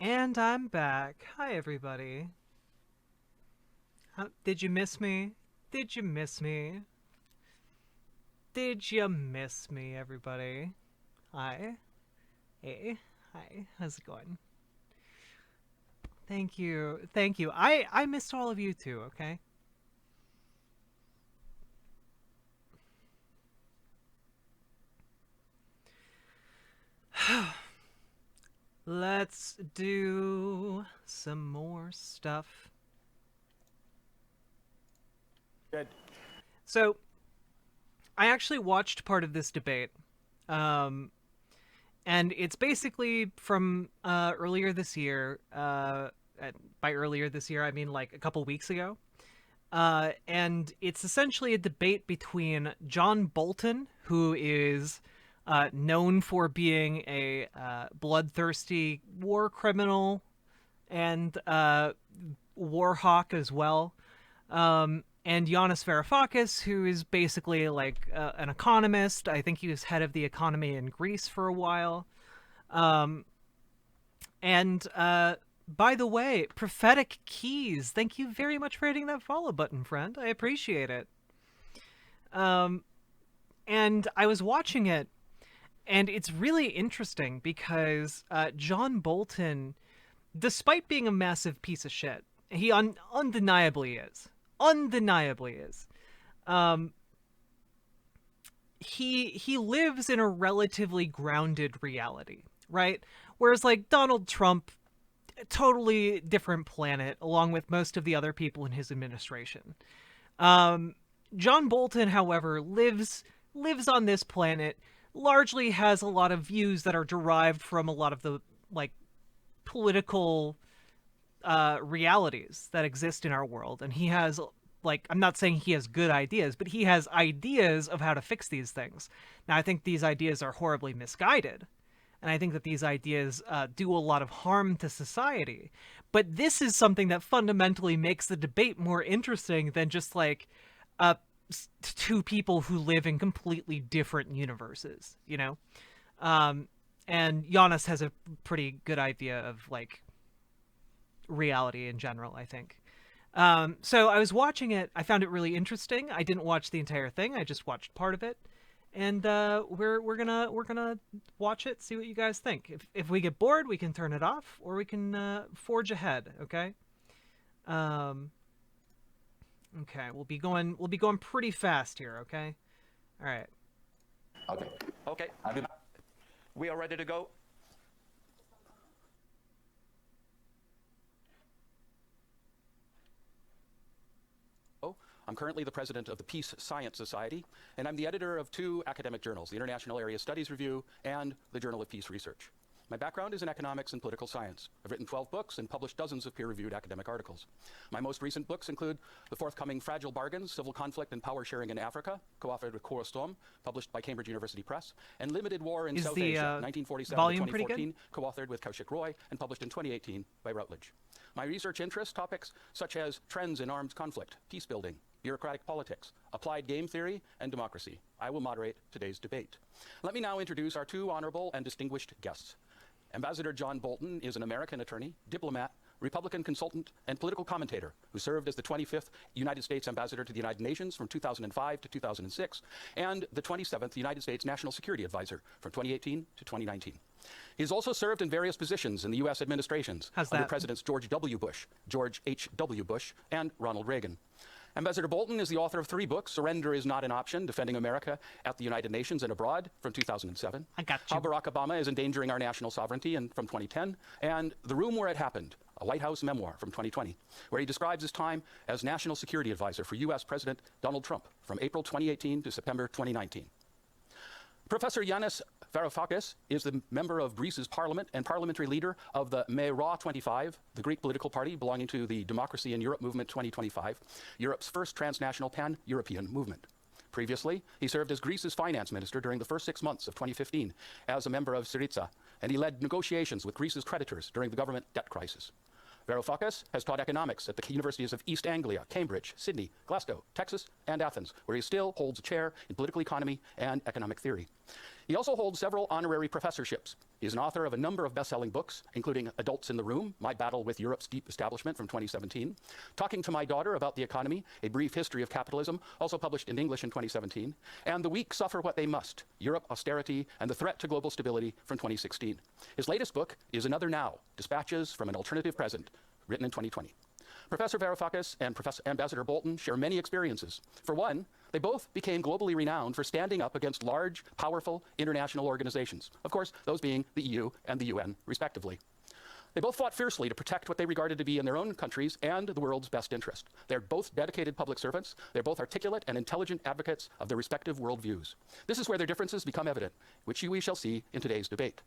And I'm back. Hi, everybody. Did you miss me? Did you miss me? Did you miss me, everybody? Hi. Hey. Hi. How's it going? Thank you. Thank you. I missed all of you too, okay? Let's do some more stuff. Good. So, I actually watched part of this debate. Um, and it's basically from earlier this year. By earlier this year, I mean like a couple weeks ago. And it's essentially a debate between John Bolton, who is known for being a bloodthirsty war criminal and war hawk as well, and Yanis Varoufakis, who is basically like an economist. I think he was head of the economy in Greece for a while. Um, and by the way, Prophetic Keys, thank you very much for hitting that follow button, friend. I appreciate it. Um, and I was watching it, and it's really interesting because John Bolton, despite being a massive piece of shit, he undeniably is. Undeniably is. Um, he lives in a relatively grounded reality, right? Whereas like Donald Trump, totally different planet, along with most of the other people in his administration. Um, John Bolton, however, lives on this planet, largely has a lot of views that are derived from a lot of the like political realities that exist in our world, and he has like, I'm not saying he has good ideas, but he has ideas of how to fix these things. Now, I think these ideas are horribly misguided, and I think that these ideas do a lot of harm to society. But this is something that fundamentally makes the debate more interesting than just like uh, two people who live in completely different universes, you know? Um, and Giannis has a pretty good idea of like reality in general, I think. So I was watching it. I found it really interesting. I didn't watch the entire thing. I just watched part of it, and we're gonna watch it. See what you guys think. If we get bored, we can turn it off, or we can forge ahead. Okay. Um. Okay. We'll be going pretty fast here. Okay. All right. Okay. Okay. We are ready to go. I'm currently the president of the Peace Science Society, and I'm the editor of two academic journals, the International Area Studies Review and the Journal of Peace Research. My background is in economics and political science. I've written 12 books and published dozens of peer-reviewed academic articles. My most recent books include the forthcoming Fragile Bargains, Civil Conflict and Power Sharing in Africa, co-authored with Cora Storm, published by Cambridge University Press, and Limited War in South Asia, 1947 to volume pretty 2014, co-authored with Kaushik Roy and published in 2018 by Routledge. My research interests topics such as trends in armed conflict, peace building, bureaucratic politics, applied game theory, and democracy. I will moderate today's debate. Let me now introduce our two honorable and distinguished guests. Ambassador John Bolton is an American attorney, diplomat, Republican consultant, and political commentator who served as the 25th United States Ambassador to the United Nations from 2005 to 2006, and the 27th United States National Security Advisor from 2018 to 2019. He has also served in various positions in the U.S. administrations under Presidents George W. Bush, George H.W. Bush, and Ronald Reagan. Ambassador Bolton is the author of three books: Surrender is Not an Option, Defending America at the United Nations and Abroad from 2007. I got you. How Barack Obama is Endangering Our National Sovereignty from 2010. And The Room Where It Happened, a White House memoir from 2020, where he describes his time as National Security Advisor for U.S. President Donald Trump from April 2018 to September 2019. Professor Yanis Varoufakis is the member of Greece's parliament and parliamentary leader of the Mera 25, the Greek political party belonging to the Democracy in Europe Movement 2025, Europe's first transnational pan-European movement. Previously, he served as Greece's finance minister during the first 6 months of 2015 as a member of Syriza, and he led negotiations with Greece's creditors during the government debt crisis. Varoufakis has taught economics at the universities of East Anglia, Cambridge, Sydney, Glasgow, Texas, and Athens, where he still holds a chair in political economy and economic theory. He also holds several honorary professorships. He is an author of a number of best-selling books, including Adults in the Room, My Battle with Europe's Deep Establishment from 2017, Talking to My Daughter About the Economy, A Brief History of Capitalism, also published in English in 2017, and The Weak Suffer What They Must, Europe, Austerity, and the Threat to Global Stability from 2016. His latest book is Another Now, Dispatches from an Alternative Present, written in 2020. Professor Varoufakis and Ambassador Bolton share many experiences. For one, they both became globally renowned for standing up against large, powerful international organizations. Of course, those being the EU and the UN, respectively. They both fought fiercely to protect what they regarded to be in their own countries and the world's best interest. They're both dedicated public servants. They're both articulate and intelligent advocates of their respective worldviews. This is where their differences become evident, which we shall see in today's debate.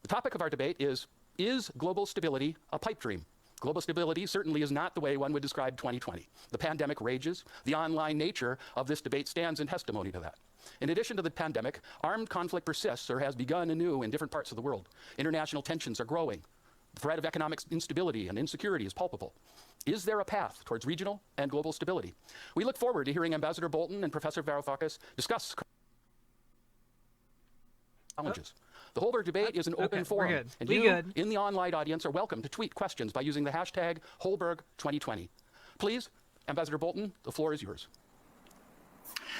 The topic of our debate is global stability a pipe dream? Global stability certainly is not the way one would describe 2020. The pandemic rages. The online nature of this debate stands in testimony to that. In addition to the pandemic, armed conflict persists or has begun anew in different parts of the world. International tensions are growing. The threat of economic instability and insecurity is palpable. Is there a path towards regional and global stability? We look forward to hearing Ambassador Bolton and Professor Varoufakis discuss challenges. The whole debate is an open forum, and you, in the online audience, are welcome to tweet questions by using the hashtag Holberg2020. Please, Ambassador Bolton, the floor is yours.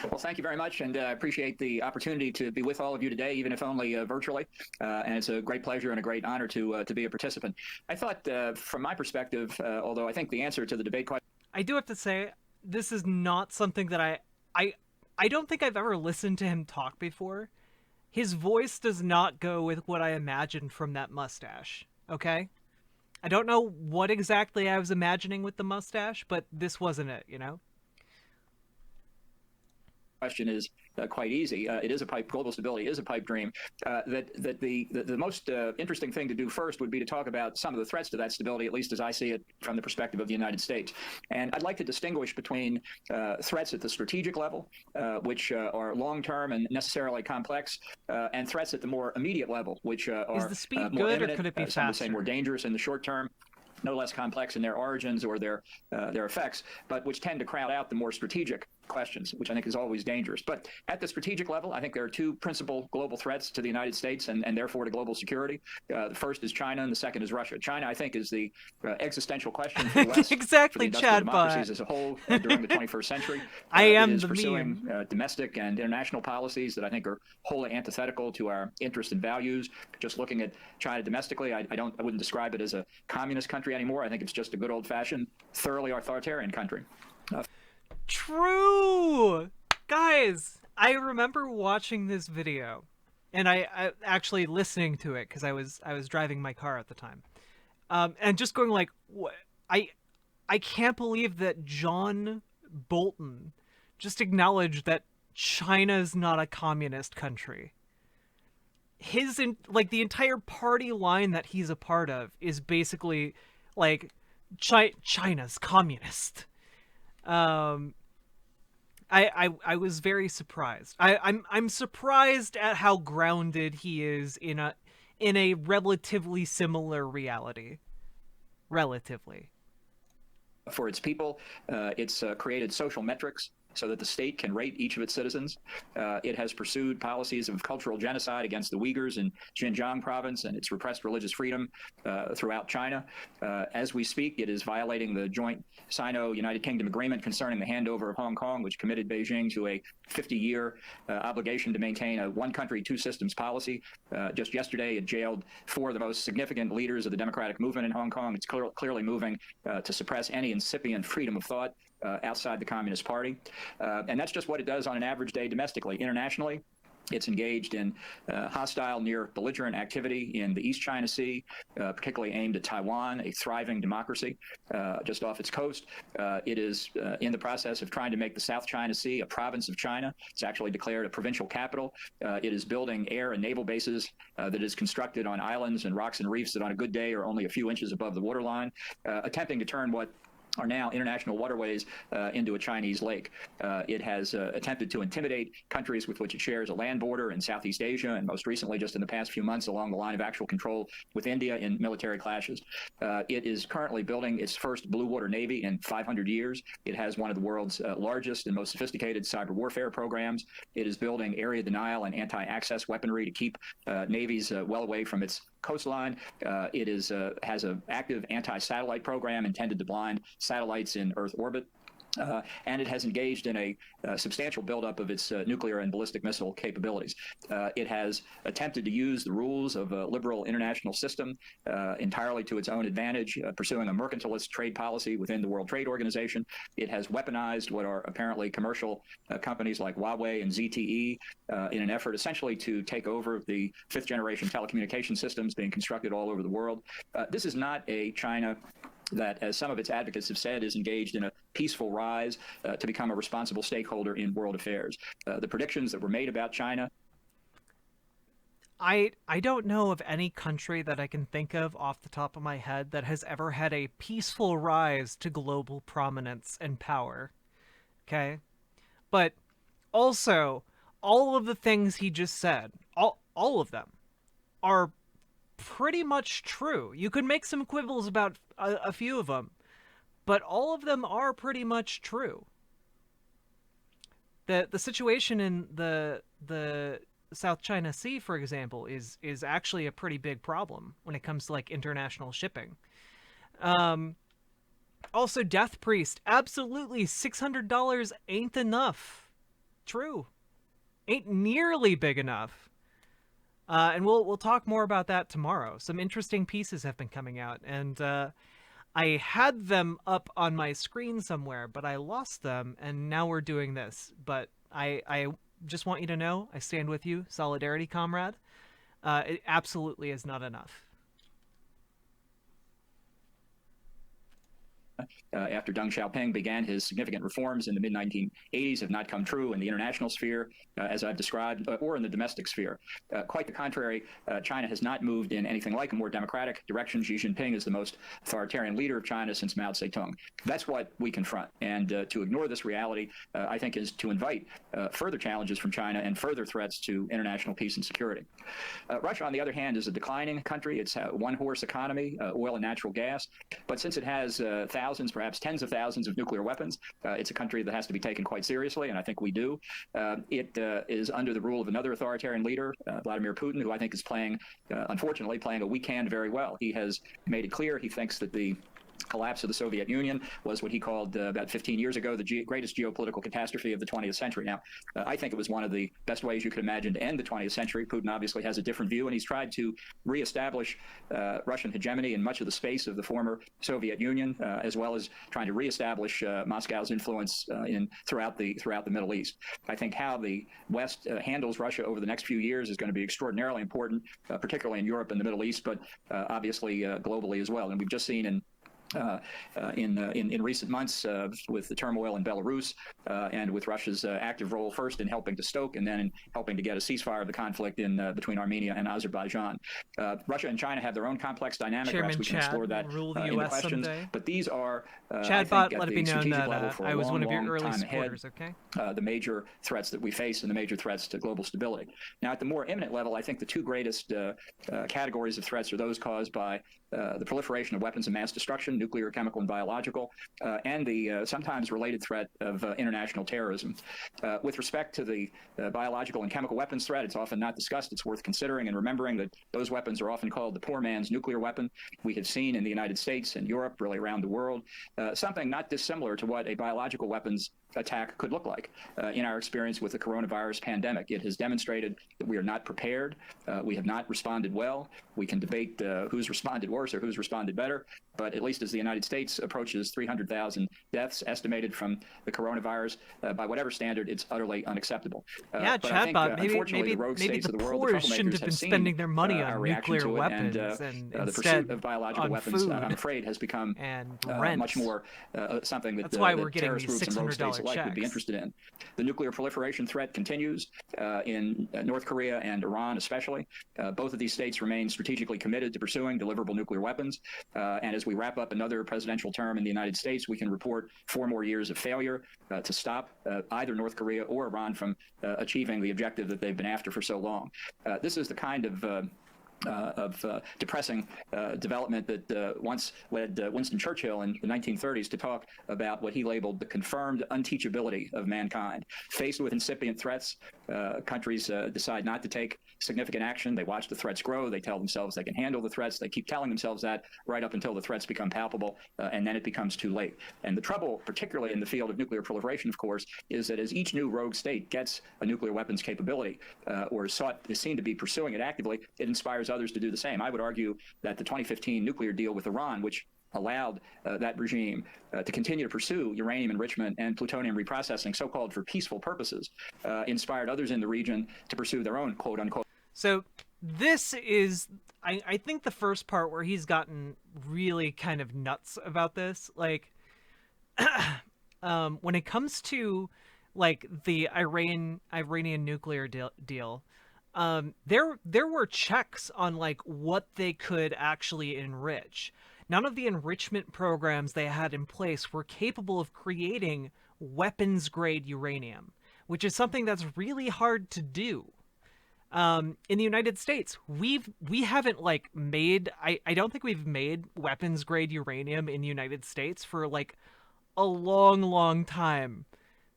Well, thank you very much, and I appreciate the opportunity to be with all of you today, even if only virtually. And it's a great pleasure and a great honor to be a participant. I thought, from my perspective, although I think the answer to the debate question... I do have to say, this is not something that I don't think I've ever listened to him talk before. His voice does not go with what I imagined from that mustache, okay? I don't know what exactly I was imagining with the mustache, but this wasn't it, you know? Question is quite easy. It is a pipe. Global stability is a pipe dream. The most interesting thing to do first would be to talk about some of the threats to that stability, at least as I see it from the perspective of the United States. And I'd like to distinguish between threats at the strategic level, which are long-term and necessarily complex, and threats at the more immediate level, which are is the speed more good, imminent, or could it be faster? Some would say more dangerous in the short term, no less complex in their origins or their effects, but which tend to crowd out the more strategic questions, which I think is always dangerous. But at the strategic level, I think there are two principal global threats to the United States and therefore to global security. The first is China, and the second is Russia. China, I think, is the existential question for the West, exactly, for the Chad, democracies as a whole during the 21st century. I am it is the pursuing meme. Domestic and international policies that I think are wholly antithetical to our interests and values. Just looking at China domestically, I wouldn't describe it as a communist country anymore. I think it's just a good old-fashioned, thoroughly authoritarian country. True! Guys, I remember watching this video, and I actually listening to it because I was driving my car at the time, and just going like, what? I can't believe that John Bolton just acknowledged that China's not a communist country. The entire party line that he's a part of is basically like China's communist. I was very surprised. I'm surprised at how grounded he is in a relatively similar reality. Relatively. For its people, it's created social metrics so that the state can rate each of its citizens. It has pursued policies of cultural genocide against the Uyghurs in Xinjiang province, and it's repressed religious freedom throughout China. As we speak, it is violating the joint Sino-United Kingdom agreement concerning the handover of Hong Kong, which committed Beijing to a 50-year obligation to maintain a one-country, two-systems policy. Just yesterday, it jailed 4 of the most significant leaders of the democratic movement in Hong Kong. It's clearly moving to suppress any incipient freedom of thought outside the Communist Party. And that's just what it does on an average day domestically. Internationally, it's engaged in hostile, near belligerent activity in the East China Sea, particularly aimed at Taiwan, a thriving democracy just off its coast. It is in the process of trying to make the South China Sea a province of China. It's actually declared a provincial capital. It is building air and naval bases that is constructed on islands and rocks and reefs that on a good day are only a few inches above the waterline, attempting to turn what are now international waterways into a Chinese lake. It has attempted to intimidate countries with which it shares a land border in Southeast Asia, and most recently, just in the past few months, along the line of actual control with India in military clashes. It is currently building its first blue water navy in 500 years. It has one of the world's largest and most sophisticated cyber warfare programs. It is building area denial and anti-access weaponry to keep navies well away from its coastline. It has an active anti-satellite program intended to blind satellites in Earth orbit. And it has engaged in a substantial buildup of its nuclear and ballistic missile capabilities. It has attempted to use the rules of a liberal international system entirely to its own advantage, pursuing a mercantilist trade policy within the World Trade Organization. It has weaponized what are apparently commercial companies like Huawei and ZTE in an effort essentially to take over the fifth-generation telecommunication systems being constructed all over the world. This is not a China that, as some of its advocates have said, is engaged in a peaceful rise to become a responsible stakeholder in world affairs. The predictions that were made about China. I don't know of any country that I can think of off the top of my head that has ever had a peaceful rise to global prominence and power. Okay? But also, all of the things he just said, all of them, are pretty much true. You could make some quibbles about a few of them, but all of them are pretty much true. The situation in the South China Sea, for example, is actually a pretty big problem when it comes to like international shipping. Also, Death Priest, absolutely $600 ain't enough. True. Ain't nearly big enough. And we'll talk more about that tomorrow. Some interesting pieces have been coming out, and I had them up on my screen somewhere, but I lost them, and now we're doing this. But I just want you to know, I stand with you, solidarity, comrade. It absolutely is not enough. After Deng Xiaoping began his significant reforms in the mid-1980s have not come true in the international sphere, as I've described, or in the domestic sphere. Quite the contrary, China has not moved in anything like a more democratic direction. Xi Jinping is the most authoritarian leader of China since Mao Zedong. That's what we confront. And to ignore this reality, I think, is to invite further challenges from China and further threats to international peace and security. Russia, on the other hand, is a declining country. It's a one-horse economy, oil and natural gas. But since it has thousands, perhaps tens of thousands of nuclear weapons, it's a country that has to be taken quite seriously, and I think we do. It is under the rule of another authoritarian leader, Vladimir Putin, who I think is unfortunately, playing a weak hand very well. He has made it clear he thinks that the collapse of the Soviet Union was what he called about 15 years ago the greatest geopolitical catastrophe of the 20th century. Now, I think it was one of the best ways you could imagine to end the 20th century. Putin obviously has a different view, and he's tried to reestablish Russian hegemony in much of the space of the former Soviet Union, as well as trying to reestablish Moscow's influence throughout the Middle East. I think how the West handles Russia over the next few years is going to be extraordinarily important, particularly in Europe and the Middle East, but obviously globally as well. And we've just seen in recent months with the turmoil in Belarus and with Russia's active role first in helping to stoke and then in helping to get a ceasefire of the conflict between Armenia and Azerbaijan. Russia and China have their own complex dynamic. Chairman Perhaps we can Chad explore that rule the in US the questions. someday. But these are, Chadbot, let it be known that I was one of your long early time supporters, ahead, okay? the major threats that we face and the major threats to global stability. Now, at the more imminent level, I think the two greatest categories of threats are those caused by the proliferation of weapons of mass destruction, nuclear, chemical, and biological, and the sometimes related threat of international terrorism. With respect to the biological and chemical weapons threat, it's often not discussed. It's worth considering and remembering that those weapons are often called the poor man's nuclear weapon. We have seen in the United States and Europe, really around the world, something not dissimilar to what a biological weapons attack could look like. In our experience with the coronavirus pandemic, it has demonstrated that we are not prepared. We have not responded well. We can debate who's responded worse or who's responded better, but at least as the United States approaches 300,000 deaths estimated from the coronavirus, by whatever standard, it's utterly unacceptable. Yeah, Chatbot, maybe the poor shouldn't have been spending their money on nuclear weapons and the instead pursuit of biological weapons, food I'm afraid, has become and rent. much more something that That's why we're that getting terrorist these groups and rogue $600 audience alike would be interested in. The nuclear proliferation threat continues in North Korea and Iran especially. Both of these states remain strategically committed to pursuing deliverable nuclear weapons. And as we wrap up another presidential term in the United States, we can report 4 more years of failure to stop either North Korea or Iran from achieving the objective that they've been after for so long. This is the kind of depressing development that once led Winston Churchill in the 1930s to talk about what he labeled the confirmed unteachability of mankind. Faced with incipient threats, countries decide not to take significant action. They watch the threats grow. They tell themselves they can handle the threats. They keep telling themselves that right up until the threats become palpable, and then it becomes too late. And the trouble, particularly in the field of nuclear proliferation, of course, is that as each new rogue state gets a nuclear weapons capability or is seen to be pursuing it actively, it inspires others to do the same. I would argue that the 2015 nuclear deal with Iran, which allowed that regime to continue to pursue uranium enrichment and plutonium reprocessing, so-called for peaceful purposes, inspired others in the region to pursue their own quote-unquote. So this is, I think, the first part where he's gotten really kind of nuts about this. Like, when it comes to, like, the Iranian nuclear deal, there were checks on, like, what they could actually enrich. None of the enrichment programs they had in place were capable of creating weapons-grade uranium, which is something that's really hard to do. In the United States, we haven't, like, made, I don't think we've made weapons-grade uranium in the United States for, like, a long time,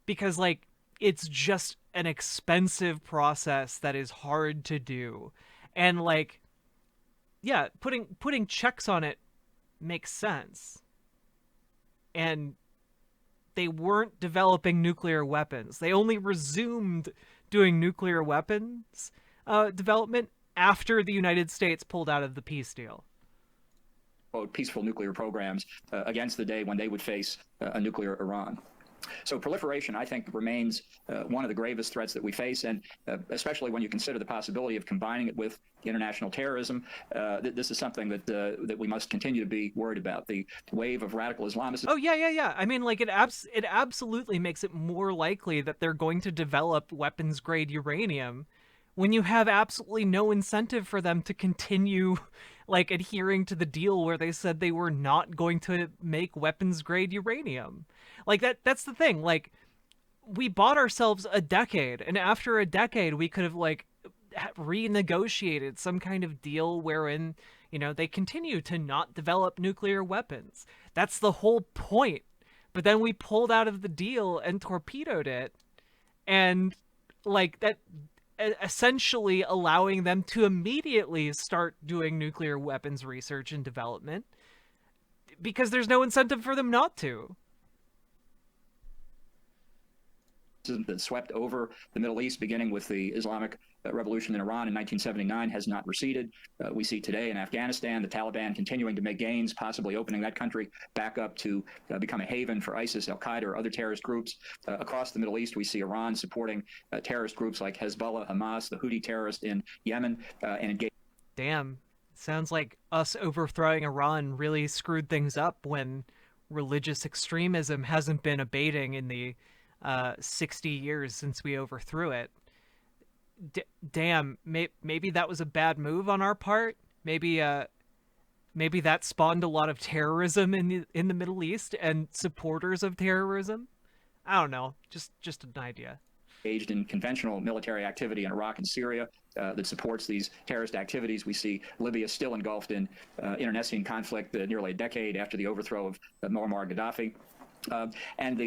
because, like, it's just an expensive process that is hard to do. And, like, yeah, putting checks on it makes sense. And they weren't developing nuclear weapons. They only resumed doing nuclear weapons development after the United States pulled out of the peace deal. Quote, peaceful nuclear programs against the day when they would face a nuclear Iran. So proliferation, I think, remains one of the gravest threats that we face, and especially when you consider the possibility of combining it with international terrorism. This is something that we must continue to be worried about. The wave of radical Islamists. Oh, yeah. I mean, like, it absolutely makes it more likely that they're going to develop weapons-grade uranium when you have absolutely no incentive for them to continue, like, adhering to the deal where they said they were not going to make weapons-grade uranium. Like, that's the thing. Like, we bought ourselves a decade, and after a decade, we could have, like, renegotiated some kind of deal wherein, you know, they continue to not develop nuclear weapons. That's the whole point. But then we pulled out of the deal and torpedoed it, and, like, that essentially allowing them to immediately start doing nuclear weapons research and development because there's no incentive for them not to. That swept over the Middle East, beginning with the Islamic Revolution in Iran in 1979, has not receded. We see today in Afghanistan the Taliban continuing to make gains, possibly opening that country back up to become a haven for ISIS, Al-Qaeda, or other terrorist groups. Across the Middle East, we see Iran supporting terrorist groups like Hezbollah, Hamas, the Houthi terrorists in Yemen, and engaging. Damn. Sounds like us overthrowing Iran really screwed things up when religious extremism hasn't been abating in the 60 years since we overthrew it. Damn, maybe that was a bad move on our part. Maybe that spawned a lot of terrorism in the Middle East and supporters of terrorism. I don't know, just an idea. Engaged in conventional military activity in Iraq and Syria that supports these terrorist activities. We see Libya still engulfed in internecine conflict nearly a decade after the overthrow of Muammar Gaddafi. And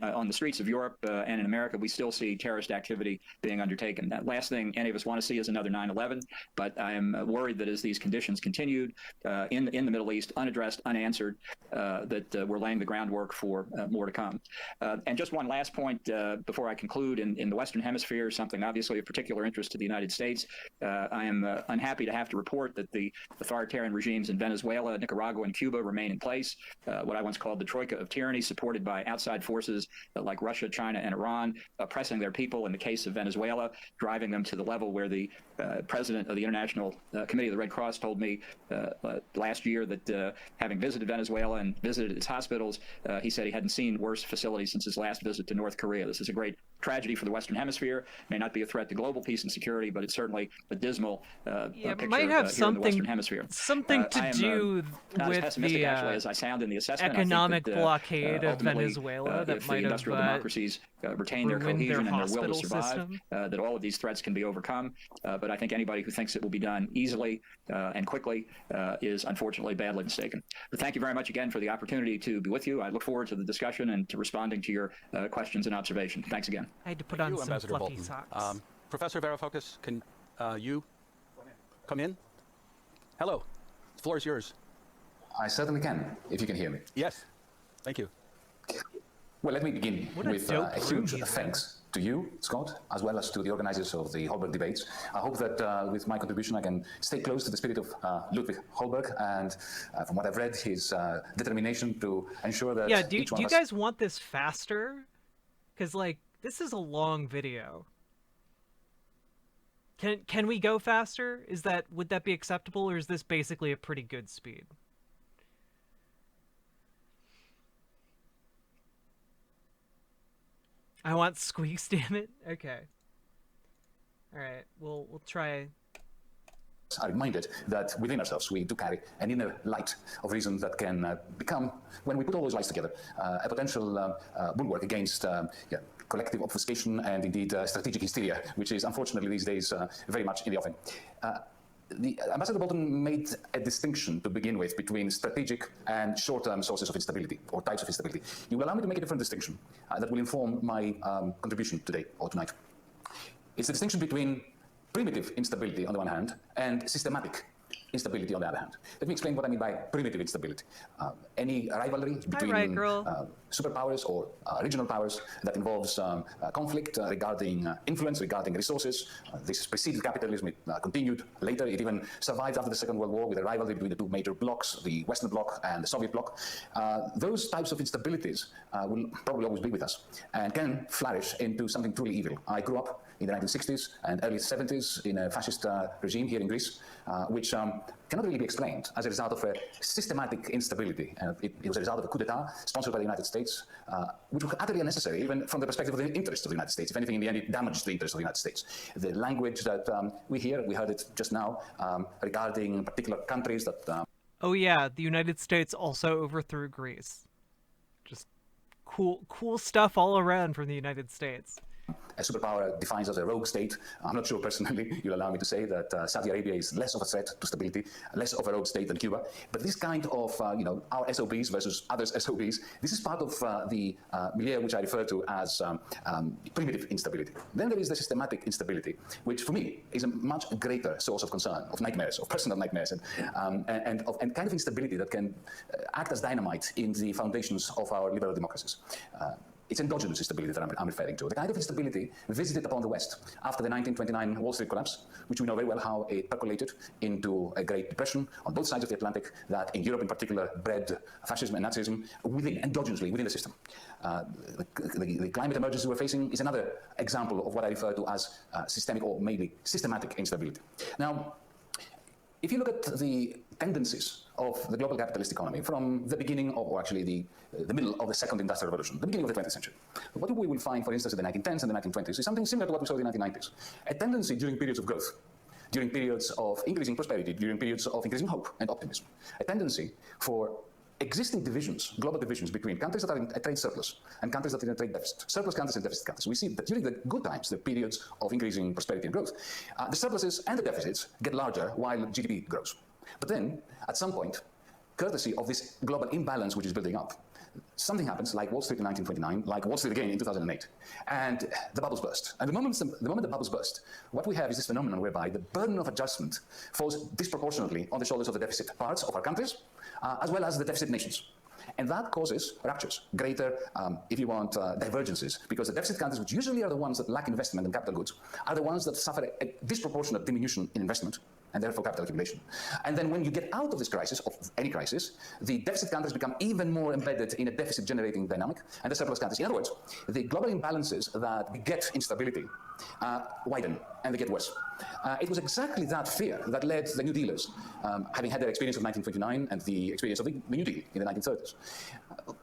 on the streets of Europe and in America, we still see terrorist activity being undertaken. That last thing any of us want to see is another 9/11, but I am worried that as these conditions continued in the Middle East, unaddressed, unanswered, that we're laying the groundwork for more to come. And just one last point before I conclude. In the Western Hemisphere, something obviously of particular interest to the United States, I am unhappy to have to report that the authoritarian regimes in Venezuela, Nicaragua, and Cuba remain in place, what I once called the Troika of tyranny supported by outside forces like Russia, China, and Iran, oppressing their people. In the case of Venezuela, driving them to the level where the president of the International Committee of the Red Cross told me last year that having visited Venezuela and visited its hospitals, he said he hadn't seen worse facilities since his last visit to North Korea. This is a great tragedy for the Western Hemisphere. May not be a threat to global peace and security, but it's certainly a dismal picture might have here in the Western Hemisphere. Something to do not as with pessimistic, the actually, as I sound in the assessment. economic I think that, blockade of Venezuela that if might the industrial have democracies retain their ruined cohesion their and their will to hospital survive, system. that all of these threats can be overcome. But I think anybody who thinks it will be done easily and quickly is unfortunately badly mistaken. But thank you very much again for the opportunity to be with you. I look forward to the discussion and to responding to your questions and observations. Thanks again. I had to put on some Ambassador fluffy Bolton. socks. Professor Varoufakis, can you come in? Hello, the floor is yours. I certainly can, if you can hear me. Yes, thank you. Well, let me begin What a with dope a room huge he's in. thanks to you, Scott, as well as to the organizers of the Holberg debates. I hope that with my contribution I can stay close to the spirit of Ludwig Holberg and, from what I've read, his determination to ensure that Yeah, do each one you of us... guys want this faster? Because, like, this is a long video. Can we go faster? Would that be acceptable, or is this basically a pretty good speed? I want squeaks, damn it. Okay. All right, we'll try. are reminded that within ourselves we do carry an inner light of reason that can become, when we put all those lights together, a potential bulwark against collective obfuscation and indeed strategic hysteria, which is unfortunately these days very much in the offing. The Ambassador Bolton made a distinction to begin with between strategic and short-term sources of instability, or types of instability. You will allow me to make a different distinction that will inform my contribution today or tonight. It's the distinction between primitive instability on the one hand and systematic instability on the other hand. Let me explain what I mean by primitive instability. Any rivalry between superpowers or regional powers that involves conflict regarding influence, regarding resources. This preceded capitalism, it continued later. It even survived after the Second World War with a rivalry between the two major blocs, the Western Bloc and the Soviet Bloc. Those types of instabilities will probably always be with us and can flourish into something truly evil. I grew up in the 1960s and early 70s in a fascist regime here in Greece, which cannot really be explained as a result of a systematic instability. It was a result of a coup d'etat sponsored by the United States, which was utterly unnecessary, even from the perspective of the interests of the United States. If anything, in the end, it damaged the interests of the United States. The language that we heard it just now, regarding particular countries that... Oh yeah, the United States also overthrew Greece. Just cool stuff all around from the United States. A superpower defines as a rogue state. I'm not sure personally, you'll allow me to say that Saudi Arabia is less of a threat to stability, less of a rogue state than Cuba. But this kind of, our SOBs versus others' SOBs, this is part of the milieu which I refer to as primitive instability. Then there is the systematic instability, which for me is a much greater source of concern, of nightmares, of personal nightmares, and kind of instability that can act as dynamite in the foundations of our liberal democracies. It's endogenous instability that I'm referring to. The kind of instability visited upon the West after the 1929 Wall Street collapse, which we know very well how it percolated into a Great Depression on both sides of the Atlantic, that in Europe in particular bred fascism and Nazism endogenously within the system. The climate emergency we're facing is another example of what I refer to as systemic or maybe systematic instability. Now, if you look at the tendencies of the global capitalist economy from the beginning of, or actually the middle of the second industrial revolution, the beginning of the 20th century, what we will find, for instance, in the 1910s and the 1920s is something similar to what we saw in the 1990s. A tendency during periods of growth, during periods of increasing prosperity, during periods of increasing hope and optimism. A tendency for existing divisions, global divisions between countries that are in a trade surplus and countries that are in a trade deficit, surplus countries and deficit countries. We see that during the good times, the periods of increasing prosperity and growth, the surpluses and the deficits get larger while GDP grows. But then, at some point, courtesy of this global imbalance which is building up, something happens like Wall Street in 1929, like Wall Street again in 2008, and the bubbles burst. And the moment the bubbles burst, what we have is this phenomenon whereby the burden of adjustment falls disproportionately on the shoulders of the deficit parts of our countries, as well as the deficit nations. And that causes ruptures, greater, if you want, divergences, because the deficit countries, which usually are the ones that lack investment and capital goods, are the ones that suffer a disproportionate diminution in investment, and therefore capital accumulation. And then when you get out of this crisis, of any crisis, the deficit countries become even more embedded in a deficit-generating dynamic, and the surplus countries. In other words, the global imbalances that beget instability widen, and they get worse. It was exactly that fear that led the New Dealers, having had their experience of 1929 and the experience of the New Deal in the 1930s.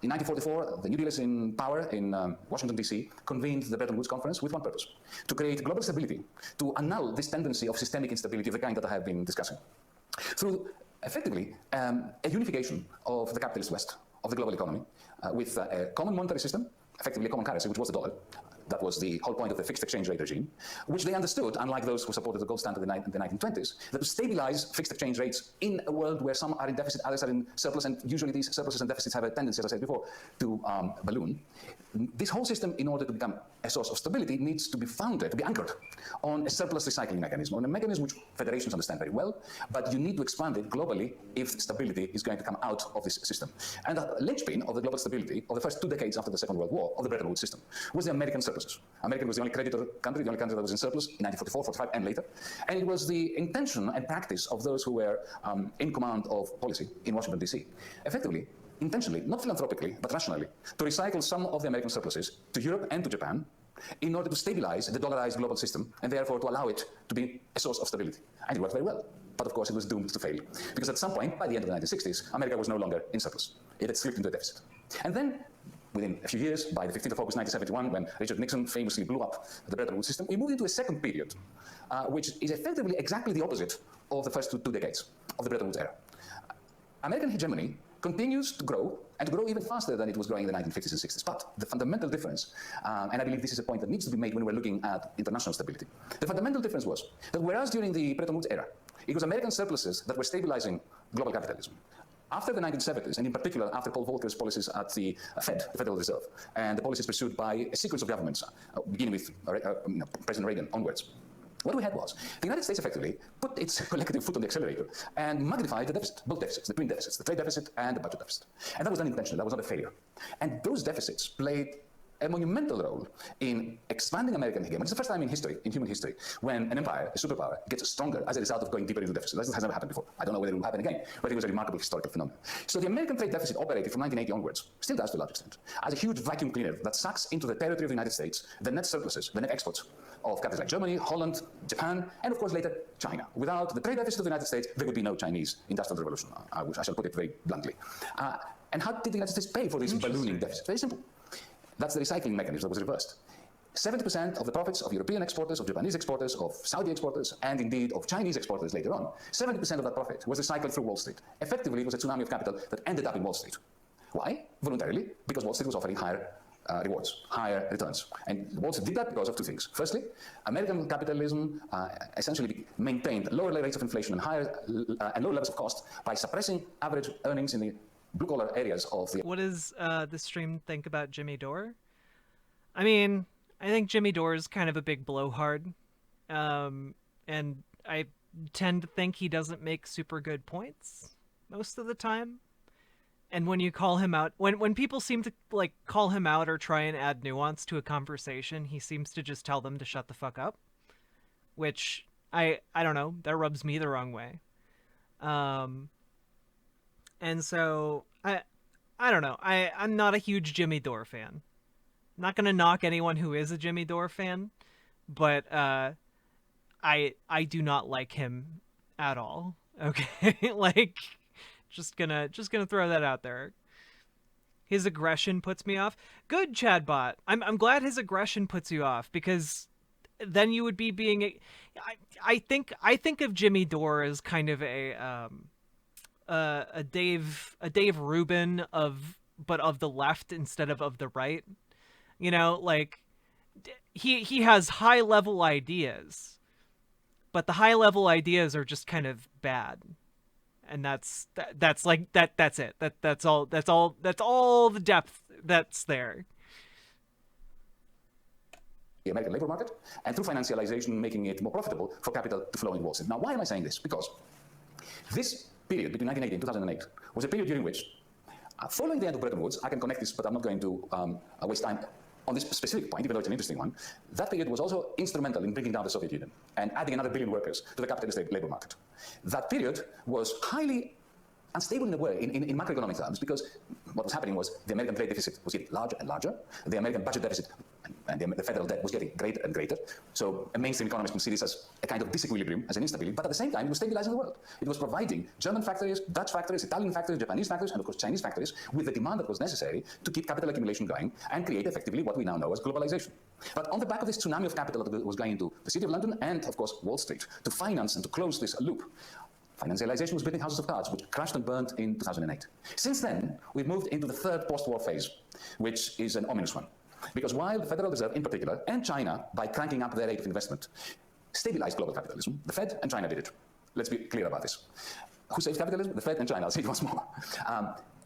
In 1944, the New Dealers in power in Washington, D.C., convened the Bretton Woods Conference with one purpose: to create global stability, to annul this tendency of systemic instability of the kind that I have been discussing, through effectively a unification of the capitalist West, of the global economy, with a common monetary system, effectively a common currency, which was the dollar. That was the whole point of the fixed exchange rate regime, which they understood, unlike those who supported the gold standard in the 1920s, that to stabilize fixed exchange rates in a world where some are in deficit, others are in surplus, and usually these surpluses and deficits have a tendency, as I said before, to balloon. This whole system, in order to become a source of stability, needs to be founded, to be anchored on a surplus recycling mechanism, on a mechanism which federations understand very well, but you need to expand it globally if stability is going to come out of this system. And the linchpin of the global stability of the first 2 decades after the Second World War, of the Bretton Woods system, was the American surpluses. America was the only creditor country, the only country that was in surplus in 1944, 45, and later. And it was the intention and practice of those who were in command of policy in Washington, D.C., effectively, intentionally, not philanthropically, but rationally, to recycle some of the American surpluses to Europe and to Japan in order to stabilize the dollarized global system and therefore to allow it to be a source of stability. And it worked very well. But of course, it was doomed to fail. Because at some point, by the end of the 1960s, America was no longer in surplus. It had slipped into a deficit. And then, within a few years, by the 15th of August 1971, when Richard Nixon famously blew up the Bretton Woods system, we moved into a second period, which is effectively exactly the opposite of the first two decades of the Bretton Woods era. American hegemony continues to grow, and to grow even faster than it was growing in the 1950s and 60s. But the fundamental difference, and I believe this is a point that needs to be made when we're looking at international stability, the fundamental difference was that whereas during the Bretton Woods era, it was American surpluses that were stabilizing global capitalism. After the 1970s, and in particular after Paul Volcker's policies at the Fed, the Federal Reserve, and the policies pursued by a sequence of governments, beginning with President Reagan onwards, what we had was the United States effectively put its collective foot on the accelerator and magnified the deficit, both deficits, the twin deficits, the trade deficit and the budget deficit. And that was done intentionally, that was not a failure. And those deficits played a monumental role in expanding American hegemony. It's the first time in history, in human history, when an empire, a superpower, gets stronger as a result of going deeper into deficit. This has never happened before. I don't know whether it will happen again, but it was a remarkable historical phenomenon. So the American trade deficit operated from 1980 onwards, still does to a large extent, as a huge vacuum cleaner that sucks into the territory of the United States the net surpluses, the net exports of countries like Germany, Holland, Japan, and of course later China. Without the trade deficit of the United States, there would be no Chinese industrial revolution. I shall put it very bluntly. And how did the United States pay for this ballooning deficit? Very simple. That's the recycling mechanism that was reversed. 70% of the profits of European exporters, of Japanese exporters, of Saudi exporters, and indeed of Chinese exporters later on, 70% of that profit was recycled through Wall Street. Effectively, it was a tsunami of capital that ended up in Wall Street. Why? Voluntarily, because Wall Street was offering higher rewards, higher returns. And Wall Street did that because of two things. Firstly, American capitalism essentially maintained lower rates of inflation and higher and lower levels of cost by suppressing average earnings in the blue-collar areas of the... What does the stream think about Jimmy Dore? I mean, I think Jimmy Dore is kind of a big blowhard. And I tend to think he doesn't make super good points most of the time. And when you call him out, when people seem to like call him out or try and add nuance to a conversation, he seems to just tell them to shut the fuck up. Which, I don't know, that rubs me the wrong way. And so, I don't know. I'm not a huge Jimmy Dore fan. I'm not going to knock anyone who is a Jimmy Dore fan, but I do not like him at all. Okay? Like, just gonna throw that out there. His aggression puts me off. Good, Chadbot. I'm glad his aggression puts you off, because then you would be being I think of Jimmy Dore as kind of a Dave Rubin of the left instead of the right. You know, like he has high level ideas, but the high level ideas are just kind of bad. And that's it. That's all the depth that's there. The American labor market, and through financialization making it more profitable for capital to flow in Wall Street. Now, why am I saying this? Because this period between 1980 and 2008 was a period during which, following the end of Bretton Woods, I can connect this, but I'm not going to waste time on this specific point, even though it's an interesting one, that period was also instrumental in bringing down the Soviet Union and adding another billion workers to the capitalist labor market. That period was highly unstable in a way, in macroeconomic terms, because what was happening was the American trade deficit was getting larger and larger, the American budget deficit and the federal debt was getting greater and greater. So a mainstream economist can see this as a kind of disequilibrium, as an instability, but at the same time, it was stabilizing the world. It was providing German factories, Dutch factories, Italian factories, Japanese factories, and of course Chinese factories with the demand that was necessary to keep capital accumulation going and create effectively what we now know as globalization. But on the back of this tsunami of capital that was going into the City of London and, of course, Wall Street to finance and to close this loop, financialization was building houses of cards, which crashed and burned in 2008. Since then, we've moved into the third post-war phase, which is an ominous one. Because while the Federal Reserve in particular, and China, by cranking up their rate of investment, stabilized global capitalism, the Fed and China did it. Let's be clear about this. Who saved capitalism? The Fed and China. I'll say it once more.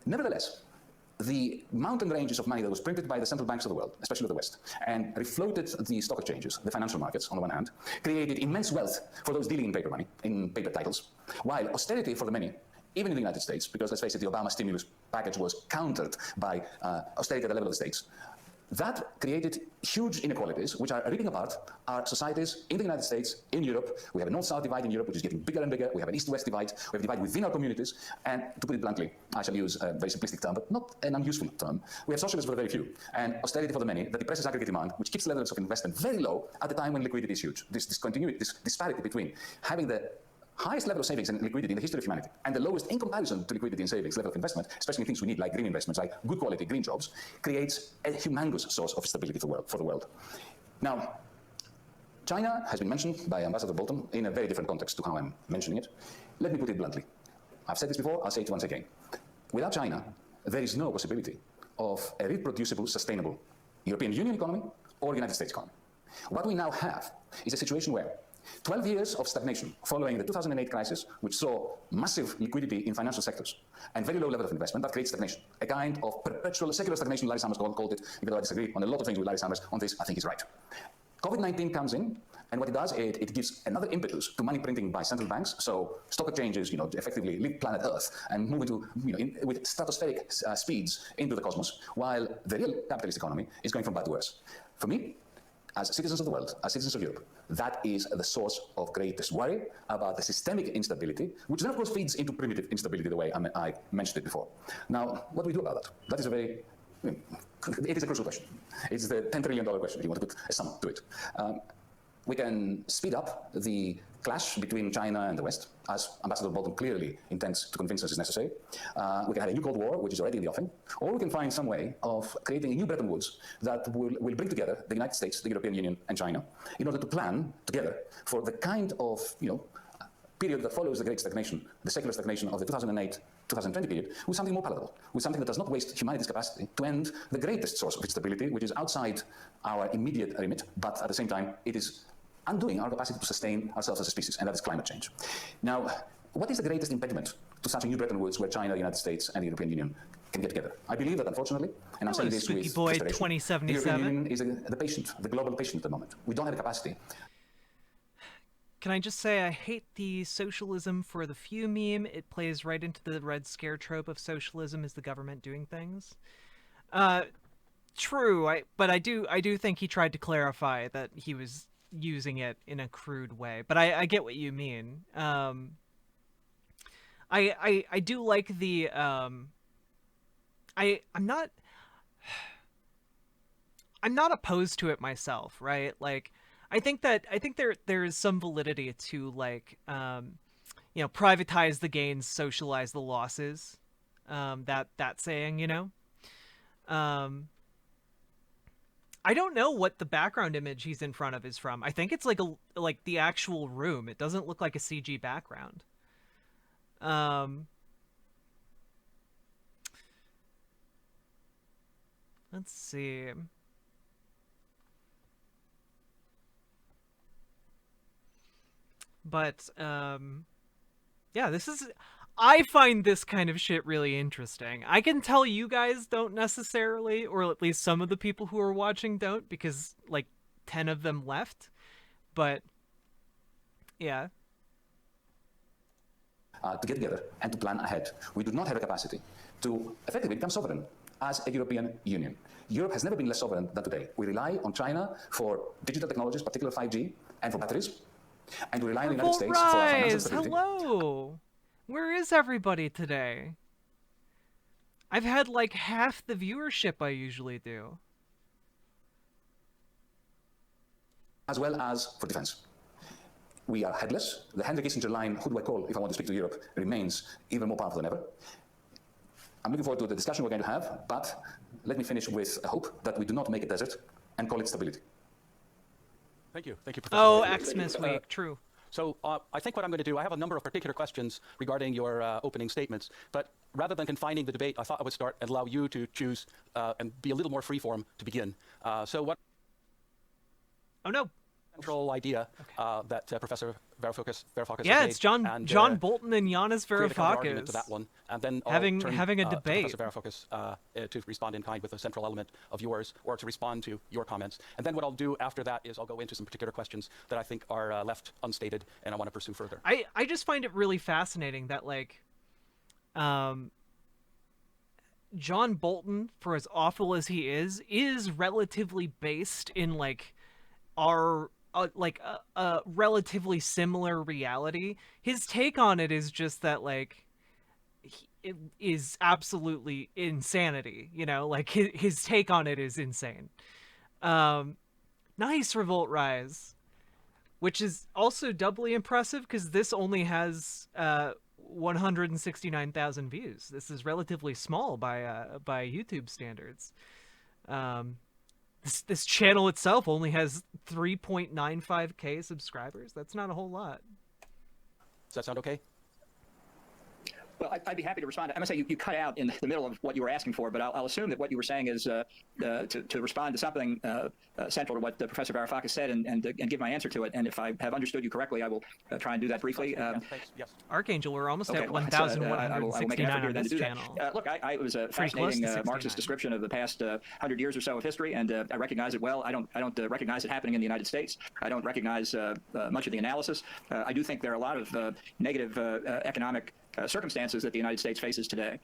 Nevertheless, the mountain ranges of money that was printed by the central banks of the world, especially the West, and refloated the stock exchanges, the financial markets on the one hand, created immense wealth for those dealing in paper money, in paper titles, while austerity for the many, even in the United States, because let's face it, the Obama stimulus package was countered by austerity at the level of the states. That created huge inequalities, which are ripping apart our societies in the United States, in Europe. We have a north-south divide in Europe, which is getting bigger and bigger. We have an east-west divide. We have a divide within our communities. And to put it bluntly, I shall use a very simplistic term, but not an unuseful term. We have socialism for the very few and austerity for the many that depresses aggregate demand, which keeps levels of investment very low at the time when liquidity is huge. This discontinuity, this disparity between having the highest level of savings and liquidity in the history of humanity, and the lowest in comparison to liquidity and savings level of investment, especially in things we need like green investments, like good quality green jobs, creates a humongous source of stability for the world. Now, China has been mentioned by Ambassador Bolton in a very different context to how I'm mentioning it. Let me put it bluntly. I've said this before, I'll say it once again. Without China, there is no possibility of a reproducible, sustainable European Union economy or United States economy. What we now have is a situation where 12 years of stagnation following the 2008 crisis, which saw massive liquidity in financial sectors and very low level of investment, that creates stagnation. A kind of perpetual secular stagnation, Larry Summers called it, even though I disagree on a lot of things with Larry Summers. On this, I think he's right. COVID-19 comes in, and what it does, it gives another impetus to money printing by central banks. So stock exchanges, effectively leave planet Earth and move into, with stratospheric speeds into the cosmos, while the real capitalist economy is going from bad to worse. For me, as citizens of the world, as citizens of Europe, that is the source of greatest worry about the systemic instability, which then of course feeds into primitive instability the way I mentioned it before. Now, what do we do about that? That is it is a crucial question. It's the $10 trillion question, if you want to put a sum to it. We can speed up the clash between China and the West, as Ambassador Bolton clearly intends to convince us is necessary. We can have a new Cold War, which is already in the offing, or we can find some way of creating a new Bretton Woods that will bring together the United States, the European Union, and China in order to plan together for the kind of period that follows the great stagnation, the secular stagnation of the 2008-2020 period, with something more palatable, with something that does not waste humanity's capacity to end the greatest source of instability, which is outside our immediate remit, but at the same time, it is undoing our capacity to sustain ourselves as a species, and that is climate change. Now, what is the greatest impediment to such a new Bretton Woods where China, the United States, and the European Union can get together? I believe that, unfortunately, and I'm saying this with Boy frustration, the 2077. European Union is the patient, the global patient at the moment. We don't have the capacity. Can I just say I hate the socialism for the few meme. It plays right into the Red Scare trope of socialism is the government doing things. True, but I do think he tried to clarify that he was using it in a crude way. But I get what you mean. I do like the I'm not opposed to it myself, right? Like I think there is some validity to like privatize the gains, socialize the losses. That saying, I don't know what the background image he's in front of is from. I think it's like the actual room. It doesn't look like a CG background. Let's see. But yeah, I find this kind of shit really interesting. I can tell you guys don't necessarily, or at least some of the people who are watching don't, because like 10 of them left. But yeah. To get together and to plan ahead. We do not have a capacity to effectively become sovereign as a European Union. Europe has never been less sovereign than today. We rely on China for digital technologies, particularly 5G, and for batteries. And we rely on the United States for our financial stability. Hello! Where is everybody today? I've had like half the viewership I usually do. As well as for defense. We are headless. The Henry Kissinger line, who do I call if I want to speak to Europe, remains even more powerful than ever. I'm looking forward to the discussion we're going to have, but let me finish with a hope that we do not make a desert and call it stability. Thank you. Thank you, Professor. Oh, Xmas week, true. So I think what I'm going to do, I have a number of particular questions regarding your opening statements, but rather than confining the debate, I thought I would start and allow you to choose and be a little more freeform to begin. So what... Oh, no. Central idea that Professor Varoufakis yeah, has it's made, and, John Bolton and Yanis Varoufakis to that one, and then having a debate. To Professor Varoufakis to respond in kind with a central element of yours, or to respond to your comments. And then what I'll do after that is I'll go into some particular questions that I think are left unstated and I want to pursue further. I just find it really fascinating that like John Bolton, for as awful as he is relatively based in like our a relatively similar reality. His take on it is just that like it is absolutely insanity, you know, like his take on it is insane. Nice Revolt Rise, which is also doubly impressive because this only has 169,000 views. This is relatively small by YouTube standards. This channel itself only has 3.95k subscribers. That's not a whole lot. Does that sound okay? Well, I'd be happy to respond. I must say you cut out in the middle of what you were asking for, but I'll assume that what you were saying is to respond to something central to what Professor Varoufakis said and give my answer to it. And if I have understood you correctly, I will try and do that briefly. Yes. Archangel, we're almost at well, 1,169 on this channel. Look, it was a fascinating Marxist description of the past 100 years or so of history, and I recognize it well. I don't recognize it happening in the United States. I don't recognize much of the analysis. I do think there are a lot of negative economic circumstances that the United States faces today.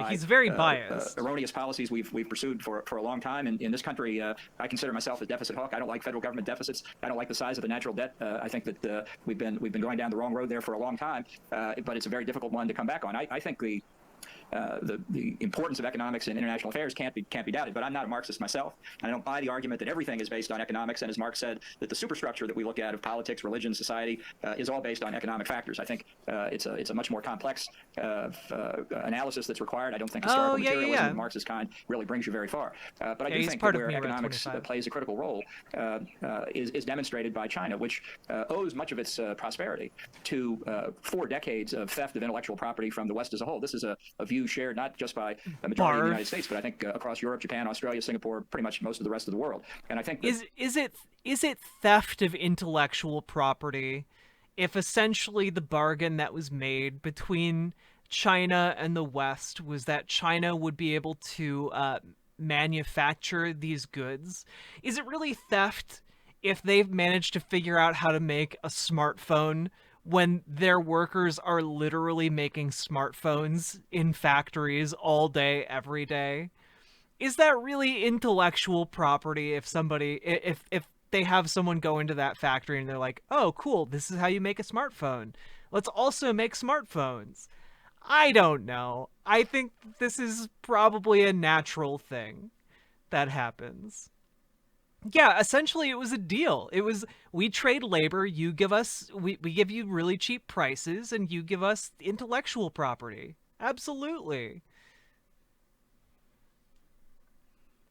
He's very biased. Erroneous policies we've pursued for a long time. And in this country, I consider myself a deficit hawk. I don't like federal government deficits. I don't like the size of the natural debt. I think that we've been going down the wrong road there for a long time. But it's a very difficult one to come back on. I think the importance of economics in international affairs can't be doubted, but I'm not a Marxist myself. I don't buy the argument that everything is based on economics, and as Marx said, that the superstructure that we look at of politics, religion, society is all based on economic factors. I think it's a much more complex analysis that's required. I don't think historical materialism of Marx's kind really brings you very far. But I do think that where economics plays a critical role is demonstrated by China, which owes much of its prosperity to 4 decades of theft of intellectual property from the West as a whole. This is a view shared not just by a majority of the United States, but I think across Europe, Japan, Australia, Singapore, pretty much most of the rest of the world. And I think is it theft of intellectual property if essentially the bargain that was made between China and the West was that China would be able to manufacture these goods? Is it really theft if they've managed to figure out how to make a smartphone when their workers are literally making smartphones in factories all day, every day? Is that really intellectual property if they have someone go into that factory and they're like, oh, cool, this is how you make a smartphone. Let's also make smartphones. I don't know. I think this is probably a natural thing that happens. Yeah, essentially it was a deal. It was, we trade labor, you give us, we give you really cheap prices, and you give us intellectual property. Absolutely.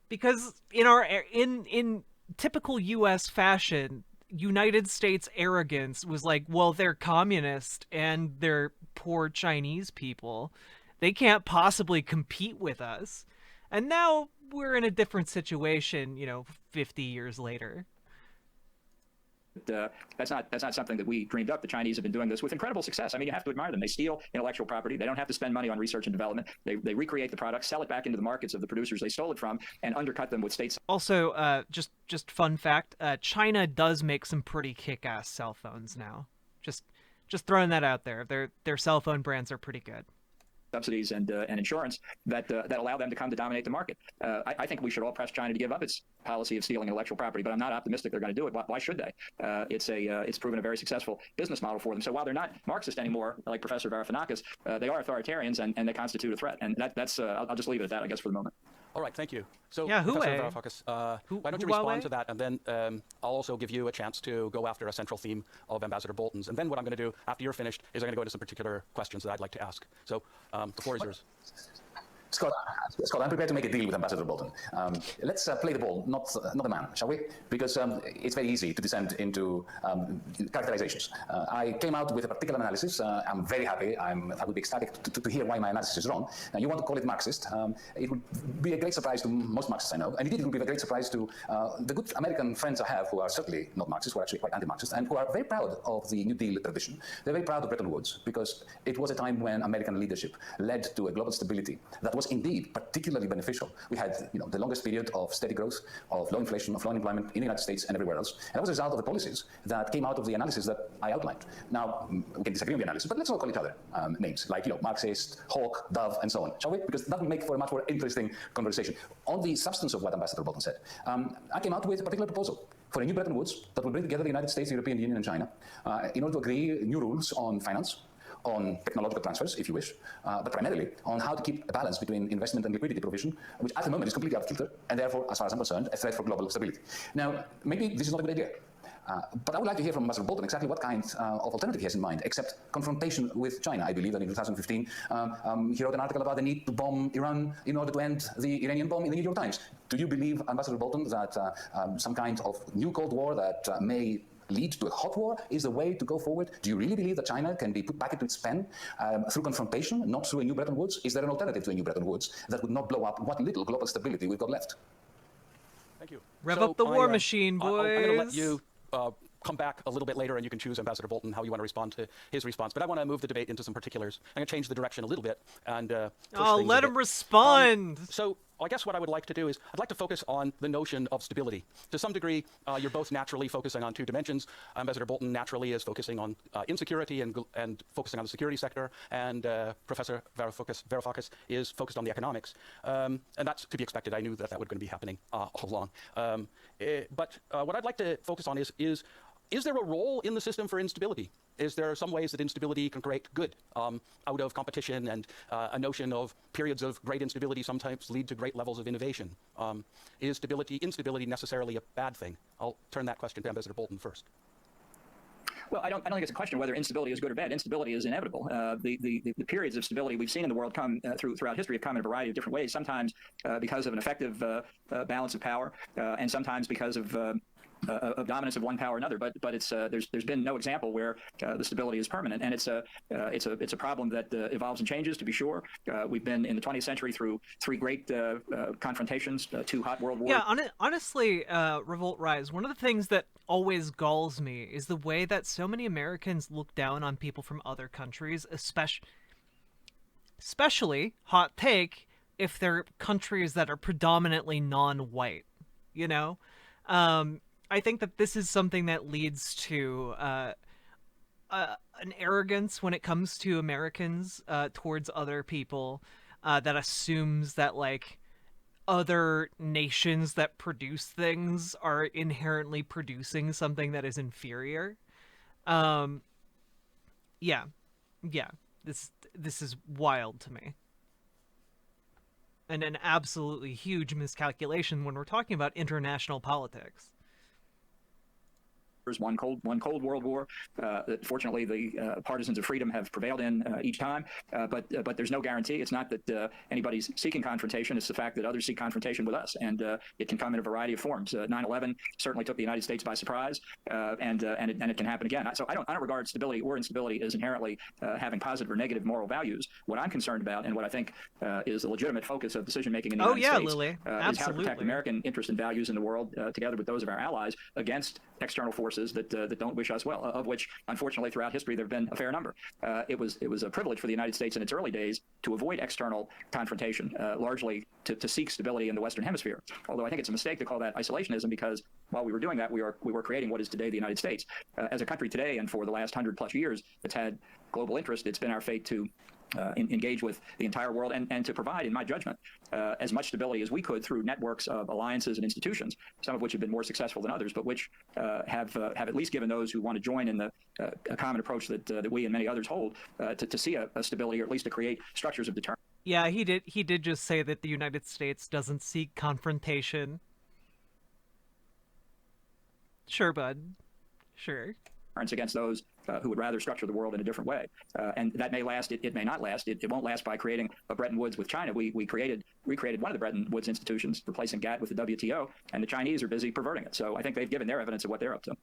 Because in typical US fashion, United States arrogance was like, well, they're communist and they're poor Chinese people. They can't possibly compete with us. And now we're in a different situation, 50 years later. That's not something that we dreamed up. The Chinese have been doing this with incredible success. I mean, you have to admire them. They steal intellectual property. They don't have to spend money on research and development. They recreate the product, sell it back into the markets of the producers they stole it from, and undercut them with state. Also, just fun fact, China does make some pretty kick-ass cell phones now. Just throwing that out there. Their cell phone brands are pretty good. subsidies and insurance that allow them to come to dominate the market. I think we should all press China to give up its policy of stealing intellectual property, but I'm not optimistic they're going to do it. Why should they? It's proven a very successful business model for them. So while they're not Marxist anymore, like Professor Varoufakis, they are authoritarians and they constitute a threat. And that's I'll just leave it at that, I guess, for the moment. All right, thank you. So, Yeah, Professor Varoufakis, why don't you respond to that, and then I'll also give you a chance to go after a central theme of Ambassador Bolton's. And then what I'm going to do after you're finished is I'm going to go into some particular questions that I'd like to ask. So the floor is yours. Scott, I'm prepared to make a deal with Ambassador Bolton. Let's play the ball, not the man, shall we? Because it's very easy to descend into characterizations. I came out with a particular analysis. I'm very happy. I would be ecstatic to hear why my analysis is wrong. Now, you want to call it Marxist. It would be a great surprise to most Marxists I know. And indeed, it would be a great surprise to the good American friends I have who are certainly not Marxists, who are actually quite anti-Marxist, and who are very proud of the New Deal tradition. They're very proud of Bretton Woods, because it was a time when American leadership led to a global stability that was indeed particularly beneficial. We had, the longest period of steady growth, of low inflation, of low unemployment in the United States and everywhere else. And that was a result of the policies that came out of the analysis that I outlined. Now, we can disagree on the analysis, but let's all call each other names, like, Marxist, Hawk, Dove, and so on, shall we? Because that will make for a much more interesting conversation. On the substance of what Ambassador Bolton said, I came out with a particular proposal for a new Bretton Woods that will bring together the United States, the European Union, and China in order to agree new rules on finance, on technological transfers, if you wish, but primarily on how to keep a balance between investment and liquidity provision, which at the moment is completely out of kilter, and therefore, as far as I'm concerned, a threat for global stability. Now, maybe this is not a good idea, but I would like to hear from Ambassador Bolton exactly what kind of alternative he has in mind, except confrontation with China. I believe that in 2015, he wrote an article about the need to bomb Iran in order to end the Iranian bomb in the New York Times. Do you believe, Ambassador Bolton, that some kind of new Cold War that may lead to a hot war is the way to go forward? Do you really believe that China can be put back into its pen through confrontation, not through a new Bretton Woods? Is there an alternative to a new Bretton Woods that would not blow up what little global stability we've got left? Thank you. Rev up the war machine, boys. I'm going to let you come back a little bit later, and you can choose, Ambassador Bolton, how you want to respond to his response. But I want to move the debate into some particulars. I'm going to change the direction a little bit and let him respond. So I guess what I would like to do is I'd like to focus on the notion of stability. To some degree, you're both naturally focusing on two dimensions. Ambassador Bolton naturally is focusing on insecurity and focusing on the security sector, and Professor Varoufakis is focused on the economics. And that's to be expected. I knew that was going to be happening all along. But what I'd like to focus on is there a role in the system for instability? Is there some ways that instability can create good out of competition, and a notion of periods of great instability sometimes lead to great levels of innovation? Is instability necessarily a bad thing? I'll turn that question to Ambassador Bolton first. Well, I don't think it's a question whether instability is good or bad. Instability is inevitable. The periods of stability we've seen in the world come throughout history have come in a variety of different ways, sometimes because of an effective balance of power, and sometimes because of dominance of one power or another, but it's there's been no example where the stability is permanent, and it's a problem that evolves and changes, to be sure. We've been in the 20th century through three great confrontations, two hot world wars. Yeah, honestly, Revolt Rise, one of the things that always galls me is the way that so many Americans look down on people from other countries, especially, hot take, if they're countries that are predominantly non-white, I think that this is something that leads to an arrogance when it comes to Americans towards other people that assumes that, other nations that produce things are inherently producing something that is inferior. Yeah. This is wild to me. And an absolutely huge miscalculation when we're talking about international politics. One cold World War. Fortunately, the partisans of freedom have prevailed in each time, but there's no guarantee. It's not that anybody's seeking confrontation. It's the fact that others seek confrontation with us, and it can come in a variety of forms. 9/11 certainly took the United States by surprise, and it can happen again. So I don't regard stability or instability as inherently having positive or negative moral values. What I'm concerned about, and what I think is the legitimate focus of decision making in the United States, Lily. Is how to protect American interests and values in the world, together with those of our allies, against external forces that don't wish us well, of which, unfortunately, throughout history, there have been a fair number. It was a privilege for the United States in its early days to avoid external confrontation, largely to seek stability in the Western Hemisphere. Although I think it's a mistake to call that isolationism, because while we were doing that, we were creating what is today the United States. As a country today, and for the last 100+ years, it's had global interest. It's been our fate to engage with the entire world and to provide, in my judgment, as much stability as we could through networks of alliances and institutions, some of which have been more successful than others, but which have at least given those who want to join in the a common approach that we and many others hold to see a stability, or at least to create structures of deterrence. Yeah, he did just say that the United States doesn't seek confrontation. Sure, bud. Sure. Against those who would rather structure the world in a different way. And that may last, it may not last. It won't last by creating a Bretton Woods with China. We recreated one of the Bretton Woods institutions, replacing GATT with the WTO, and the Chinese are busy perverting it. So I think they've given their evidence of what they're up to.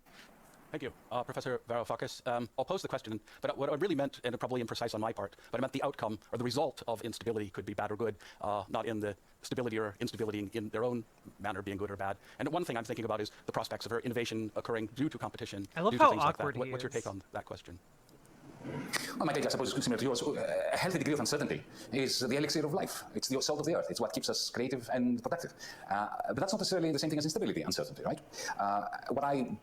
Thank you. Professor Varoufakis, I'll pose the question, but what I really meant, and probably imprecise on my part, but I meant the outcome or the result of instability could be bad or good, not in the stability or instability in their own manner being good or bad. And one thing I'm thinking about is the prospects of innovation occurring due to competition. I love due how to things awkward like that. he What's your is. take on that question? Well, my take, I suppose, is similar to yours. A healthy degree of uncertainty is the elixir of life. It's the salt of the earth. It's what keeps us creative and productive. But that's not necessarily the same thing as instability, uncertainty, right? What I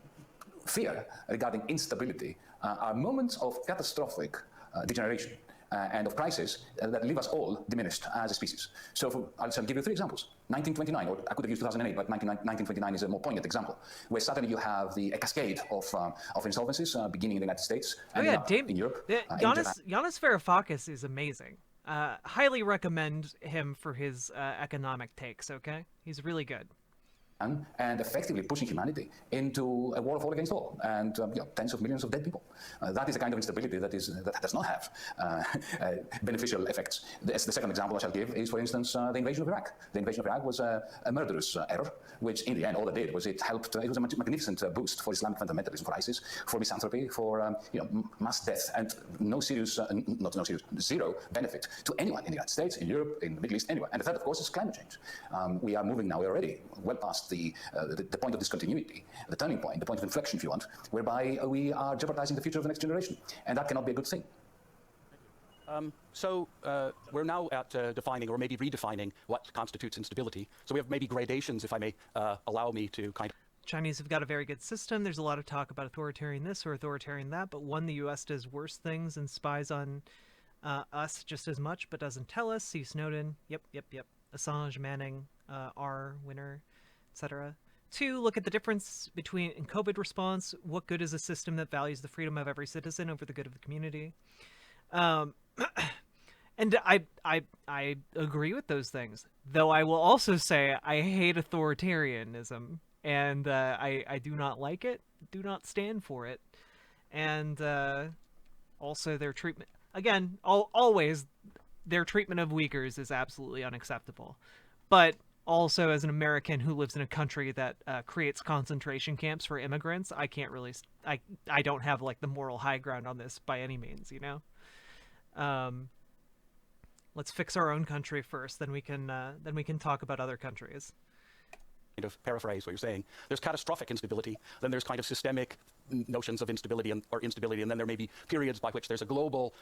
fear regarding instability are moments of catastrophic degeneration and of crisis that leave us all diminished as a species. So I'll give you 3 examples. 1929, or I could have used 2008, but 1929 is a more poignant example, where suddenly you have a cascade of insolvencies beginning in the United States and in Europe. Yanis Varoufakis is amazing. Highly recommend him for his economic takes, okay? He's really good. And effectively pushing humanity into a war of all against all, and tens of millions of dead people. That is a kind of instability that does not have beneficial effects. The second example I shall give is, for instance, the invasion of Iraq. The invasion of Iraq was a murderous error, which in the end all it did was it helped. It was a magnificent boost for Islamic fundamentalism, for ISIS, for misanthropy, for mass death, and zero benefit to anyone in the United States, in Europe, in the Middle East, anywhere. And the third, of course, is climate change. We are moving now. We're already well past the point of discontinuity, the turning point, the point of inflection, if you want, whereby we are jeopardizing the future of the next generation, and that cannot be a good thing. So we're now at defining, or maybe redefining, what constitutes instability. So we have maybe gradations, if I may allow me to kind of. Chinese have got a very good system. There's a lot of talk about authoritarian this or authoritarian that, but one, the U.S. does worse things and spies on us just as much, but doesn't tell us. See Snowden. Yep. Assange, Manning, R, Winner, etc. 2, look at the difference between in COVID response. What good is a system that values the freedom of every citizen over the good of the community? And I agree with those things, though I will also say I hate authoritarianism, and I do not like it, do not stand for it, and also their treatment. Again, always their treatment of Uyghurs is absolutely unacceptable, but also as an American who lives in a country that creates concentration camps for immigrants, I can't really, I don't have like the moral high ground on this by any means, you know. Let's fix our own country first, then we can talk about other countries. Kind of paraphrase what you're saying. There's catastrophic instability, then there's kind of systemic notions of instability or instability, and then there may be periods by which there's a global,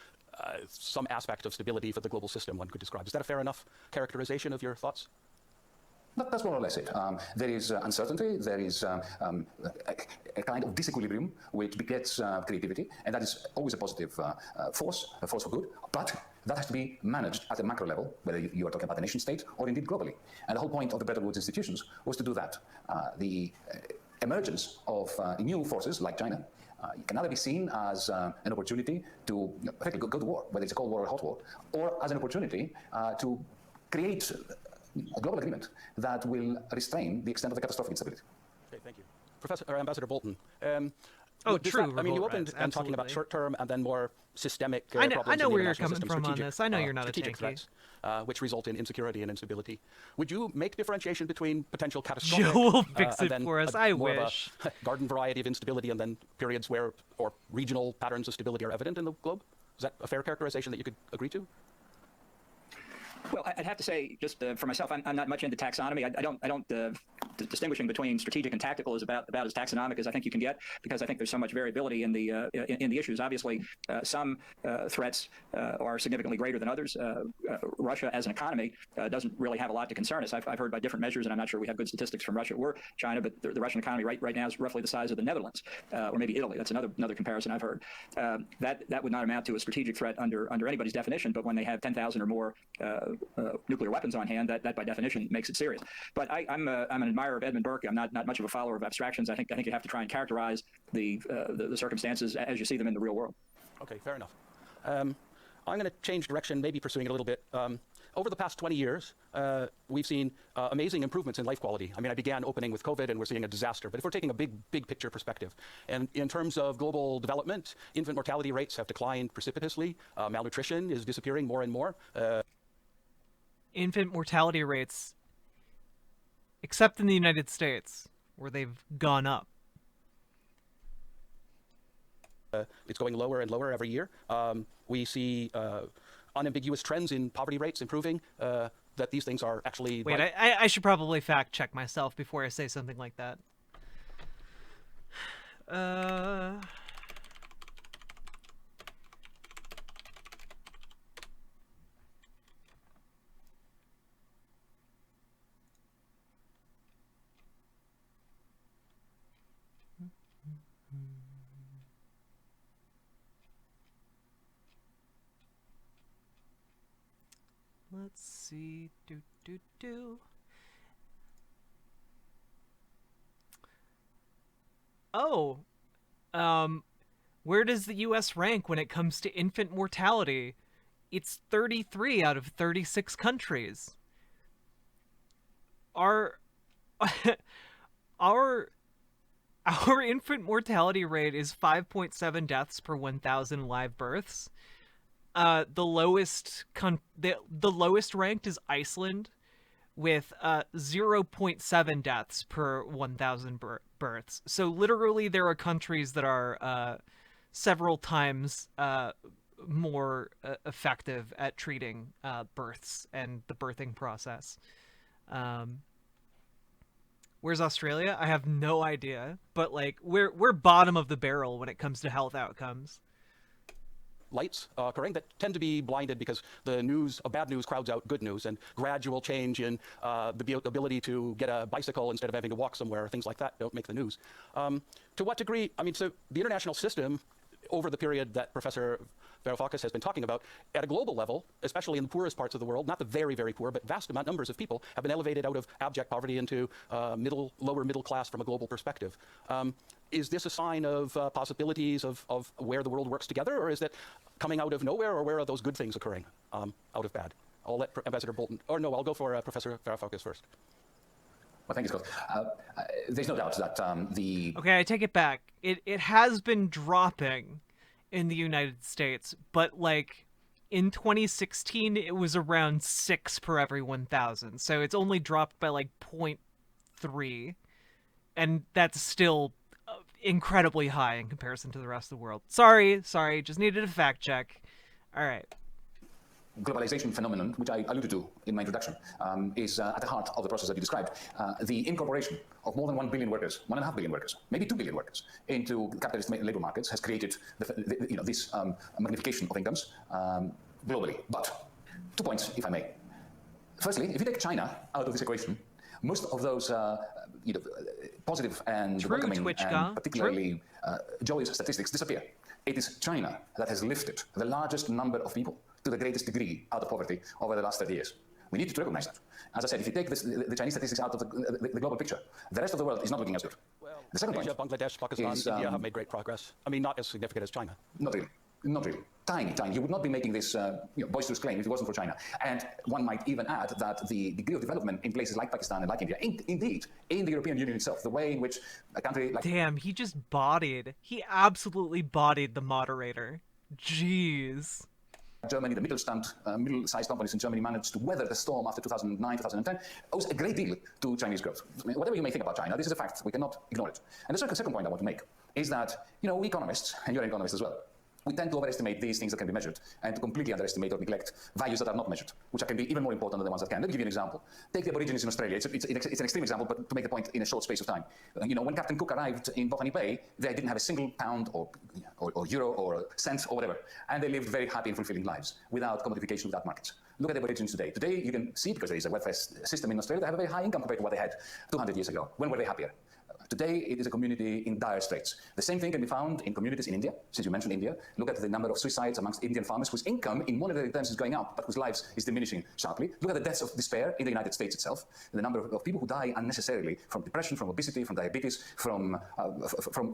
some aspect of stability for the global system one could describe. Is that a fair enough characterization of your thoughts? That's more or less it. There is uncertainty, there is a kind of disequilibrium which begets creativity, and that is always a positive force, a force for good, but that has to be managed at a macro level, whether you are talking about the nation state or indeed globally. And the whole point of the Bretton Woods institutions was to do that. The emergence of new forces like China can either be seen as an opportunity to go to war, whether it's a Cold War or a hot war, or as an opportunity to create a global agreement that will restrain the extent of the catastrophic instability. Okay, thank you. Professor or Ambassador Bolton. True. I mean, you opened and talking about short-term and then more systemic I problems know in the where you're international coming system, from on strategic, this. I know you're not a strategic tanky. threats, which result in insecurity and instability. Would you make differentiation between potential catastrophic Joe will fix and it then for us. I wish. Of a garden variety of instability, and then periods where or regional patterns of stability are evident in the globe? Is that a fair characterization that you could agree to? Well, I'd have to say, just for myself, I'm not much into taxonomy. I don't distinguishing between strategic and tactical is about as taxonomic as I think you can get, because I think there's so much variability in the issues. Obviously, some threats are significantly greater than others. Russia, as an economy, doesn't really have a lot to concern us. I've heard by different measures, and I'm not sure we have good statistics from Russia or China, but the Russian economy right now is roughly the size of the Netherlands, or maybe Italy. That's another comparison I've heard. That would not amount to a strategic threat under anybody's definition, but when they have 10,000 or more nuclear weapons on hand, that by definition makes it serious. But I'm an admirer of Edmund Burke. I'm not much of a follower of abstractions. I think you have to try and characterize the circumstances as you see them in the real world. Okay, fair enough. I'm going to change direction, maybe pursuing it a little bit. Over the past 20 years, we've seen amazing improvements in life quality. I mean, I began opening with COVID, and we're seeing a disaster. But if we're taking a big picture perspective, and in terms of global development, infant mortality rates have declined precipitously. Malnutrition is disappearing more and more. Infant mortality rates, except in the United States, where they've gone up. It's going lower and lower every year. We see unambiguous trends in poverty rates improving, that these things are actually... Wait, I should probably fact check myself before I say something like that. Let's see. Oh, where does the U.S. rank when it comes to infant mortality? It's 33 out of 36 countries. Our infant mortality rate is 5.7 deaths per 1,000 live births. The lowest ranked is Iceland, with 0.7 deaths per 1,000 births. So literally, there are countries that are several times more effective at treating births and the birthing process. Where's Australia? I have no idea, but like we're bottom of the barrel when it comes to health outcomes. Lights occurring that tend to be blinded because the bad news crowds out good news, and gradual change in the ability to get a bicycle instead of having to walk somewhere, things like that don't make the news. To what degree? I mean, so the international system, over the period that Professor Varoufakis has been talking about, at a global level, especially in the poorest parts of the world, not the very, very poor, but vast numbers of people have been elevated out of abject poverty into lower middle class from a global perspective. Is this a sign of possibilities of where the world works together, or is that coming out of nowhere, or where are those good things occurring out of bad? I'll let Ambassador Bolton, or no, I'll go for Professor Varoufakis first. Well, thank you, Scott. There's no doubt that the... Okay, I take it back. It has been dropping in the United States, but like in 2016, it was around 6 per every 1,000. So it's only dropped by like 0.3, and that's still incredibly high in comparison to the rest of the world. Sorry, just needed a fact check. All right. Globalization phenomenon, which I alluded to in my introduction, is at the heart of the process that you described. The incorporation of more than 1 billion workers, 1.5 billion workers, maybe 2 billion workers into capitalist labor markets has created this magnification of incomes globally. But 2 points, if I may. Firstly, if you take China out of this equation, most of those positive and welcoming and particularly joyous statistics disappear. It is China that has lifted the largest number of people to the greatest degree out of poverty over the last 30 years. We need to recognize that. As I said, if you take the Chinese statistics out of the global picture, the rest of the world is not looking as good. Well, the second Asia, point Bangladesh, Pakistan, India have made great progress. I mean, not as significant as China. Not really. Not really. Tiny. You would not be making this boisterous claim if it wasn't for China. And one might even add that the degree of development in places like Pakistan and like India, indeed, in the European Union itself, the way in which a country like... Damn, he He absolutely bodied the moderator. Jeez. Germany, the middle-sized companies in Germany managed to weather the storm after 2009, 2010, owes a great deal to Chinese growth. I mean, whatever you may think about China, this is a fact. We cannot ignore it. And the second point I want to make is that, we economists, and you're an economist as well, we tend to overestimate these things that can be measured and to completely underestimate or neglect values that are not measured, which can be even more important than the ones that can. Let me give you an example. Take the Aborigines in Australia. It's an extreme example, but to make the point in a short space of time. When Captain Cook arrived in Botany Bay, they didn't have a single pound or euro or cent or whatever, and they lived very happy and fulfilling lives without commodification, without markets. Look at the Aborigines today. Today, you can see, because there is a welfare system in Australia, they have a very high income compared to what they had 200 years ago. When were they happier? Today, it is a community in dire straits. The same thing can be found in communities in India. Since you mentioned India, look at the number of suicides amongst Indian farmers whose income in monetary terms is going up, but whose lives is diminishing sharply. Look at the deaths of despair in the United States itself. The number of people who die unnecessarily from depression, from obesity, from diabetes, from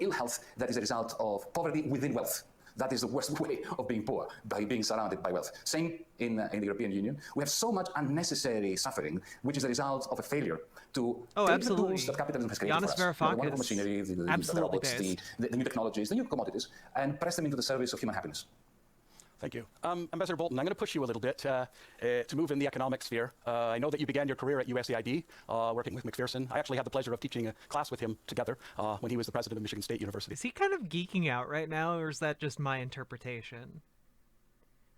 ill health that is a result of poverty within wealth. That is the worst way of being poor, by being surrounded by wealth. Same in the European Union. We have so much unnecessary suffering, which is a result of a failure to take the tools that capitalism has created Yanis for us, Varoufakis. the wonderful machinery, the robots, the new technologies, the new commodities, and press them into the service of human happiness. Thank you. Ambassador Bolton, I'm going to push you a little bit to move in the economic sphere. I know that you began your career at USAID, working with McPherson. I actually had the pleasure of teaching a class with him together when he was the president of Michigan State University. Is he kind of geeking out right now, or is that just my interpretation?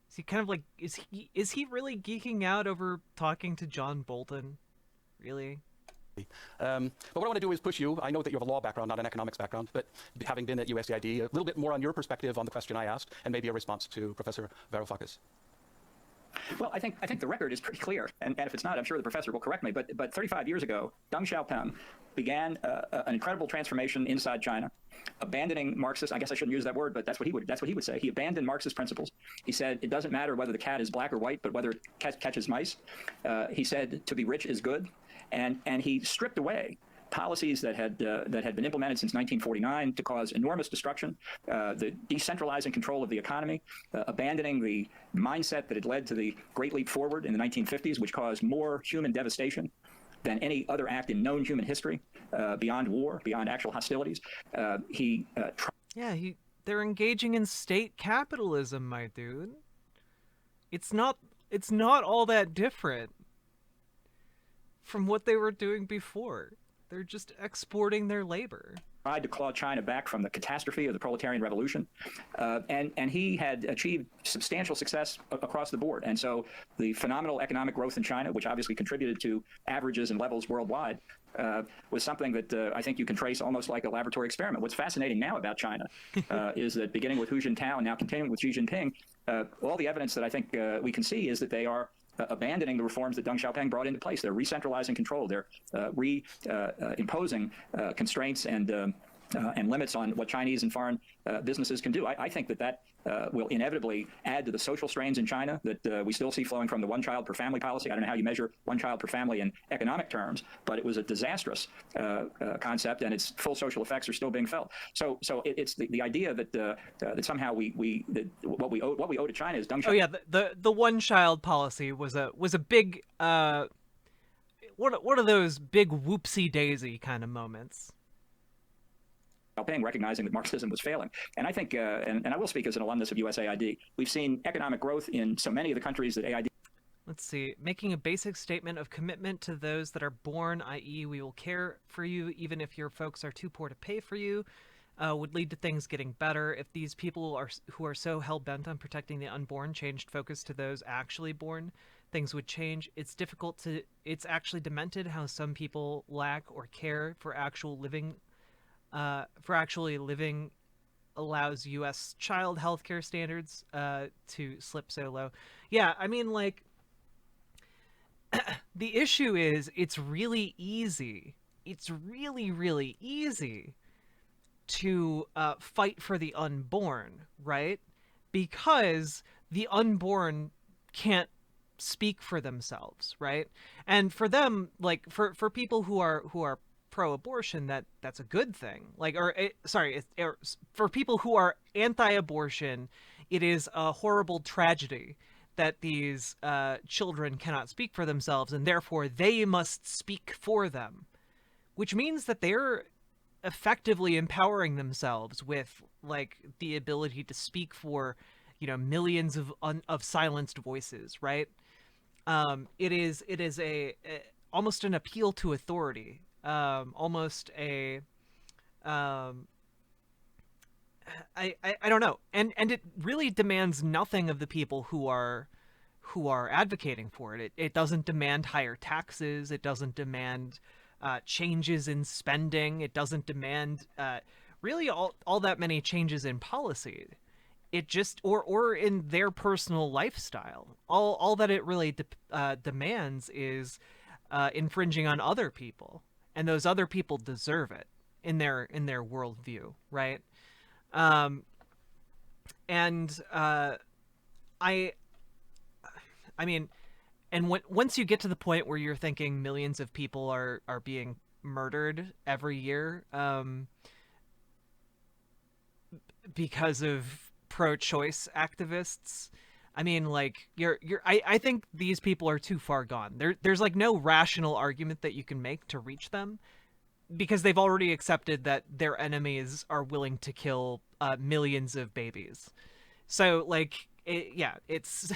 Is he kind of like, is he really geeking out over talking to John Bolton? Really? But what I want to do is push you. I know that you have a law background, not an economics background, but having been at USAID, a little bit more on your perspective on the question I asked, and maybe a response to Professor Varoufakis. Well, I think the record is pretty clear, and if it's not, I'm sure the professor will correct me. But 35 years ago, Deng Xiaoping began an incredible transformation inside China, abandoning Marxist. I guess I shouldn't use that word, but that's what he would say. He abandoned Marxist principles. He said it doesn't matter whether the cat is black or white, but whether it catches mice. He said to be rich is good, and he stripped away policies that had been implemented since 1949 to cause enormous destruction, the decentralizing control of the economy, abandoning the mindset that had led to the Great Leap Forward in the 1950s, which caused more human devastation than any other act in known human history, beyond war, beyond actual hostilities. They're engaging in state capitalism, my dude. It's not all that different from what they were doing before. They're just exporting their labor. Tried to claw China back from the catastrophe of the proletarian revolution, and he had achieved substantial success across the board. And so the phenomenal economic growth in China, which obviously contributed to averages and levels worldwide, was something that I think you can trace almost like a laboratory experiment. What's fascinating now about China is that beginning with Hu Jintao and now continuing with Xi Jinping, all the evidence that I think we can see is that they are abandoning the reforms that Deng Xiaoping brought into place. They're re-centralizing control. They're imposing constraints and limits on what Chinese and foreign businesses can do. I think that will inevitably add to the social strains in China that we still see flowing from the one-child per family policy. I don't know how you measure one child per family in economic terms, but it was a disastrous concept, and its full social effects are still being felt. So it's the idea that somehow what we owe to China is Deng Xiaoping. Oh yeah, the one-child policy was a big one of those big whoopsie-daisy kind of moments. Recognizing that Marxism was failing. And I think, and I will speak as an alumnus of USAID, we've seen economic growth in so many of the countries that AID... Let's see. Making a basic statement of commitment to those that are born, i.e. we will care for you even if your folks are too poor to pay for you, would lead to things getting better. If these people who are so hell-bent on protecting the unborn changed focus to those actually born, things would change. It's actually demented how some people lack or care for actually living allows U.S. child healthcare standards to slip so low. Yeah, I mean, like, the issue is it's really easy. It's really, really easy to fight for the unborn, right? Because the unborn can't speak for themselves, right? And for them, like, for people who are pro-abortion, that's a good thing. Like, for people who are anti-abortion, it is a horrible tragedy that these children cannot speak for themselves, and therefore they must speak for them, which means that they're effectively empowering themselves with, like, the ability to speak for, millions of silenced voices, right? It is almost an appeal to authority. Almost a I don't know, and it really demands nothing of the people who are advocating for it. It doesn't demand higher taxes. It doesn't demand changes in spending. It doesn't demand really all that many changes in policy. It just or in their personal lifestyle. All that it really demands is infringing on other people, and those other people deserve it in their worldview, right? And I mean, and once you get to the point where you're thinking millions of people are being murdered every year because of pro-choice activists, I mean, like I think these people are too far gone. There's like no rational argument that you can make to reach them, because they've already accepted that their enemies are willing to kill millions of babies. So like, it's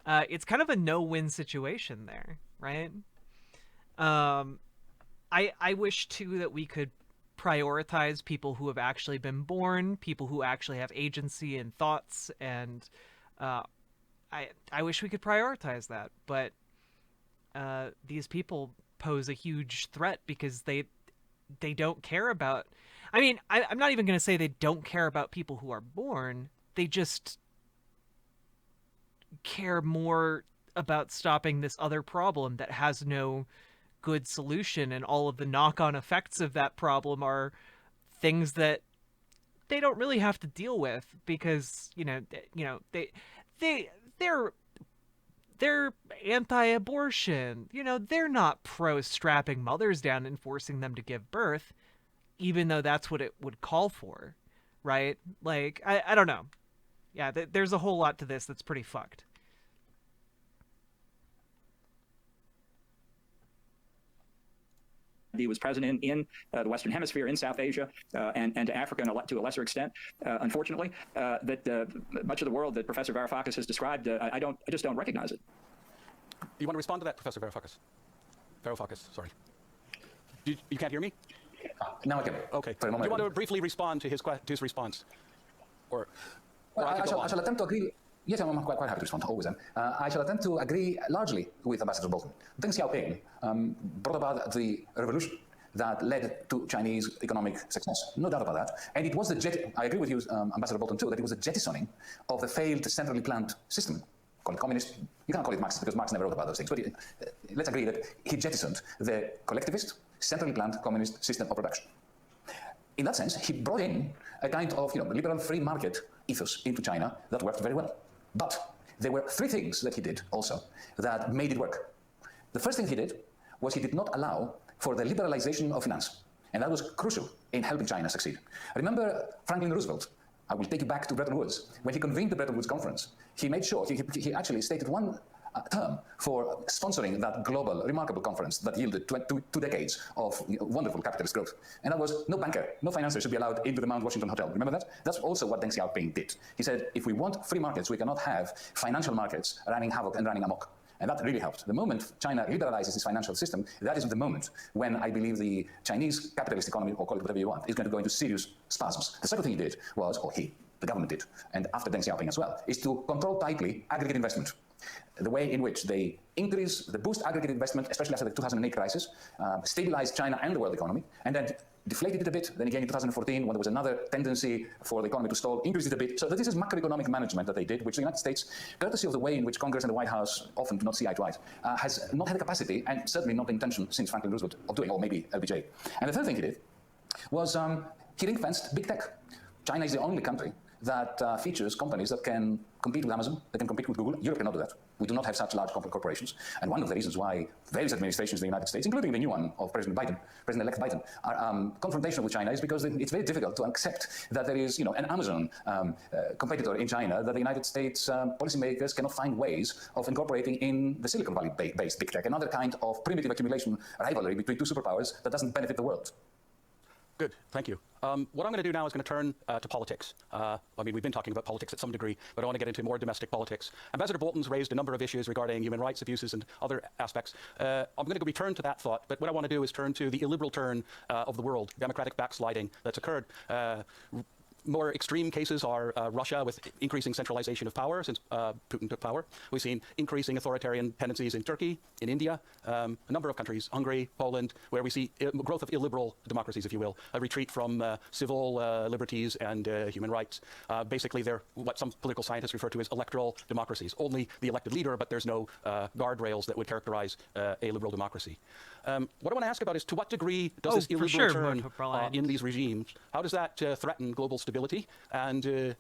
it's kind of a no-win situation there, right? I wish too that we could prioritize people who have actually been born, people who actually have agency and thoughts, and I wish we could prioritize that, but these people pose a huge threat because they don't care about. I mean, I'm not even going to say they don't care about people who are born. They just care more about stopping this other problem that has no good solution, and all of the knock-on effects of that problem are things that they don't really have to deal with because they're anti-abortion. They're not pro strapping mothers down and forcing them to give birth, even though that's what it would call for, right? Like, I don't know. Yeah, there's a whole lot to this that's pretty fucked. He was president in the Western Hemisphere, in South Asia, and to Africa to a lesser extent. Unfortunately, that much of the world that Professor Varoufakis has described, I just don't recognize it. You want to respond to that, Professor Varoufakis? Sorry. You can't hear me? Now I can. Okay. For a moment. Do you want to briefly respond to his response? Or I shall attempt to agree. Yes, I'm quite happy to respond. Always am. I shall attempt to agree largely with Ambassador Bolton. Deng Xiaoping brought about the revolution that led to Chinese economic success. No doubt about that. And it was I agree with you, Ambassador Bolton, too, that it was a jettisoning of the failed centrally planned system. Call it communist. You can't call it Marxist because Marx never wrote about those things. But let's agree that he jettisoned the collectivist, centrally planned communist system of production. In that sense, he brought in a kind of liberal free market ethos into China that worked very well. But there were three things that he did also that made it work. The first thing he did was he did not allow for the liberalization of finance. And that was crucial in helping China succeed. Remember Franklin Roosevelt? I will take you back to Bretton Woods. When he convened the Bretton Woods Conference, he made sure, he actually stated one term for sponsoring that global, remarkable conference that yielded two decades of wonderful capitalist growth. And that was no banker, no financier should be allowed into the Mount Washington Hotel. Remember that? That's also what Deng Xiaoping did. He said, if we want free markets, we cannot have financial markets running havoc and running amok. And that really helped. The moment China liberalizes its financial system, that is the moment when I believe the Chinese capitalist economy, or call it whatever you want, is going to go into serious spasms. The second thing he did was, the government did, and after Deng Xiaoping as well, is to control tightly aggregate investment. The way in which they boost aggregate investment, especially after the 2008 crisis, stabilized China and the world economy, and then deflated it a bit. Then again in 2014, when there was another tendency for the economy to stall, increased it a bit. So this is macroeconomic management that they did, which the United States, courtesy of the way in which Congress and the White House often do not see eye to eye, has not had the capacity, and certainly not the intention since Franklin Roosevelt, of doing, or maybe LBJ. And the third thing he did was he ring-fenced big tech. China is the only country that features companies that can compete with Amazon, that can compete with Google. Europe cannot do that. We do not have such large corporations. And one of the reasons why various administrations in the United States, including the new one of President-elect Biden, are confrontational with China is because it's very difficult to accept that there is, an Amazon competitor in China that the United States policymakers cannot find ways of incorporating in the Silicon Valley-based big tech, another kind of primitive accumulation rivalry between two superpowers that doesn't benefit the world. Good, thank you. What I'm going to do now is going to turn to politics. We've been talking about politics at some degree, but I want to get into more domestic politics. Ambassador Bolton's raised a number of issues regarding human rights abuses and other aspects. I'm going to return to that thought, but what I want to do is turn to the illiberal turn of the world, democratic backsliding that's occurred. more extreme cases are Russia with increasing centralization of power since Putin took power. We've seen increasing authoritarian tendencies in Turkey, in India, a number of countries, Hungary, Poland, where we see growth of illiberal democracies, if you will, a retreat from civil liberties and human rights. Basically, they're what some political scientists refer to as electoral democracies. Only the elected leader, but there's no guardrails that would characterize a liberal democracy. What I want to ask about is, to what degree does this illiberal turn in these regimes, how does that threaten global stability? And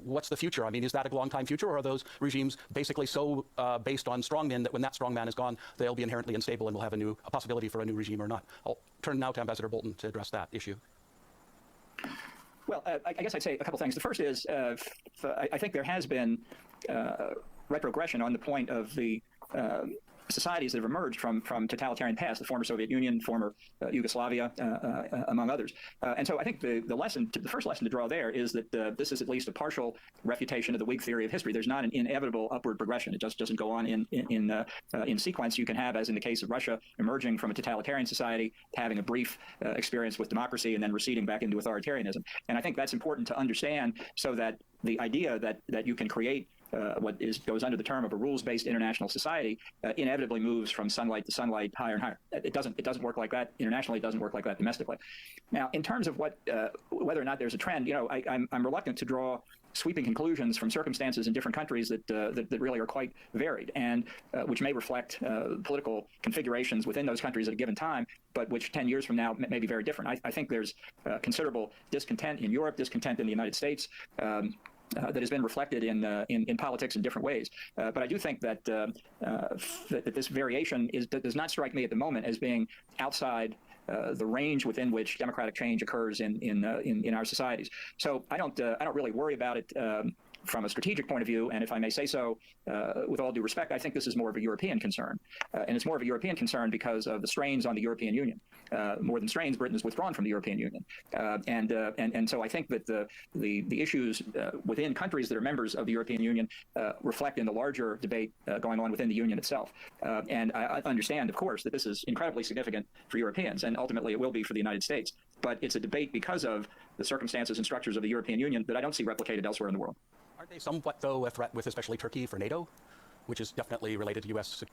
what's the future? I mean, is that a long time future, or are those regimes basically so based on strongmen that when that strongman is gone, they'll be inherently unstable and we'll have a possibility for a new regime or not? I'll turn now to Ambassador Bolton to address that issue. Well, I guess I'd say a couple things. The first is, I think there has been retrogression on the point of the societies that have emerged from totalitarian past, the former Soviet Union, former Yugoslavia, among others. And so I think the first lesson to draw there is that this is at least a partial refutation of the Whig theory of history. There's not an inevitable upward progression. It just doesn't go on in sequence. You can have, as in the case of Russia, emerging from a totalitarian society, having a brief experience with democracy, and then receding back into authoritarianism. And I think that's important to understand, so that the idea that you can create goes under the term of a rules-based international society inevitably moves from sunlight to sunlight, higher and higher. It doesn't work like that internationally. It doesn't work like that domestically. Now, in terms of whether or not there's a trend, I'm reluctant to draw sweeping conclusions from circumstances in different countries that really are quite varied, and which may reflect political configurations within those countries at a given time, but which 10 years from now may be very different. I think there's considerable discontent in Europe, discontent in the United States, that has been reflected in politics in different ways. But I do think that this variation does not strike me at the moment as being outside the range within which democratic change occurs in our societies. So I don't really worry about it from a strategic point of view, and if I may say so, with all due respect, I think this is more of a European concern. And it's more of a European concern because of the strains on the European Union. More than strains, Britain has withdrawn from the European Union. And so I think that the issues within countries that are members of the European Union reflect in the larger debate going on within the Union itself. And I understand, of course, that this is incredibly significant for Europeans, and ultimately it will be for the United States. But it's a debate because of the circumstances and structures of the European Union that I don't see replicated elsewhere in the world. Aren't they somewhat, though, a threat with especially Turkey for NATO, which is definitely related to U.S.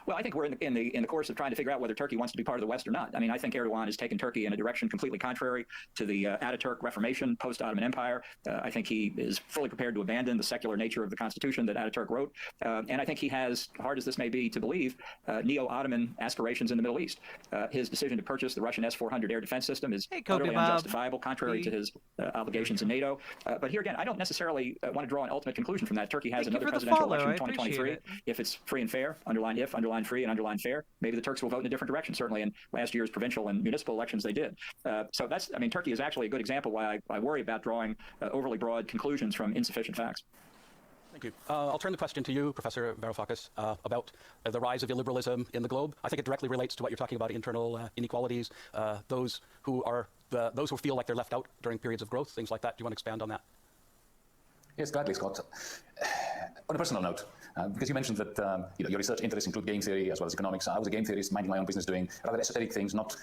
Well, I think we're in the course of trying to figure out whether Turkey wants to be part of the West or not. I mean, I think Erdogan has taken Turkey in a direction completely contrary to the Ataturk Reformation, post-Ottoman Empire. I think he is fully prepared to abandon the secular nature of the Constitution that Ataturk wrote. And I think he has, hard as this may be to believe, neo-Ottoman aspirations in the Middle East. His decision to purchase the Russian S-400 air defense system is utterly unjustifiable, contrary to his obligations in NATO. But here again, I don't necessarily want to draw an ultimate conclusion from that. Turkey has another presidential election in 2023. If it's free and fair, underline if, underline free, and underline fair, maybe the Turks will vote in a different direction. Certainly in last year's provincial and municipal elections they did. So Turkey is actually a good example why I worry about drawing overly broad conclusions from insufficient facts. Thank you. I'll turn the question to you, Professor Varoufakis, about the rise of illiberalism in the globe. I think it directly relates to what you're talking about, internal inequalities, those who feel like they're left out during periods of growth, things like that. Do you want to expand on that? Yes, gladly, Scott. On a personal note, because you mentioned that your research interests include game theory as well as economics. I was a game theorist, minding my own business, doing rather esoteric things, not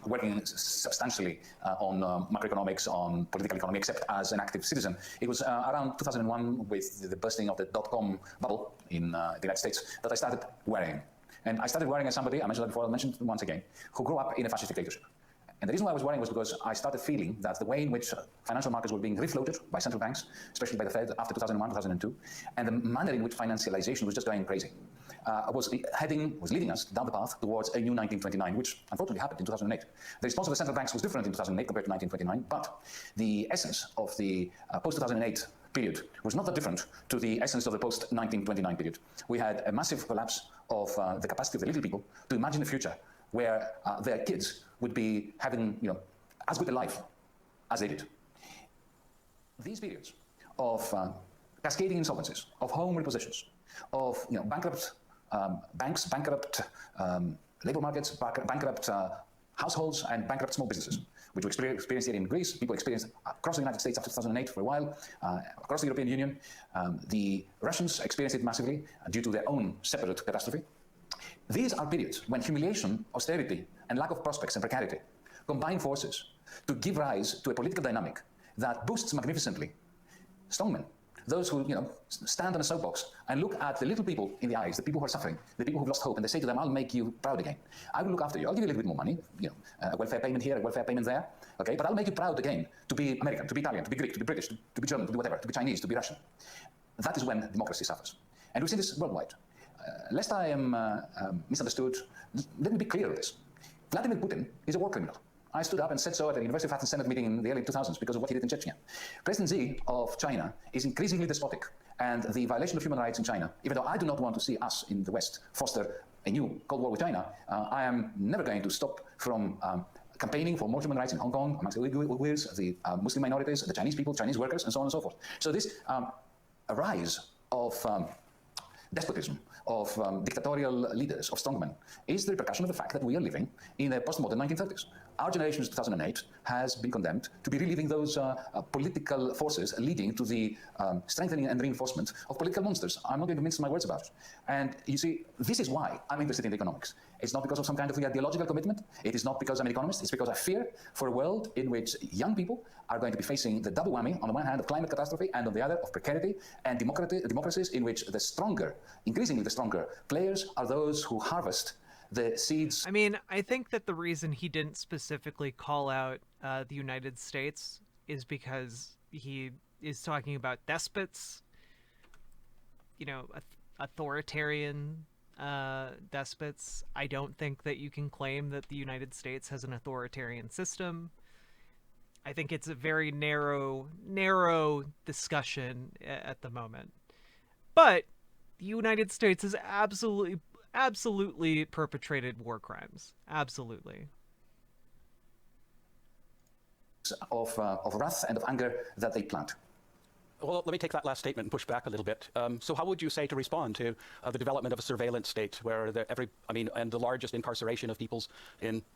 working substantially on macroeconomics, on political economy, except as an active citizen. It was around 2001, with the bursting of the dot-com bubble in the United States, that I started worrying. And I started worrying as somebody, I mentioned that before, I'll mention it once again, who grew up in a fascist dictatorship. And the reason why I was worrying was because I started feeling that the way in which financial markets were being refloated by central banks, especially by the Fed after 2001, 2002, and the manner in which financialization was just going crazy, was leading us down the path towards a new 1929, which unfortunately happened in 2008. The response of the central banks was different in 2008 compared to 1929, but the essence of the post-2008 period was not that different to the essence of the post-1929 period. We had a massive collapse of the capacity of the little people to imagine a future where their kids would be having, as good a life as they did. These periods of cascading insolvencies, of home repossessions, of bankrupt banks, bankrupt labor markets, bankrupt households, and bankrupt small businesses, which we experienced here in Greece. People experienced across the United States after 2008 for a while, across the European Union. The Russians experienced it massively due to their own separate catastrophe. These are periods when humiliation, austerity, and lack of prospects and precarity combine forces to give rise to a political dynamic that boosts magnificently strongmen, those who stand on a soapbox and look at the little people in the eyes, the people who are suffering, the people who've lost hope, and they say to them, I'll make you proud again. I will look after you. I'll give you a little bit more money, a welfare payment here, a welfare payment there, okay? But I'll make you proud again to be American, to be Italian, to be Greek, to be British, to be German, to be whatever, to be Chinese, to be Russian. That is when democracy suffers. And we see this worldwide. Lest I am misunderstood, let me be clear on this. Vladimir Putin is a war criminal. I stood up and said so at a University of Athens Senate meeting in the early 2000s because of what he did in Chechnya. President Xi of China is increasingly despotic, and the violation of human rights in China, even though I do not want to see us in the West foster a new Cold War with China, I am never going to stop from campaigning for more human rights in Hong Kong, amongst the Uyghurs, the Muslim minorities, the Chinese people, Chinese workers, and so on and so forth. So this a rise of despotism, of dictatorial leaders, of strongmen, is the repercussion of the fact that we are living in a postmodern 1930s. Our generation, 2008, has been condemned to be reliving those political forces leading to the strengthening and reinforcement of political monsters. I'm not going to mince my words about it. And you see, this is why I'm interested in economics. It's not because of some kind of ideological commitment. It is not because I'm an economist. It's because I fear for a world in which young people are going to be facing the double whammy, on the one hand of climate catastrophe, and on the other of precarity, and democracies in which the stronger, increasingly the stronger players are those who harvest the seeds. I mean, I think that the reason he didn't specifically call out the United States is because he is talking about despots, authoritarian despots. I don't think that you can claim that the United States has an authoritarian system. I think it's a very narrow discussion at the moment. But the United States has absolutely perpetrated war crimes. Absolutely. Of wrath and of anger that they plant. Well, let me take that last statement and push back a little bit. So how would you say to respond to the development of a surveillance state where and the largest incarceration of peoples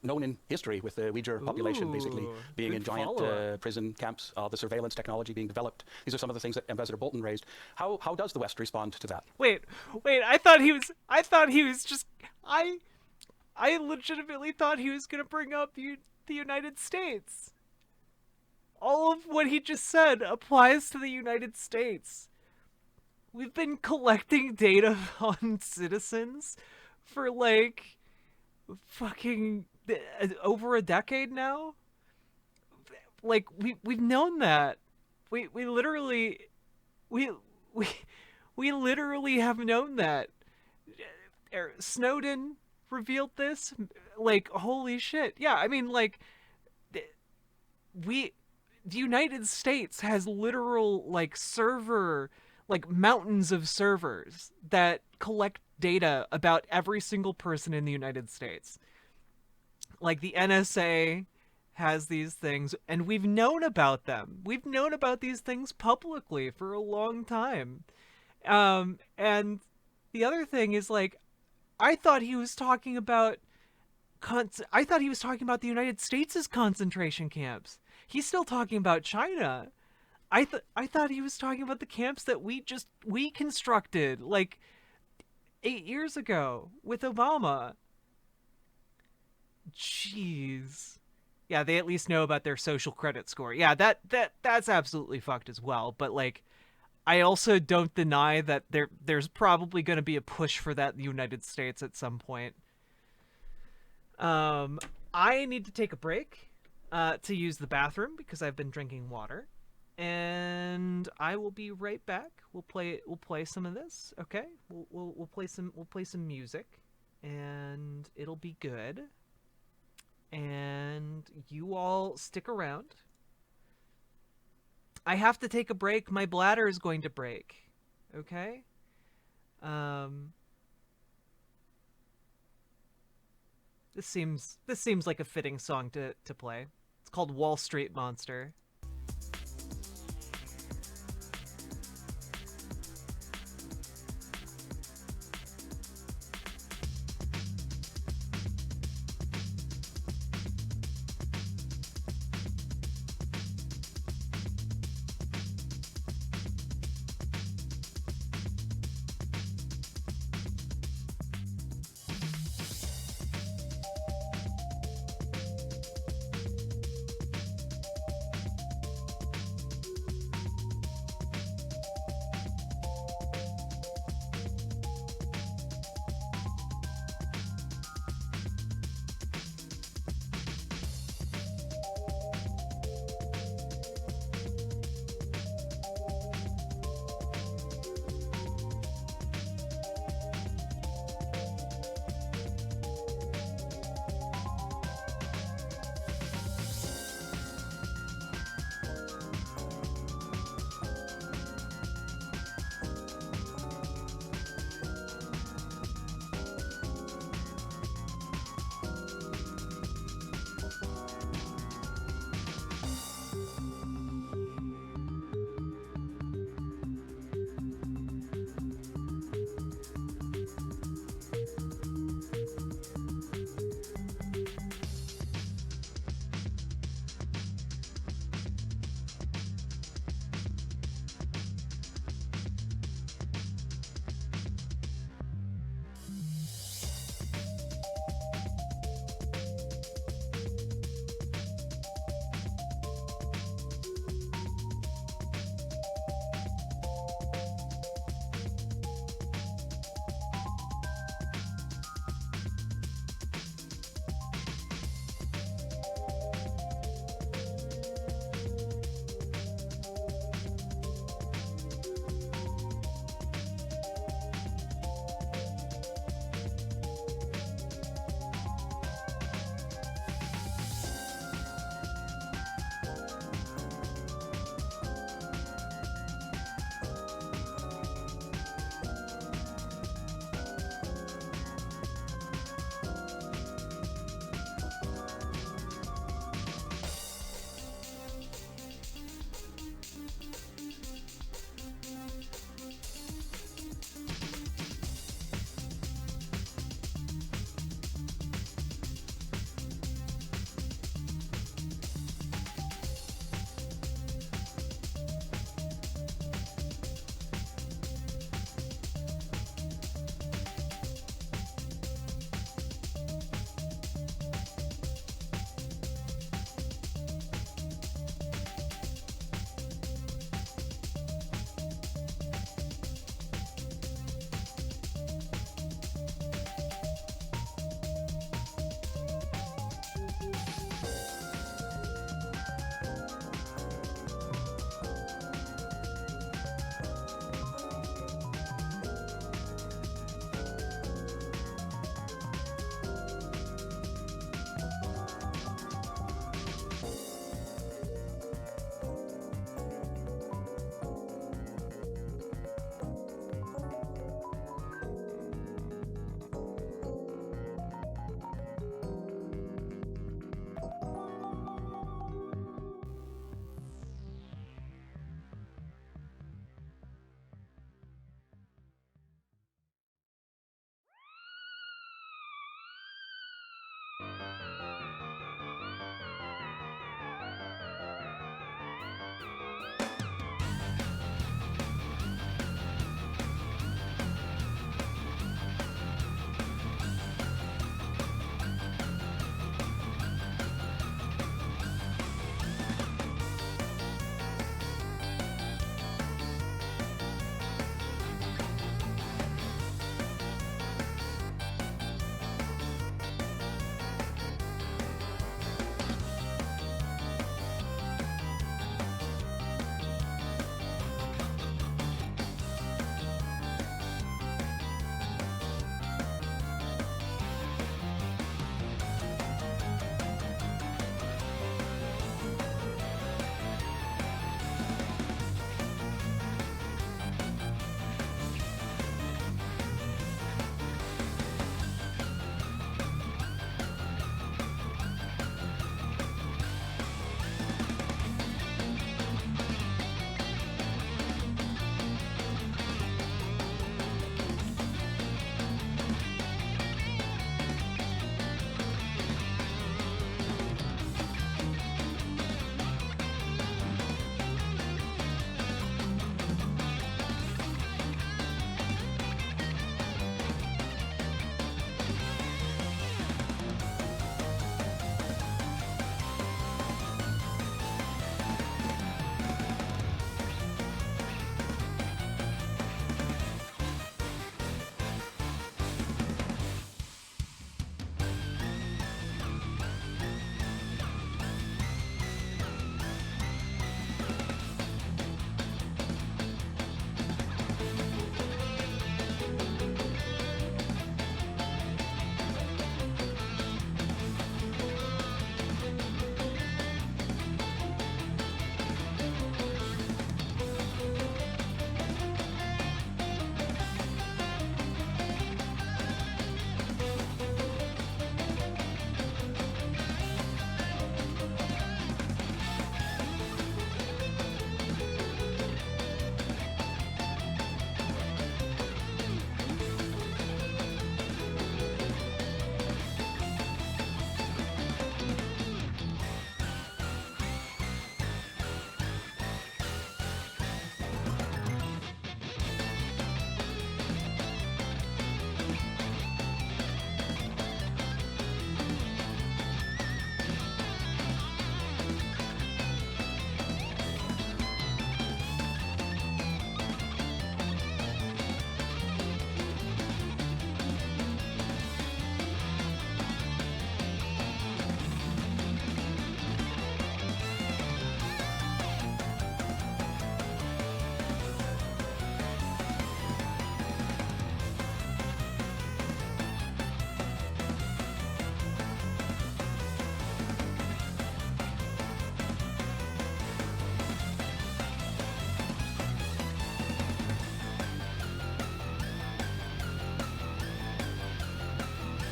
known in history, with the Uyghur population basically being in giant prison camps, the surveillance technology being developed? These are some of the things that Ambassador Bolton raised. How does the West respond to that? Wait, I thought he was just, I legitimately thought he was going to bring up the United States. All of what he just said applies to the United States. We've been collecting data on citizens for fucking over a decade now. We've known that. We literally have known that. Snowden revealed this. Holy shit. Yeah, I mean, the United States has literal mountains of servers that collect data about every single person in the United States. The NSA has these things, and we've known about them. We've known about these things publicly for a long time. And the other thing is, I thought he was talking about the United States' concentration camps. He's still talking about China. I thought he was talking about the camps that we constructed 8 years ago with Obama. Jeez. Yeah, they at least know about their social credit score. Yeah, that's absolutely fucked as well. But I also don't deny that there's probably going to be a push for that in the United States at some point. I need to take a break to use the bathroom because I've been drinking water, and I will be right back. We'll play some of this. Okay, we'll play some music, and it'll be good. And you all stick around. I have to take a break. My bladder is going to break. Okay. This seems like a fitting song to play. It's called Wall Street Monster.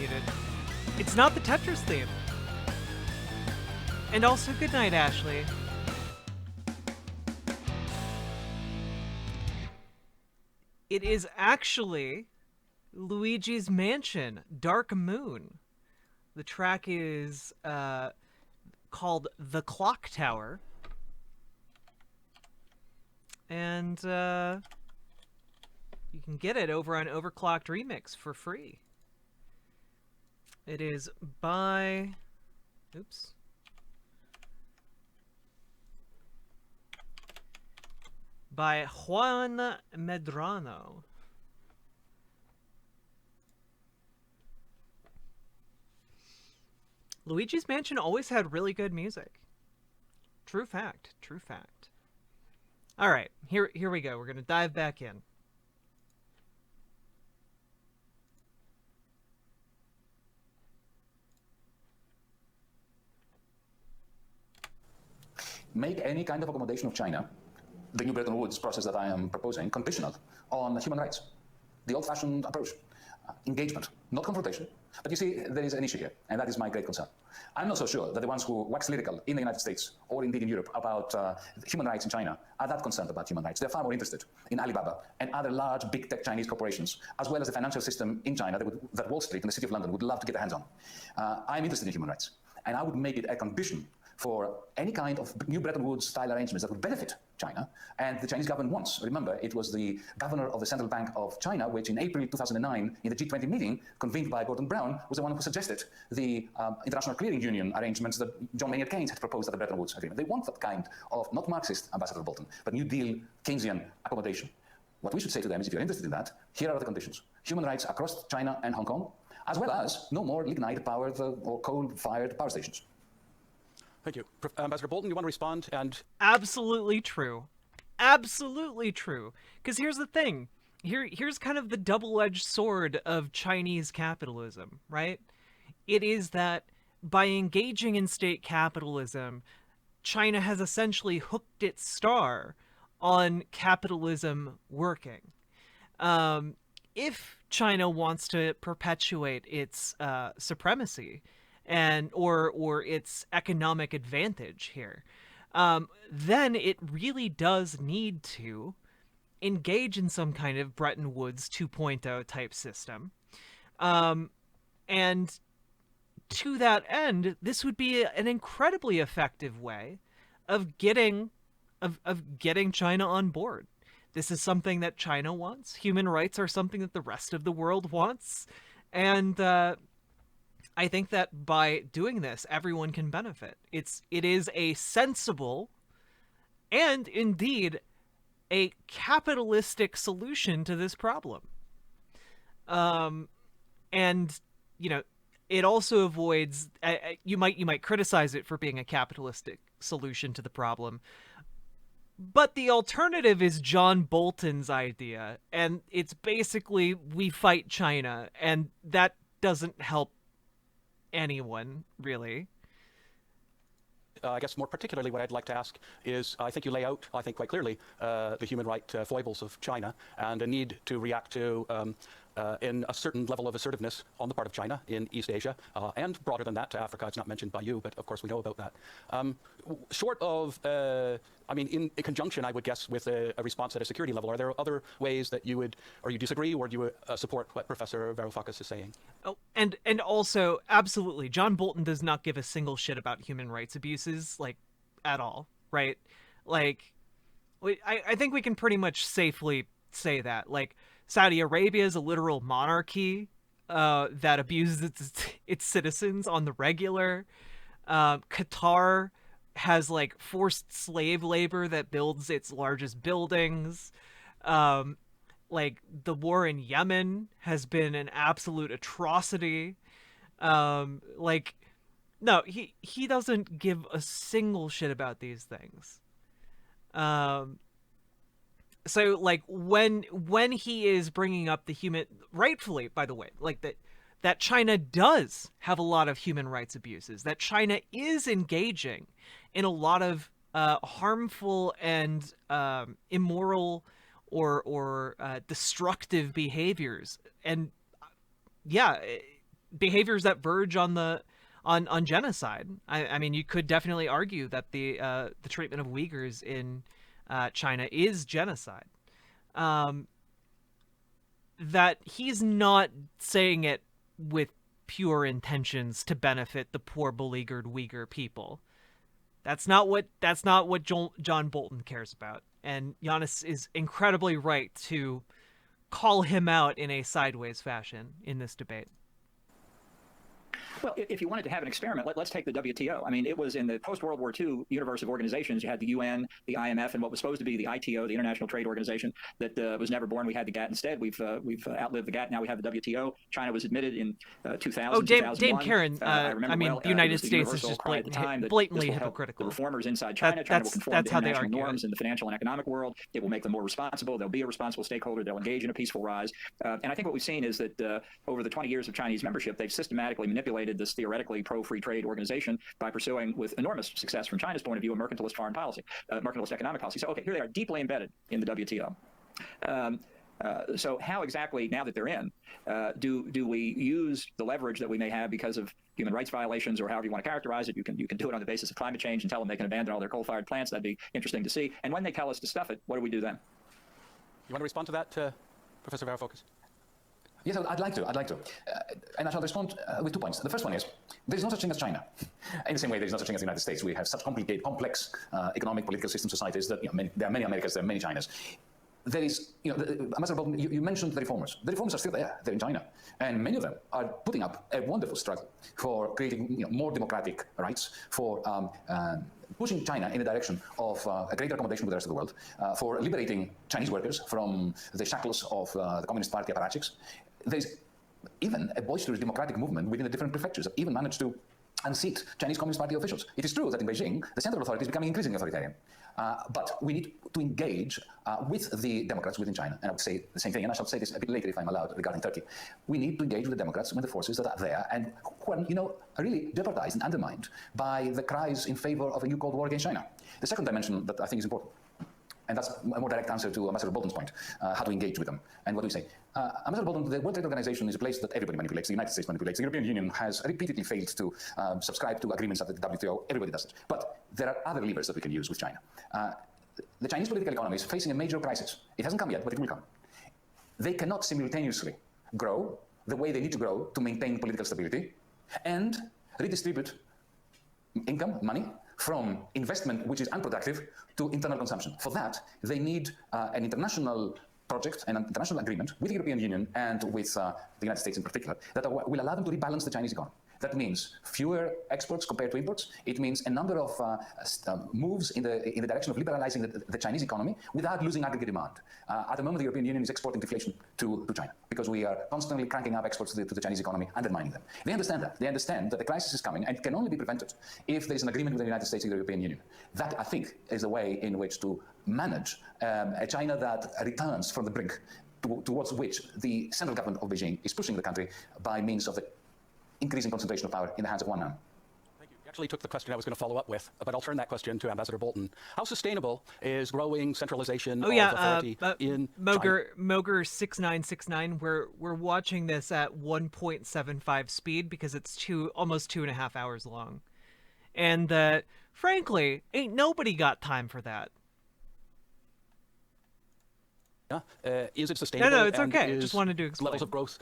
executed. It's not the Tetris theme. And also, good night, Ashley. It is actually Luigi's Mansion, Dark Moon. The track is called The Clock Tower. And you can get it over on Overclocked Remix for free. It is by... Oops. By Juan Medrano. Luigi's Mansion always had really good music. True fact. True fact. All right, here we go. We're going to dive back in. Make any kind of accommodation of China, the new Bretton Woods process that I am proposing, conditional on human rights. The old-fashioned approach. Engagement, not confrontation. But you see, there is an issue here, and that is my great concern. I'm not so sure that the ones who wax lyrical in the United States, or indeed in Europe, about human rights in China, are that concerned about human rights. They're far more interested in Alibaba and other large, big tech Chinese corporations, as well as the financial system in China that Wall Street and the City of London would love to get their hands on. I'm interested in human rights, and I would make it a condition for any kind of new Bretton Woods-style arrangements that would benefit China, and the Chinese government wants. Remember, it was the governor of the Central Bank of China, which in April 2009, in the G20 meeting, convened by Gordon Brown, was the one who suggested the International Clearing Union arrangements that John Maynard Keynes had proposed at the Bretton Woods Agreement. They want that kind of, not Marxist, Ambassador Bolton, but New Deal Keynesian accommodation. What we should say to them is, if you're interested in that, here are the conditions. Human rights across China and Hong Kong, as well as no more lignite-powered or coal-fired power stations. Thank you. Ambassador Bolton, you want to respond? And Absolutely true. Absolutely true. Because here's the thing. Here's kind of the double-edged sword of Chinese capitalism, right? It is that by engaging in state capitalism, China has essentially hooked its star on capitalism working. If China wants to perpetuate its supremacy, or its economic advantage here, then it really does need to engage in some kind of Bretton Woods 2.0 type system. And to that end, this would be an incredibly effective way of getting China on board. This is something that China wants. Human rights are something that the rest of the world wants. And I think that by doing this, everyone can benefit. It is a sensible and indeed a capitalistic solution to this problem. And you know, it also avoids. You might criticize it for being a capitalistic solution to the problem, but the alternative is John Bolton's idea, and it's basically we fight China, and that doesn't help anyone, really. I guess more particularly what I'd like to ask is, I think you lay out, I think quite clearly, the human right foibles of China and a need to react to in a certain level of assertiveness on the part of China in East Asia, and broader than that to Africa. It's not mentioned by you, but of course we know about that. Short of, I mean, in conjunction, I would guess, with a response at a security level, are there other ways that you would, or you disagree, or do you support what Professor Varoufakis is saying? Oh, and also, absolutely, John Bolton does not give a single shit about human rights abuses, like, at all, right? Like, I think we can pretty much safely say that. Like, Saudi Arabia is a literal monarchy that abuses its citizens on the regular. Qatar has, like, forced slave labor that builds its largest buildings. Like, the war in Yemen has been an absolute atrocity. Like, no, he doesn't give a single shit about these things. So, like, when he is bringing up the human, rightfully, by the way, like that China does have a lot of human rights abuses, that China is engaging in a lot of harmful and immoral or destructive behaviors, and yeah, behaviors that verge on on genocide. I mean, you could definitely argue that the treatment of Uyghurs in China is genocide. That he's not saying it with pure intentions to benefit the poor beleaguered Uyghur people. That's not what John Bolton cares about. And Yanis is incredibly right to call him out in a sideways fashion in this debate. Well, if you wanted to have an experiment, let's take the WTO. I mean, it was in the post-World War II universe of organizations. You had the UN, the IMF, and what was supposed to be the ITO, the International Trade Organization, that was never born. We had the GATT instead. We've outlived the GATT. Now we have the WTO. China was admitted in 2000. Oh, Dame 2001. Karen. I mean, well, the United was the States is universal just cry at the time that blatantly this will help hypocritical. The reformers inside China. China will conform that's to how they international argue norms in the financial and economic world. It will make them more responsible. They'll be a responsible stakeholder. They'll engage in a peaceful rise. And I think what we've seen is that over the 20 years of Chinese membership, they've systematically manipulated this theoretically pro-free trade organization by pursuing, with enormous success from China's point of view, a mercantilist foreign policy, mercantilist economic policy. So, okay, here they are, deeply embedded in the WTO. So how exactly, now that they're in, do we use the leverage that we may have because of human rights violations, or however you want to characterize it? You can do it on the basis of climate change and tell them they can abandon all their coal-fired plants. That'd be interesting to see. And when they tell us to stuff it, what do we do then? You want to respond to that, Professor Varoufakis? Yes, I'd like to. And I shall respond with 2 points. The first one is, there is no such thing as China. In the same way, there is no such thing as the United States. We have such complicated, complex economic, political system societies that there are many Americas, there are many Chinas. There is, Ambassador Bolton, you mentioned the reformers. The reformers are still there. They're in China. And many of them are putting up a wonderful struggle for creating more democratic rights, for pushing China in the direction of a greater accommodation with the rest of the world, for liberating Chinese workers from the shackles of the Communist Party apparatchiks. There's even a boisterous democratic movement within the different prefectures that even managed to unseat Chinese Communist Party officials. It is true that in Beijing, the central authority is becoming increasingly authoritarian. But we need to engage with the Democrats within China. And I would say the same thing, and I shall say this a bit later if I'm allowed, regarding Turkey. We need to engage with the Democrats and the forces that are there and who are, are really jeopardized and undermined by the cries in favor of a new Cold War against China. The second dimension that I think is important, and that's a more direct answer to Ambassador Bolton's point, how to engage with them. And what do we say? Ambassador Bolton, the World Trade Organization is a place that everybody manipulates. The United States manipulates. The European Union has repeatedly failed to subscribe to agreements at the WTO. Everybody does it. But there are other levers that we can use with China. The Chinese political economy is facing a major crisis. It hasn't come yet, but it will come. They cannot simultaneously grow the way they need to grow to maintain political stability and redistribute income, money, from investment which is unproductive to internal consumption. For that, they need an international project, an international agreement with the European Union and with the United States in particular that will allow them to rebalance the Chinese economy. That means fewer exports compared to imports. It means a number of moves in the direction of liberalizing the Chinese economy without losing aggregate demand. At the moment, the European Union is exporting deflation to China because we are constantly cranking up exports to the Chinese economy, undermining them. They understand that. They understand that the crisis is coming and can only be prevented if there is an agreement with the United States and the European Union. That, I think, is the way in which to manage a China that returns from the brink towards which the central government of Beijing is pushing the country by means of the increasing concentration of power in the hands of one man. Thank you. You actually took the question I was going to follow up with, but I'll turn that question to Ambassador Bolton. How sustainable is growing centralization of authority in Moger 6969? We're watching this at 1.75 speed because it's almost 2.5 hours long, and frankly, ain't nobody got time for that. Is it sustainable? No, it's okay. Just wanted to explain. Levels of growth,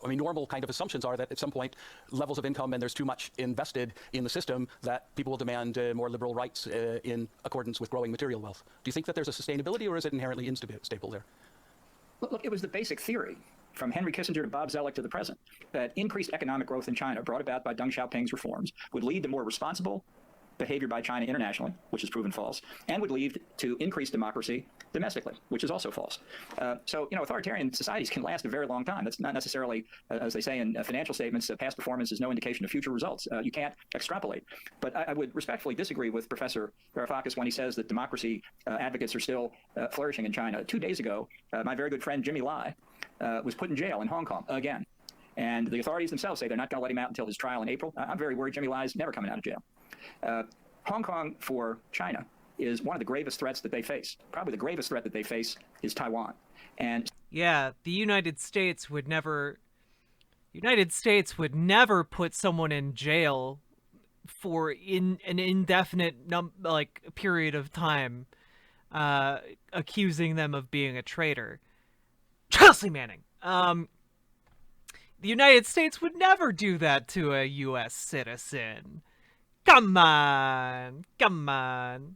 normal kind of assumptions are that at some point levels of income and there's too much invested in the system that people will demand more liberal rights in accordance with growing material wealth. Do you think that there's a sustainability, or is it inherently unstable there? Look, it was the basic theory from Henry Kissinger to Bob Zoellick to the present that increased economic growth in China brought about by Deng Xiaoping's reforms would lead to more responsible behavior by China internationally, which has proven false, and would lead to increased democracy domestically, which is also false. So, authoritarian societies can last a very long time. That's not necessarily, as they say in financial statements, past performance is no indication of future results. You can't extrapolate. But I would respectfully disagree with Professor Varoufakis when he says that democracy advocates are still flourishing in China. 2 days ago, my very good friend Jimmy Lai was put in jail in Hong Kong again. And the authorities themselves say they're not going to let him out until his trial in April. I'm very worried Jimmy Lai is never coming out of jail. Hong Kong for China is one of the gravest threats that they face. Probably the gravest threat that they face is Taiwan. And yeah, the United States would never United States would never put someone in jail for an indefinite period of time, accusing them of being a traitor. Chelsea Manning. The United States would never do that to a U.S. citizen. Come on, come on.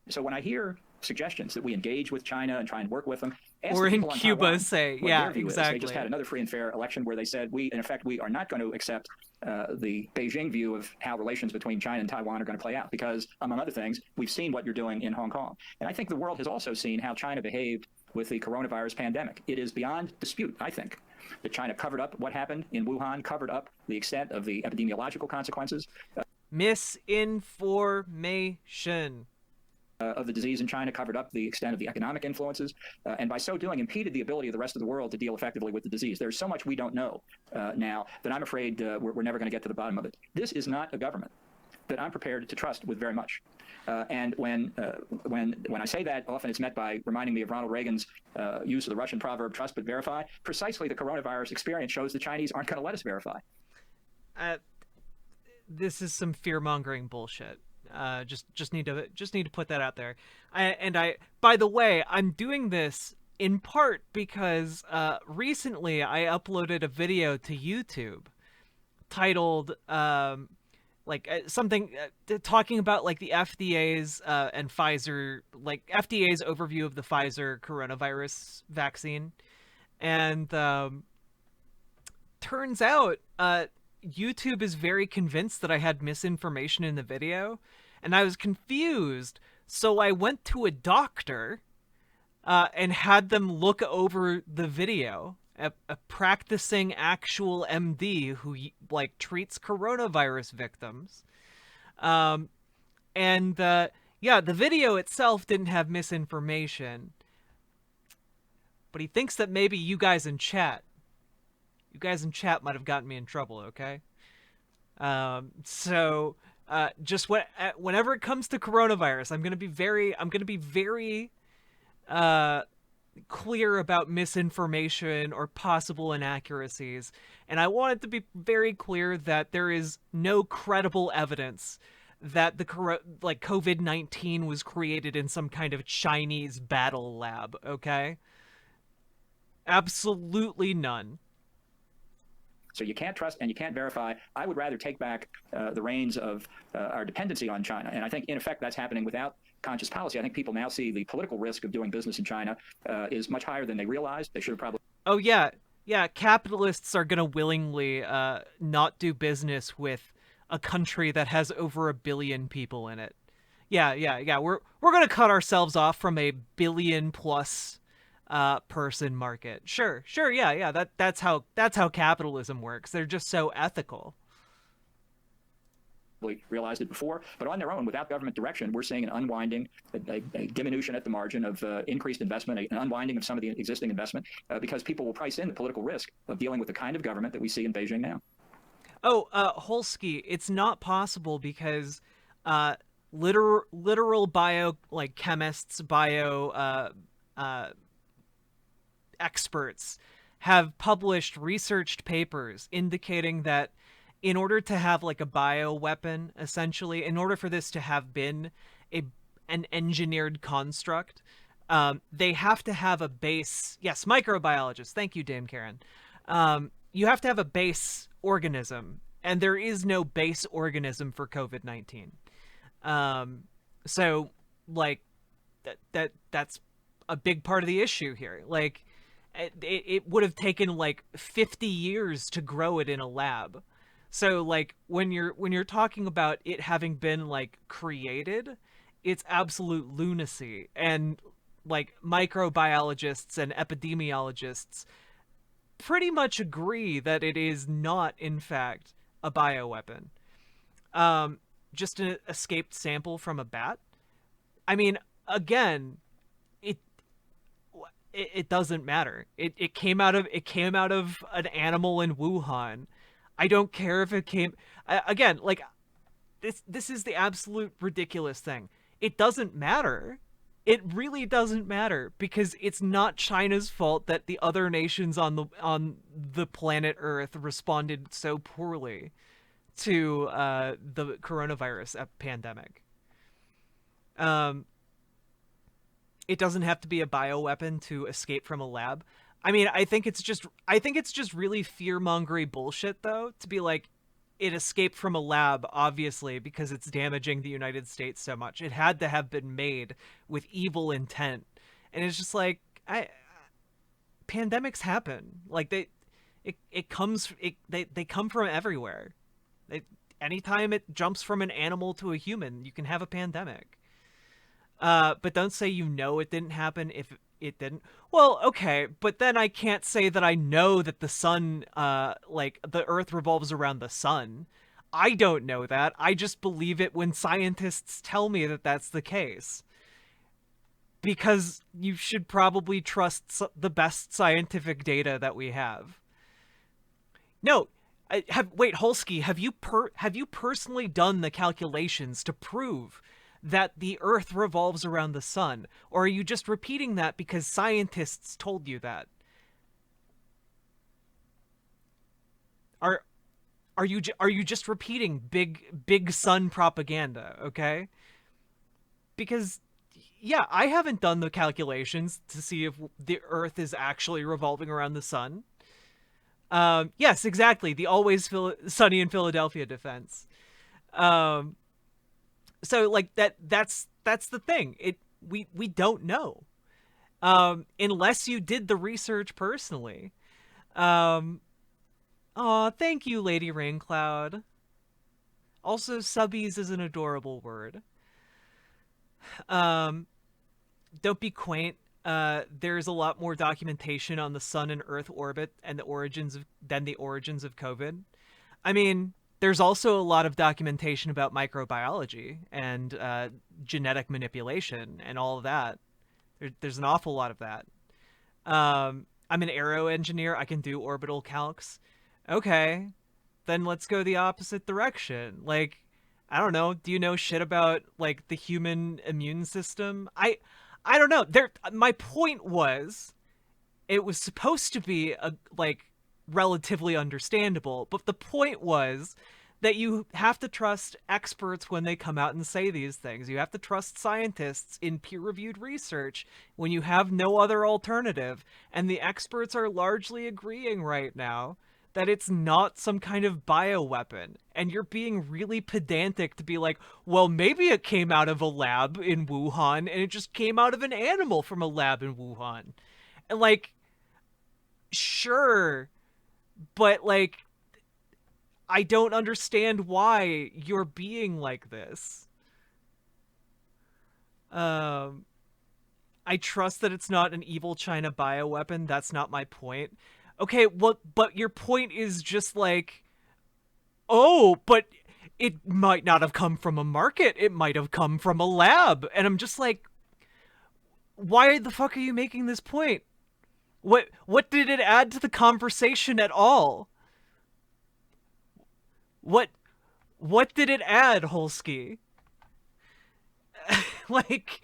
So when I hear suggestions that we engage with China and try and work with them, or in Cuba Taiwan, say, what yeah, their view exactly. is. They just had another free and fair election where they said, in effect, we are not going to accept the Beijing view of how relations between China and Taiwan are going to play out because, among other things, we've seen what you're doing in Hong Kong. And I think the world has also seen how China behaved with the coronavirus pandemic. It is beyond dispute, I think, that China covered up what happened in Wuhan, covered up the extent of the epidemiological consequences. Misinformation. Of the disease in China, covered up the extent of the economic influences, and by so doing impeded the ability of the rest of the world to deal effectively with the disease. There's so much we don't know now that I'm afraid we're never going to get to the bottom of it. This is not a government that I'm prepared to trust with very much. And when I say that, often it's met by reminding me of Ronald Reagan's use of the Russian proverb, trust but verify. Precisely the coronavirus experience shows the Chinese aren't going to let us verify. This is some fear-mongering bullshit. Just need to put that out there. By the way, I'm doing this in part because recently I uploaded a video to YouTube titled something talking about like the FDA's and Pfizer, like FDA's overview of the Pfizer coronavirus vaccine, and turns out YouTube is very convinced that I had misinformation in the video, and I was confused, so I went to a doctor and had them look over the video, a practicing actual MD who like treats coronavirus victims. Yeah, the video itself didn't have misinformation, but he thinks that maybe you guys in chat might have gotten me in trouble, okay? Just whenever it comes to coronavirus, I'm gonna be very clear about misinformation or possible inaccuracies, and I want it to be very clear that there is no credible evidence that the COVID-19 was created in some kind of Chinese battle lab, okay? Absolutely none. So you can't trust and you can't verify. I would rather take back the reins of our dependency on China. And I think, in effect, that's happening without conscious policy. I think people now see the political risk of doing business in China is much higher than they realized. They should have probably... Oh, yeah. Yeah, capitalists are going to willingly not do business with a country that has over 1 billion people in it. Yeah. We're going to cut ourselves off from a billion-plus person market. Sure, yeah. That's how capitalism works. They're just so ethical. Realized it before, but on their own, without government direction, we're seeing an unwinding, a diminution at the margin of increased investment, an unwinding of some of the existing investment, because people will price in the political risk of dealing with the kind of government that we see in Beijing now. Oh, Holsky, it's not possible because literal bio, like chemists, experts have published researched papers indicating that in order to have like a bioweapon, essentially, in order for this to have been an engineered construct, they have to have a base. Yes, microbiologist. Thank you, Dame Karen. You have to have a base organism, and there is no base organism for COVID-19. So, like, that's a big part of the issue here. Like, it would have taken like 50 years to grow it in a lab. So like when you're talking about it having been like created, it's absolute lunacy. And like microbiologists and epidemiologists pretty much agree that it is not in fact a bioweapon. Just an escaped sample from a bat. I mean, again, it doesn't matter. It came out of an animal in Wuhan. I don't care if it came again, like this is the absolute ridiculous thing. It doesn't matter it really doesn't matter, because it's not China's fault that the other nations on the planet Earth responded so poorly to the coronavirus pandemic. It doesn't have to be a bioweapon to escape from a lab. I mean, I think it's just really fear-mongery bullshit, though, to be like, it escaped from a lab, obviously, because it's damaging the United States so much. It had to have been made with evil intent. And it's just like, pandemics happen. Like, they come from everywhere. Anytime it jumps from an animal to a human, you can have a pandemic. But don't say it didn't happen if it didn't. Well, okay, but then I can't say that I know that the sun, the Earth revolves around the sun. I don't know that. I just believe it when scientists tell me that that's the case. Because you should probably trust the best scientific data that we have. No, wait, Holsky, have you personally done the calculations to prove that the Earth revolves around the sun, or are you just repeating that because scientists told you that? Are you just repeating big sun propaganda? Okay, because yeah, I haven't done the calculations to see if the Earth is actually revolving around the sun. Yes, exactly. The always sunny in Philadelphia defense. So like that's the thing. We don't know. Unless you did the research personally. Thank you, Lady Raincloud. Also, subbies is an adorable word. Don't be quaint. There's a lot more documentation on the sun and Earth orbit and than the origins of COVID. I mean, there's also a lot of documentation about microbiology and genetic manipulation and all of that. There's an awful lot of that. I'm an aero engineer. I can do orbital calcs. Okay, then let's go the opposite direction. Like, I don't know. Do you know shit about like the human immune system? I don't know. My point was, it was supposed to be relatively understandable, but the point was that you have to trust experts when they come out and say these things. You have to trust scientists in peer-reviewed research when you have no other alternative, and the experts are largely agreeing right now that it's not some kind of bioweapon. And you're being really pedantic to be like, well, maybe it came out of a lab in Wuhan, and it just came out of an animal from a lab in Wuhan. And like, sure, but like, I don't understand why you're being like this. I trust that it's not an evil China bioweapon. That's not my point. Okay, well, but your point is just like, oh, but it might not have come from a market. It might have come from a lab. And I'm just like, why the fuck are you making this point? What did it add to the conversation at all? What did it add, Holsky? Like,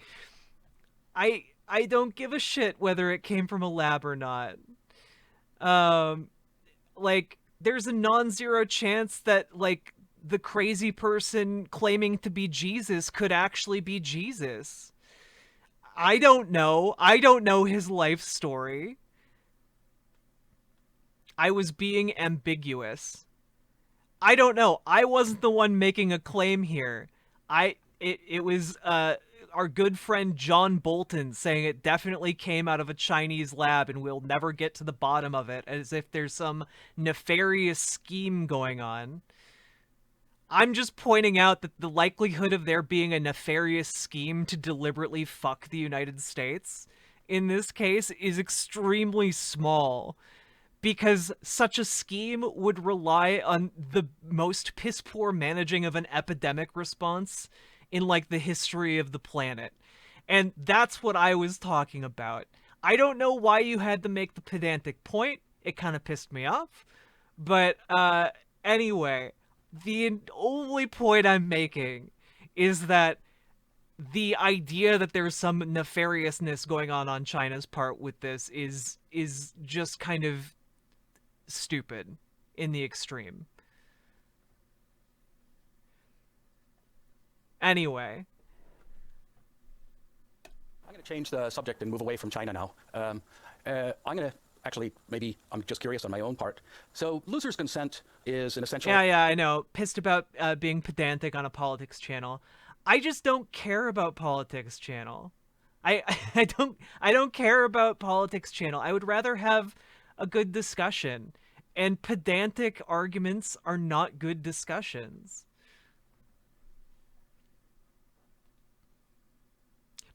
I don't give a shit whether it came from a lab or not. Like, there's a non-zero chance that, like, the crazy person claiming to be Jesus could actually be Jesus. I don't know. I don't know his life story. I was being ambiguous. I don't know. I wasn't the one making a claim here. It was our good friend John Bolton saying it definitely came out of a Chinese lab and we'll never get to the bottom of it, as if there's some nefarious scheme going on. I'm just pointing out that the likelihood of there being a nefarious scheme to deliberately fuck the United States in this case is extremely small, because such a scheme would rely on the most piss-poor managing of an epidemic response in, like, the history of the planet. And that's what I was talking about. I don't know why you had to make the pedantic point. It kind of pissed me off. But, anyway, the only point I'm making is that the idea that there's some nefariousness going on China's part with this is just kind of stupid in the extreme. Anyway, I'm going to change the subject and move away from China now. I'm going to actually, maybe I'm just curious on my own part. So loser's consent is an essential... Yeah, I know. Pissed about being pedantic on a politics channel. I just don't care about politics channel. I don't care about politics channel. I would rather have a good discussion. And pedantic arguments are not good discussions.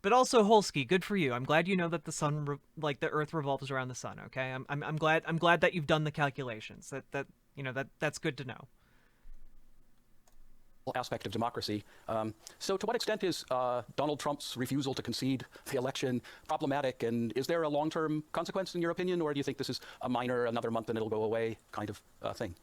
But also, Holsky, good for you. I'm glad you know that the Earth revolves around the sun. Okay, I'm glad that you've done the calculations. That's good to know. Aspect of democracy. So to what extent is Donald Trump's refusal to concede the election problematic, and is there a long-term consequence in your opinion, or do you think this is a minor, another month and it'll go away kind of thing?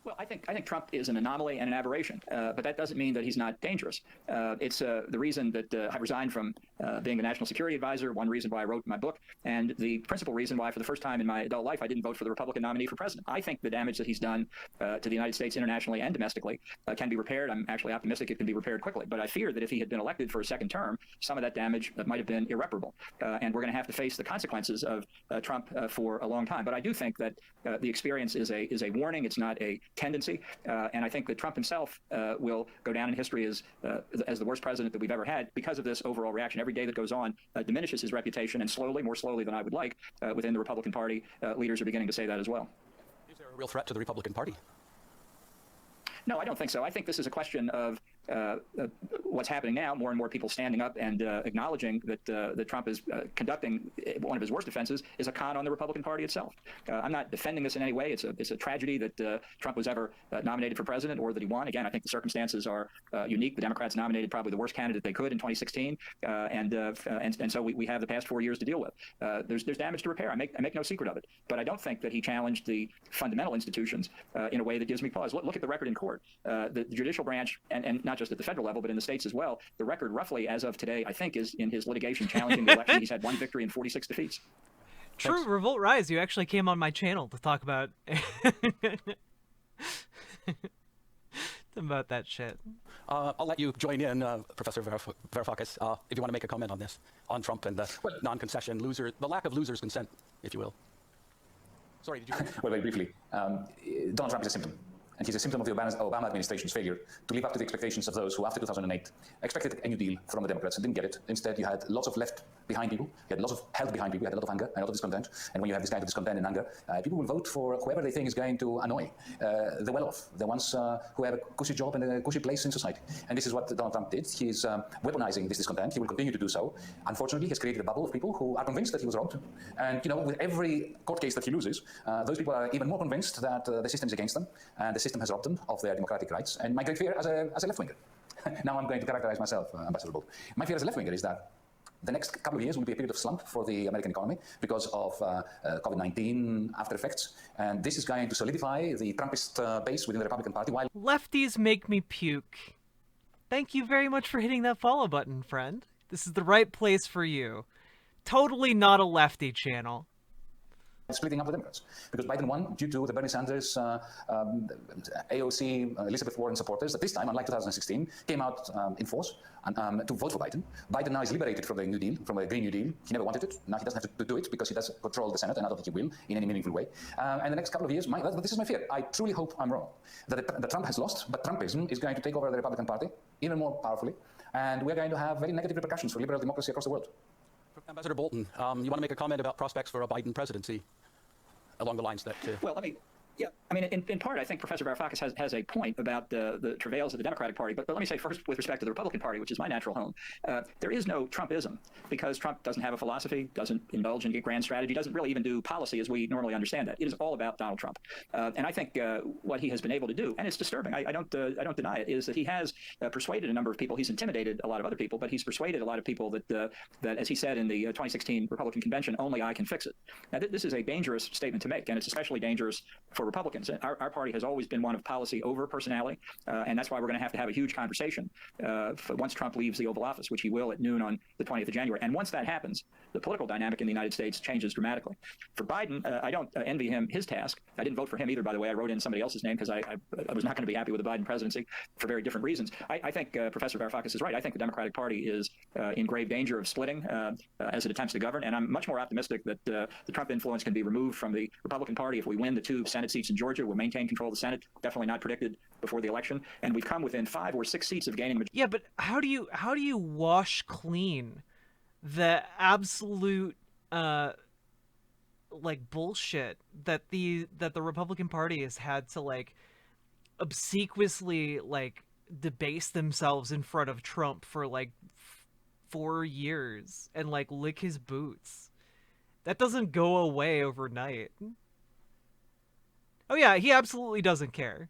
Well, I think Trump is an anomaly and an aberration, but that doesn't mean that he's not dangerous. It's the reason that I resigned from being the national security advisor, one reason why I wrote my book, and the principal reason why for the first time in my adult life I didn't vote for the Republican nominee for president. I think the damage that he's done to the United States internationally and domestically can be repaired. I'm actually optimistic it can be repaired quickly, but I fear that if he had been elected for a second term, some of that damage might have been irreparable, and we're going to have to face the consequences of Trump for a long time. But I do think that the experience is a warning. It's not a tendency, and I think that Trump himself will go down in history as the worst president that we've ever had because of this overall reaction. Every day that goes on diminishes his reputation, and slowly, more slowly than I would like, within the Republican Party, leaders are beginning to say that as well. Is there a real threat to the Republican Party? No, I don't think so. I think this is a question of what's happening now, more and more people standing up and acknowledging that Trump is conducting one of his worst offenses is a con on the Republican Party itself. I'm not defending this in any way. It's a tragedy that Trump was ever nominated for president or that he won. Again, I think the circumstances are unique. The Democrats nominated probably the worst candidate they could in 2016, and so we have the past 4 years to deal with. There's damage to repair. I make no secret of it. But I don't think that he challenged the fundamental institutions in a way that gives me pause. Look at the record in court. The judicial branch, and not just at the federal level, but in the states as well, the record roughly as of today, I think, is in his litigation challenging the election. He's had 1 victory and 46 defeats. True, Thanks. Revolt Rise, you actually came on my channel to talk about about that shit. I'll let you join in, Professor Varoufakis, if you want to make a comment on this, on Trump and the non-concession, the lack of loser's consent, if you will. Sorry, did you... Well, very briefly, Donald Trump is a symptom. And he's a symptom of the Obama administration's failure to live up to the expectations of those who, after 2008, expected a new deal from the Democrats and didn't get it. Instead, you had lots of left behind people, you had lots of held behind people, you had a lot of anger and a lot of discontent. And when you have this kind of discontent and anger, people will vote for whoever they think is going to annoy the well-off, the ones who have a cushy job and a cushy place in society. And this is what Donald Trump did. He's weaponizing this discontent. He will continue to do so. Unfortunately, he has created a bubble of people who are convinced that he was robbed. And, with every court case that he loses, those people are even more convinced that the system is against them and the system has robbed them of their democratic rights. And my great fear as a left-winger, now I'm going to characterize myself, Ambassador Bolton. My fear as a left-winger is that the next couple of years will be a period of slump for the American economy because of COVID-19 after effects. And this is going to solidify the Trumpist base within the Republican Party. While lefties make me puke. Thank you very much for hitting that follow button, friend. This is the right place for you. Totally not a lefty channel. Splitting up the Democrats. Because Biden won due to the Bernie Sanders, AOC, Elizabeth Warren supporters that this time, unlike 2016, came out in force to vote for Biden. Biden now is liberated from the New Deal, from the Green New Deal. He never wanted it. Now he doesn't have to do it because he does control the Senate, and I don't think he will in any meaningful way. And the next couple of years, but this is my fear. I truly hope I'm wrong. That Trump has lost, but Trumpism is going to take over the Republican Party even more powerfully. And we're going to have very negative repercussions for liberal democracy across the world. Ambassador Bolton, you want to make a comment about prospects for a Biden presidency along the lines that... Well, in part, I think Professor Varoufakis has a point about the travails of the Democratic Party. But let me say first, with respect to the Republican Party, which is my natural home, there is no Trumpism because Trump doesn't have a philosophy, doesn't indulge in grand strategy, doesn't really even do policy as we normally understand that. It is all about Donald Trump. And I think what he has been able to do, and it's disturbing, I don't deny it, is that he has persuaded a number of people. He's intimidated a lot of other people, but he's persuaded a lot of people that, as he said in the 2016 Republican convention, only I can fix it. Now, this is a dangerous statement to make, and it's especially dangerous for Republicans. Our party has always been one of policy over personality, and that's why we're going to have a huge conversation once Trump leaves the Oval Office, which he will at noon on the 20th of January. And once that happens, the political dynamic in the United States changes dramatically. For Biden, I don't envy him his task. I didn't vote for him either, by the way. I wrote in somebody else's name because I was not going to be happy with the Biden presidency for very different reasons. I think Professor Varoufakis is right. I think the Democratic Party is in grave danger of splitting as it attempts to govern, and I'm much more optimistic that the Trump influence can be removed from the Republican Party if we win the 2 Senate seats in Georgia. We'll maintain control of the Senate, definitely not predicted before the election, and we've come within 5 or 6 seats of gaining. Yeah, but how do you wash clean the absolute like bullshit that the Republican Party has had to like obsequiously like debase themselves in front of Trump for like 4 years and like lick his boots? That doesn't go away overnight. Oh yeah, he absolutely doesn't care.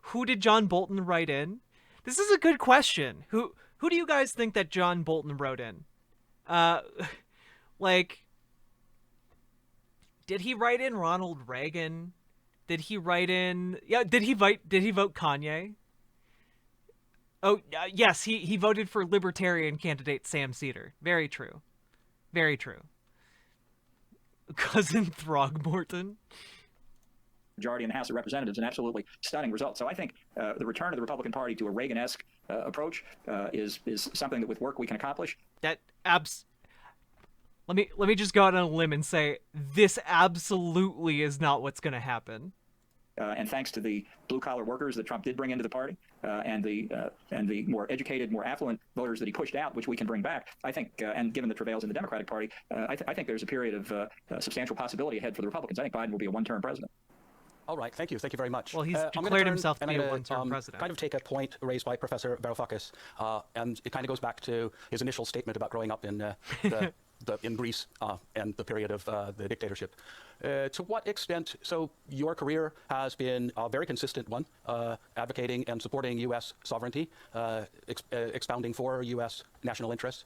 Who did John Bolton write in? This is a good question. Who do you guys think that John Bolton wrote in? Like, did he write in Ronald Reagan? Did he write in? Yeah, did he vote Kanye? Oh, yes, he voted for Libertarian candidate Sam Cedar. Very true. Very true. Cousin Throgmorton. Majority in the House of Representatives, an absolutely stunning result. So I think the return of the Republican Party to a Reagan-esque approach is something that with work we can accomplish. That let me just go out on a limb and say this absolutely is not what's going to happen. And thanks to the blue-collar workers that Trump did bring into the party, and the more educated, more affluent voters that he pushed out, which we can bring back, I think, and given the travails in the Democratic Party, I think there's a period of substantial possibility ahead for the Republicans. I think Biden will be a one-term president. All right, thank you very much. Well, he's declared himself to be a one-term president. Kind of take a point raised by Professor Varoufakis, and it kind of goes back to his initial statement about growing up in in Greece and the period of the dictatorship. To what extent, so your career has been a very consistent one, advocating and supporting U.S. sovereignty, expounding for U.S. national interests.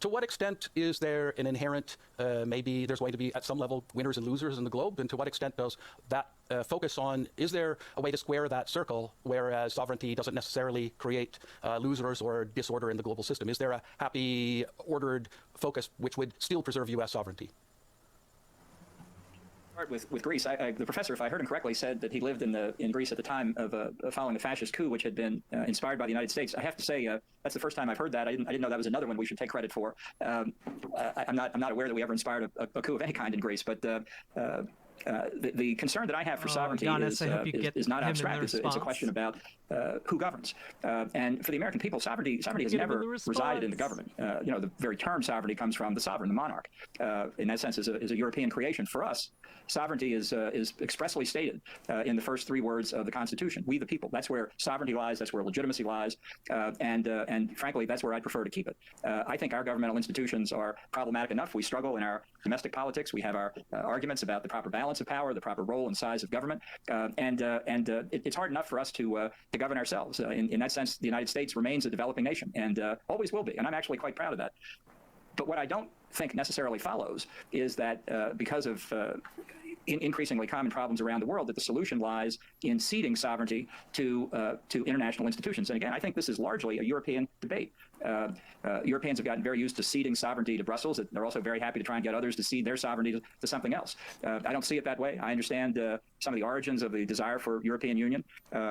To what extent is there an inherent, maybe there's going to be at some level winners and losers in the globe, and to what extent does that focus on, is there a way to square that circle, whereas sovereignty doesn't necessarily create losers or disorder in the global system? Is there a happy, ordered focus which would still preserve U.S. sovereignty? With Greece, the professor, if I heard him correctly, said that he lived in Greece at the time of following the fascist coup, which had been inspired by the United States. I have to say that's the first time I've heard that. I didn't know that was another one we should take credit for. I'm not aware that we ever inspired a coup of any kind in Greece, but the concern that I have for sovereignty Yanis, is not abstract. It's a question about who governs. And for the American people, sovereignty has never resided in the government. The very term sovereignty comes from the sovereign, the monarch. In that sense, is a European creation. For us, sovereignty is expressly stated in the first 3 words of the Constitution. We the people. That's where sovereignty lies. That's where legitimacy lies. And frankly, that's where I prefer to keep it. I think our governmental institutions are problematic enough. We struggle in our domestic politics. We have our arguments about the proper balance of power, the proper role and size of government, it's hard enough for us to govern ourselves. In that sense, the United States remains a developing nation and always will be, and I'm actually quite proud of that. But what I don't think necessarily follows is that because of increasingly common problems around the world, that the solution lies in ceding sovereignty to international institutions. And again, I think this is largely a European debate. Europeans have gotten very used to ceding sovereignty to Brussels. They're also very happy to try and get others to cede their sovereignty to something else. I don't see it that way. I understand some of the origins of the desire for European Union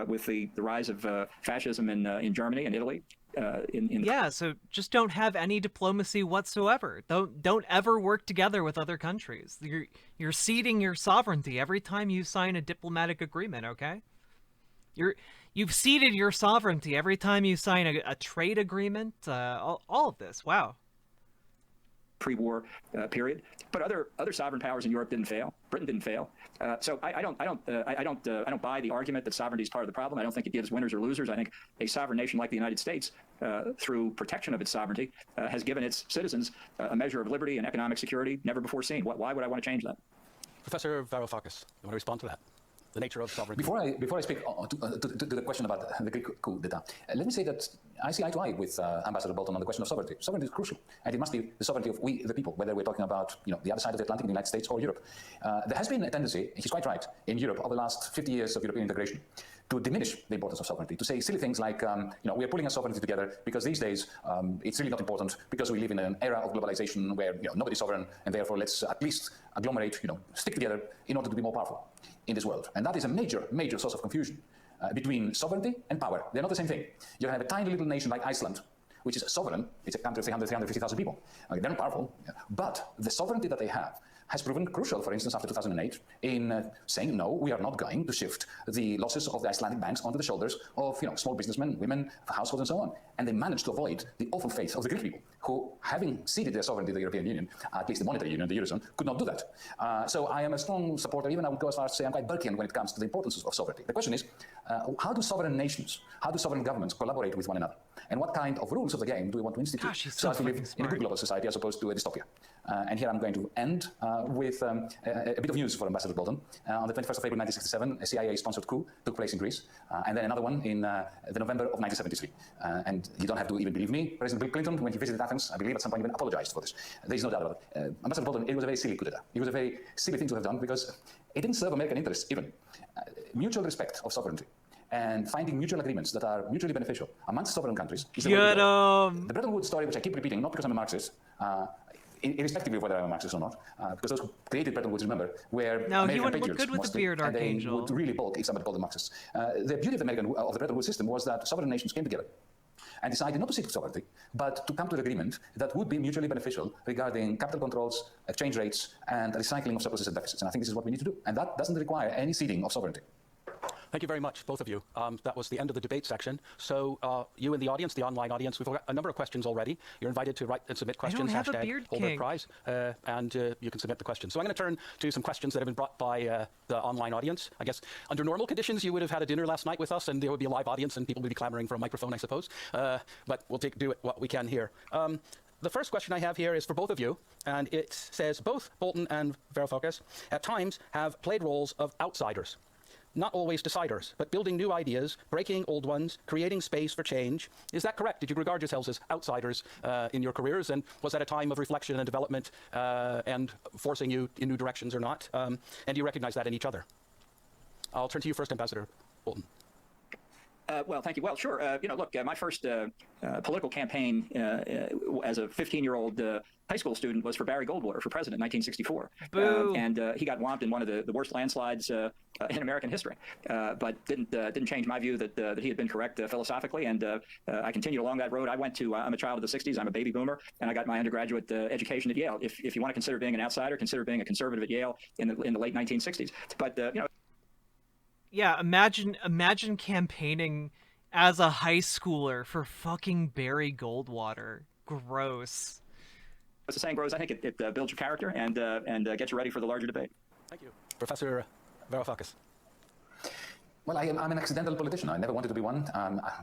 with the rise of fascism in Germany and Italy. Yeah, so just don't have any diplomacy whatsoever. Don't ever work together with other countries. You're ceding your sovereignty every time you sign a diplomatic agreement, okay? You've ceded your sovereignty every time you sign a trade agreement, all of this. Wow. Pre-war period, but other sovereign powers in Europe didn't fail. Britain didn't fail. So I don't buy the argument that sovereignty is part of the problem. I don't think it gives winners or losers. I think a sovereign nation like the United States, through protection of its sovereignty, has given its citizens a measure of liberty and economic security never before seen. Why would I want to change that? Professor Varoufakis, you want to respond to that? the nature of sovereignty. Before I speak to the question about the Greek coup d'etat, let me say that I see eye to eye with Ambassador Bolton on the question of sovereignty. Sovereignty is crucial, and it must be the sovereignty of we, the people, whether we're talking about the other side of the Atlantic, the United States, or Europe. There has been a tendency, he's quite right, in Europe over the last 50 years of European integration, to diminish the importance of sovereignty, to say silly things like, we're pulling our sovereignty together because these days it's really not important because we live in an era of globalization where nobody's sovereign, and therefore let's at least agglomerate, stick together in order to be more powerful in this world. And that is a major, major source of confusion between sovereignty and power. They're not the same thing. You have a tiny little nation like Iceland, which is sovereign. It's a country of 350,000 people. They're not powerful, but the sovereignty that they have has proven crucial, for instance, after 2008, in saying, no, we are not going to shift the losses of the Icelandic banks onto the shoulders of small businessmen, women, households, and so on. And they managed to avoid the awful fate of the Greek people, who, having ceded their sovereignty to the European Union, at least the monetary union, the Eurozone, could not do that. So I am a strong supporter, even I would go as far as to say I'm quite Burkean when it comes to the importance of sovereignty. The question is, how do sovereign nations, how do sovereign governments collaborate with one another? And what kind of rules of the game do we want to institute? Gosh, he's so as we live in a good global society as opposed to a dystopia. And here I'm going to end with a bit of news for Ambassador Bolton. On the 21st of April 1967, a CIA-sponsored coup took place in Greece, and then another one in the November of 1973. And you don't have to even believe me. President Bill Clinton, when he visited Athens, I believe at some point even apologized for this. There is no doubt about it. Ambassador Bolton, it was a very silly coup d'etat. It was a very silly thing to have done because it didn't serve American interests even. Mutual respect of sovereignty and finding mutual agreements that are mutually beneficial amongst sovereign countries is the way to go. The Bretton Woods story, which I keep repeating, not because I'm a Marxist, irrespective of whether I'm a Marxist or not, because those who created Bretton Woods, remember, were no, American he wouldn't patriots look good with mostly, the beard, and Archangel. they would really balk if somebody called them Marxists. The beauty of the Bretton Woods system was that sovereign nations came together and decided not to seek sovereignty, but to come to an agreement that would be mutually beneficial regarding capital controls, exchange rates, and recycling of surpluses and deficits. And I think this is what we need to do. And that doesn't require any ceding of sovereignty. Thank you very much, both of you. That was the end of the debate section. So you in the audience, the online audience, we've got a number of questions already. You're invited to write and submit questions. I don't have a beard Holder king. Prize, and you can submit the questions. So I'm going to turn to some questions that have been brought by the online audience. I guess under normal conditions, you would have had a dinner last night with us, and there would be a live audience, and people would be clamoring for a microphone, I suppose. But we'll do what we can here. The first question I have here is for both of you, and it says both Bolton and Varoufakis at times have played roles of outsiders. Not always deciders, but building new ideas, breaking old ones, creating space for change. Is that correct? Did you regard yourselves as outsiders in your careers? And was that a time of reflection and development and forcing you in new directions or not? And do you recognize that in each other? I'll turn to you first, Ambassador Bolton. Well, thank you. Well, sure. Look, my first political campaign as a 15-year-old high school student was for Barry Goldwater for president in 1964. And he got whomped in one of the worst landslides in American history, but didn't change my view that he had been correct philosophically. And I continued along that road. I'm a child of the 60s. I'm a baby boomer, and I got my undergraduate education at Yale. If you want to consider being an outsider, consider being a conservative at Yale in the late 1960s. But Yeah, imagine campaigning as a high schooler for fucking Barry Goldwater. Gross. As the saying goes, I think it builds your character and gets you ready for the larger debate. Thank you. Professor Varoufakis. Well, I'm an accidental politician. I never wanted to be one.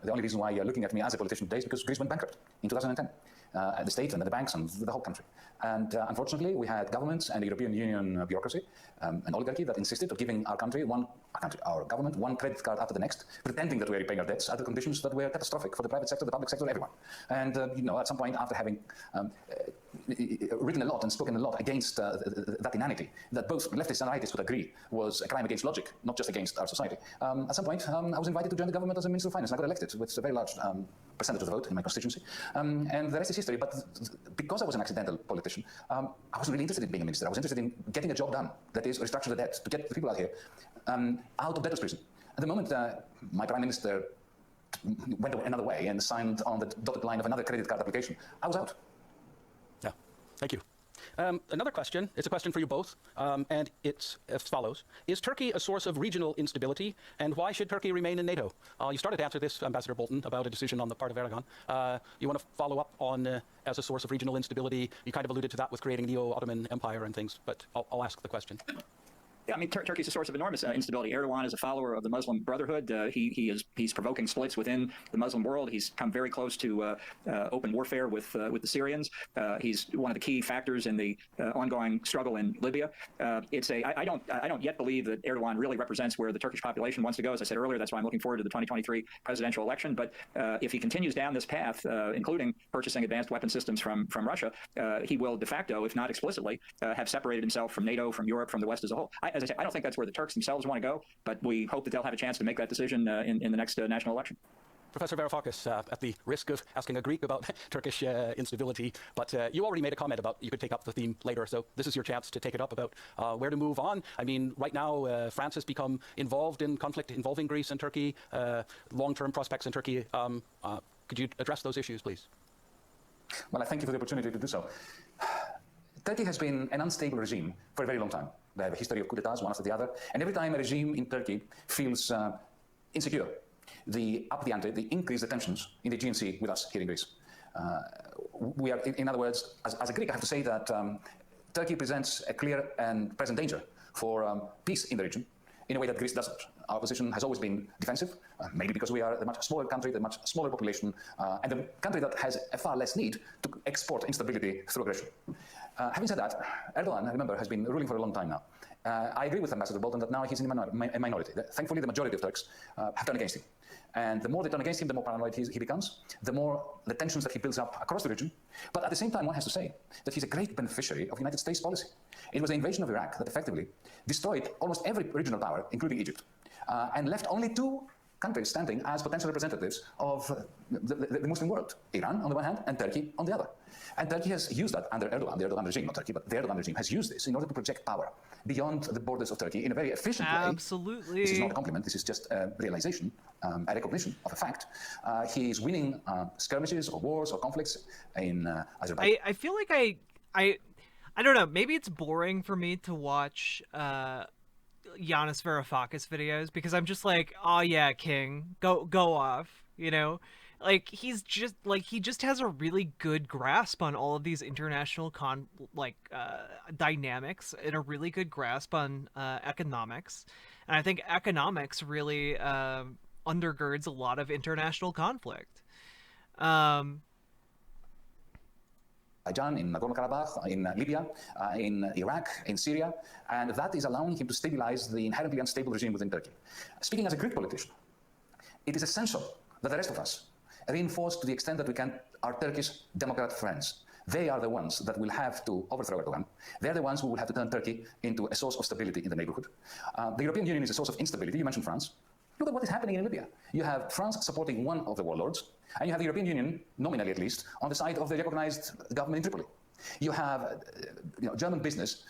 The only reason why you're looking at me as a politician today is because Greece went bankrupt in 2010. The state and the banks and the whole country. And unfortunately, we had governments and the European Union bureaucracy, an oligarchy that insisted on giving our government one credit card after the next, pretending that we are repaying our debts under conditions that were catastrophic for the private sector, the public sector, everyone. And at some point, after having written a lot and spoken a lot against that inanity, that both leftists and rightists would agree was a crime against logic, not just against our society. At some point, I was invited to join the government as a Minister of Finance. I got elected with a very large percentage of the vote in my constituency. And the rest is history. But because I was an accidental politician, I wasn't really interested in being a minister. I was interested in getting a job done, that is, restructure the debt, to get the people out here out of debtor's prison. At the moment, my Prime Minister went another way and signed on the dotted line of another credit card application. I was out. Yeah, thank you. Another question, it's a question for you both, and it's as follows. Is Turkey a source of regional instability, and why should Turkey remain in NATO? You started to answer this, Ambassador Bolton, about a decision on the part of Erdogan. You want to follow up on, as a source of regional instability, you kind of alluded to that with creating a neo-Ottoman empire and things, but I'll ask the question. Yeah, I mean, Turkey's a source of enormous instability. Erdogan is a follower of the Muslim Brotherhood. He's provoking splits within the Muslim world. He's come very close to open warfare with the Syrians. He's one of the key factors in the ongoing struggle in Libya. I don't yet believe that Erdogan really represents where the Turkish population wants to go. As I said earlier, that's why I'm looking forward to the 2023 presidential election. But if he continues down this path, including purchasing advanced weapon systems from Russia, he will de facto, if not explicitly, have separated himself from NATO, from Europe, from the West as a whole. As I say, I don't think that's where the Turks themselves want to go, but we hope that they'll have a chance to make that decision in the next national election. Professor Varoufakis, at the risk of asking a Greek about Turkish instability, but you already made a comment about you could take up the theme later, so this is your chance to take it up about where to move on. I mean, right now, France has become involved in conflict involving Greece and Turkey, long-term prospects in Turkey. Could you address those issues, please? Well, I thank you for the opportunity to do so. Turkey has been an unstable regime for a very long time. They have a history of coup d'etats, one after the other, and every time a regime in Turkey feels insecure, they up the ante, they increase the tensions in the Aegean Sea with us here in Greece. We are, in other words, as a Greek, I have to say that Turkey presents a clear and present danger for peace in the region in a way that Greece doesn't. Our position has always been defensive, maybe because we are a much smaller country, a much smaller population, and a country that has a far less need to export instability through aggression. Having said that, Erdogan, I remember, has been ruling for a long time now. I agree with Ambassador Bolton that now he's in a minority. Thankfully, the majority of Turks have turned against him. And the more they turn against him, the more paranoid he becomes, the more the tensions that he builds up across the region. But at the same time, one has to say that he's a great beneficiary of United States policy. It was the invasion of Iraq that effectively destroyed almost every regional power, including Egypt, and left only two countries standing as potential representatives of the Muslim world, Iran on the one hand and Turkey on the other. And Turkey has used that under Erdogan, the Erdogan regime, not Turkey, but the Erdogan regime has used this in order to project power beyond the borders of Turkey in a very efficient way. Absolutely. This is not a compliment, this is just a realization, a recognition of a fact. He is winning skirmishes or wars or conflicts in Azerbaijan. I feel like I don't know, maybe it's boring for me to watch Yanis Varoufakis videos because I'm just like, oh yeah, king, go off, you know? Like he just has a really good grasp on all of these international dynamics and a really good grasp on economics. And I think economics really undergirds a lot of international conflict. In Nagorno-Karabakh, in Libya, in Iraq, in Syria, and that is allowing him to stabilize the inherently unstable regime within Turkey. Speaking as a Greek politician, it is essential that the rest of us reinforce to the extent that we can our Turkish Democrat friends. They are the ones that will have to overthrow Erdogan. They're the ones who will have to turn Turkey into a source of stability in the neighborhood. The European Union is a source of instability. You mentioned France. Look at what is happening in Libya. You have France supporting one of the warlords, and you have the European Union, nominally at least, on the side of the recognized government in Tripoli. You have German business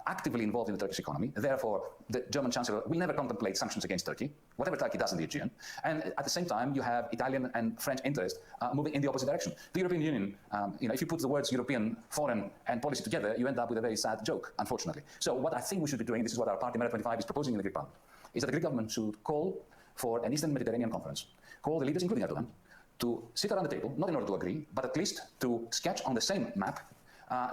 actively involved in the Turkish economy. Therefore, the German Chancellor will never contemplate sanctions against Turkey, whatever Turkey does in the Aegean. And at the same time, you have Italian and French interest moving in the opposite direction. The European Union, if you put the words European, foreign, and policy together, you end up with a very sad joke, unfortunately. So what I think we should be doing, this is what our party, Mera 25, is proposing in the Greek Parliament, is that the Greek government should call for an Eastern Mediterranean conference, call the leaders, including Erdogan, to sit around the table, not in order to agree, but at least to sketch on the same map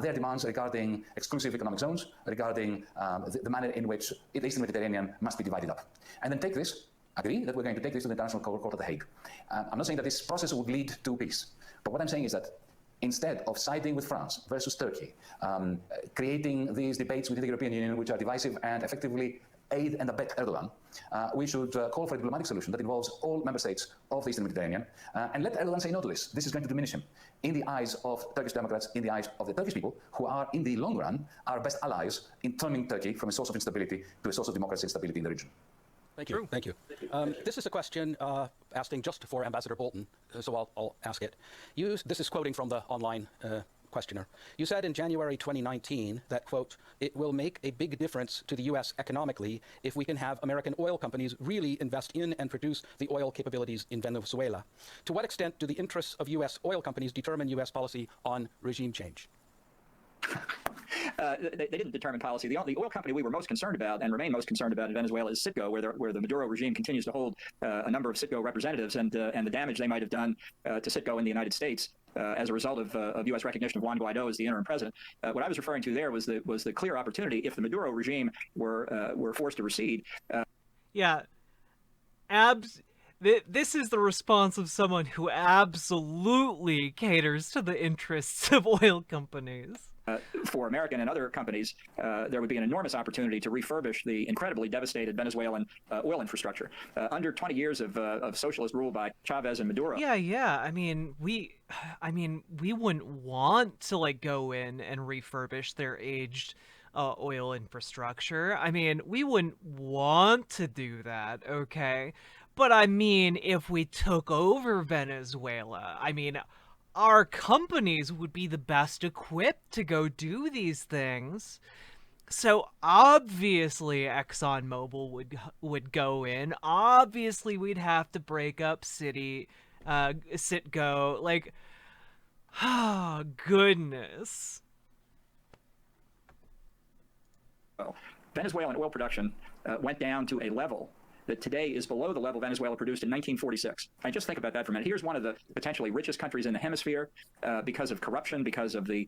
their demands regarding exclusive economic zones, regarding the manner in which the Eastern Mediterranean must be divided up. And then take this, agree that we're going to take this to the International Court at The Hague. I'm not saying that this process would lead to peace, but what I'm saying is that instead of siding with France versus Turkey, creating these debates within the European Union which are divisive and effectively aid and abet Erdogan, we should call for a diplomatic solution that involves all member states of the Eastern Mediterranean and let Erdogan say no to this. This is going to diminish him in the eyes of Turkish Democrats, in the eyes of the Turkish people, who are, in the long run, our best allies in turning Turkey from a source of instability to a source of democracy and stability in the region. Thank you. Thank you. This is a question asking just for Ambassador Bolton, so I'll ask it. This is quoting from the online questioner. You said in January 2019 that, quote, it will make a big difference to the U.S. economically if we can have American oil companies really invest in and produce the oil capabilities in Venezuela. To what extent do the interests of U.S. oil companies determine U.S. policy on regime change? They didn't determine policy. The oil company we were most concerned about and remain most concerned about in Venezuela is Citgo, where the Maduro regime continues to hold a number of Citgo representatives, and the damage they might have done to Citgo in the United States as a result of U.S. recognition of Juan Guaido as the interim president. What I was referring to there was the clear opportunity if the Maduro regime were forced to recede. Yeah, this is the response of someone who absolutely caters to the interests of oil companies. For American and other companies, there would be an enormous opportunity to refurbish the incredibly devastated Venezuelan oil infrastructure. Under 20 years of socialist rule by Chavez and Maduro. Yeah. I mean, we wouldn't want to like go in and refurbish their aged oil infrastructure. I mean, we wouldn't want to do that, okay? But I mean, if we took over Venezuela, I mean, our companies would be the best equipped to go do these things. So obviously ExxonMobil would go in. Obviously we'd have to break up Citgo. Like, oh, goodness. Venezuelan oil production went down to a level that today is below the level Venezuela produced in 1946. I just think about that for a minute. Here's one of the potentially richest countries in the hemisphere because of corruption, because of the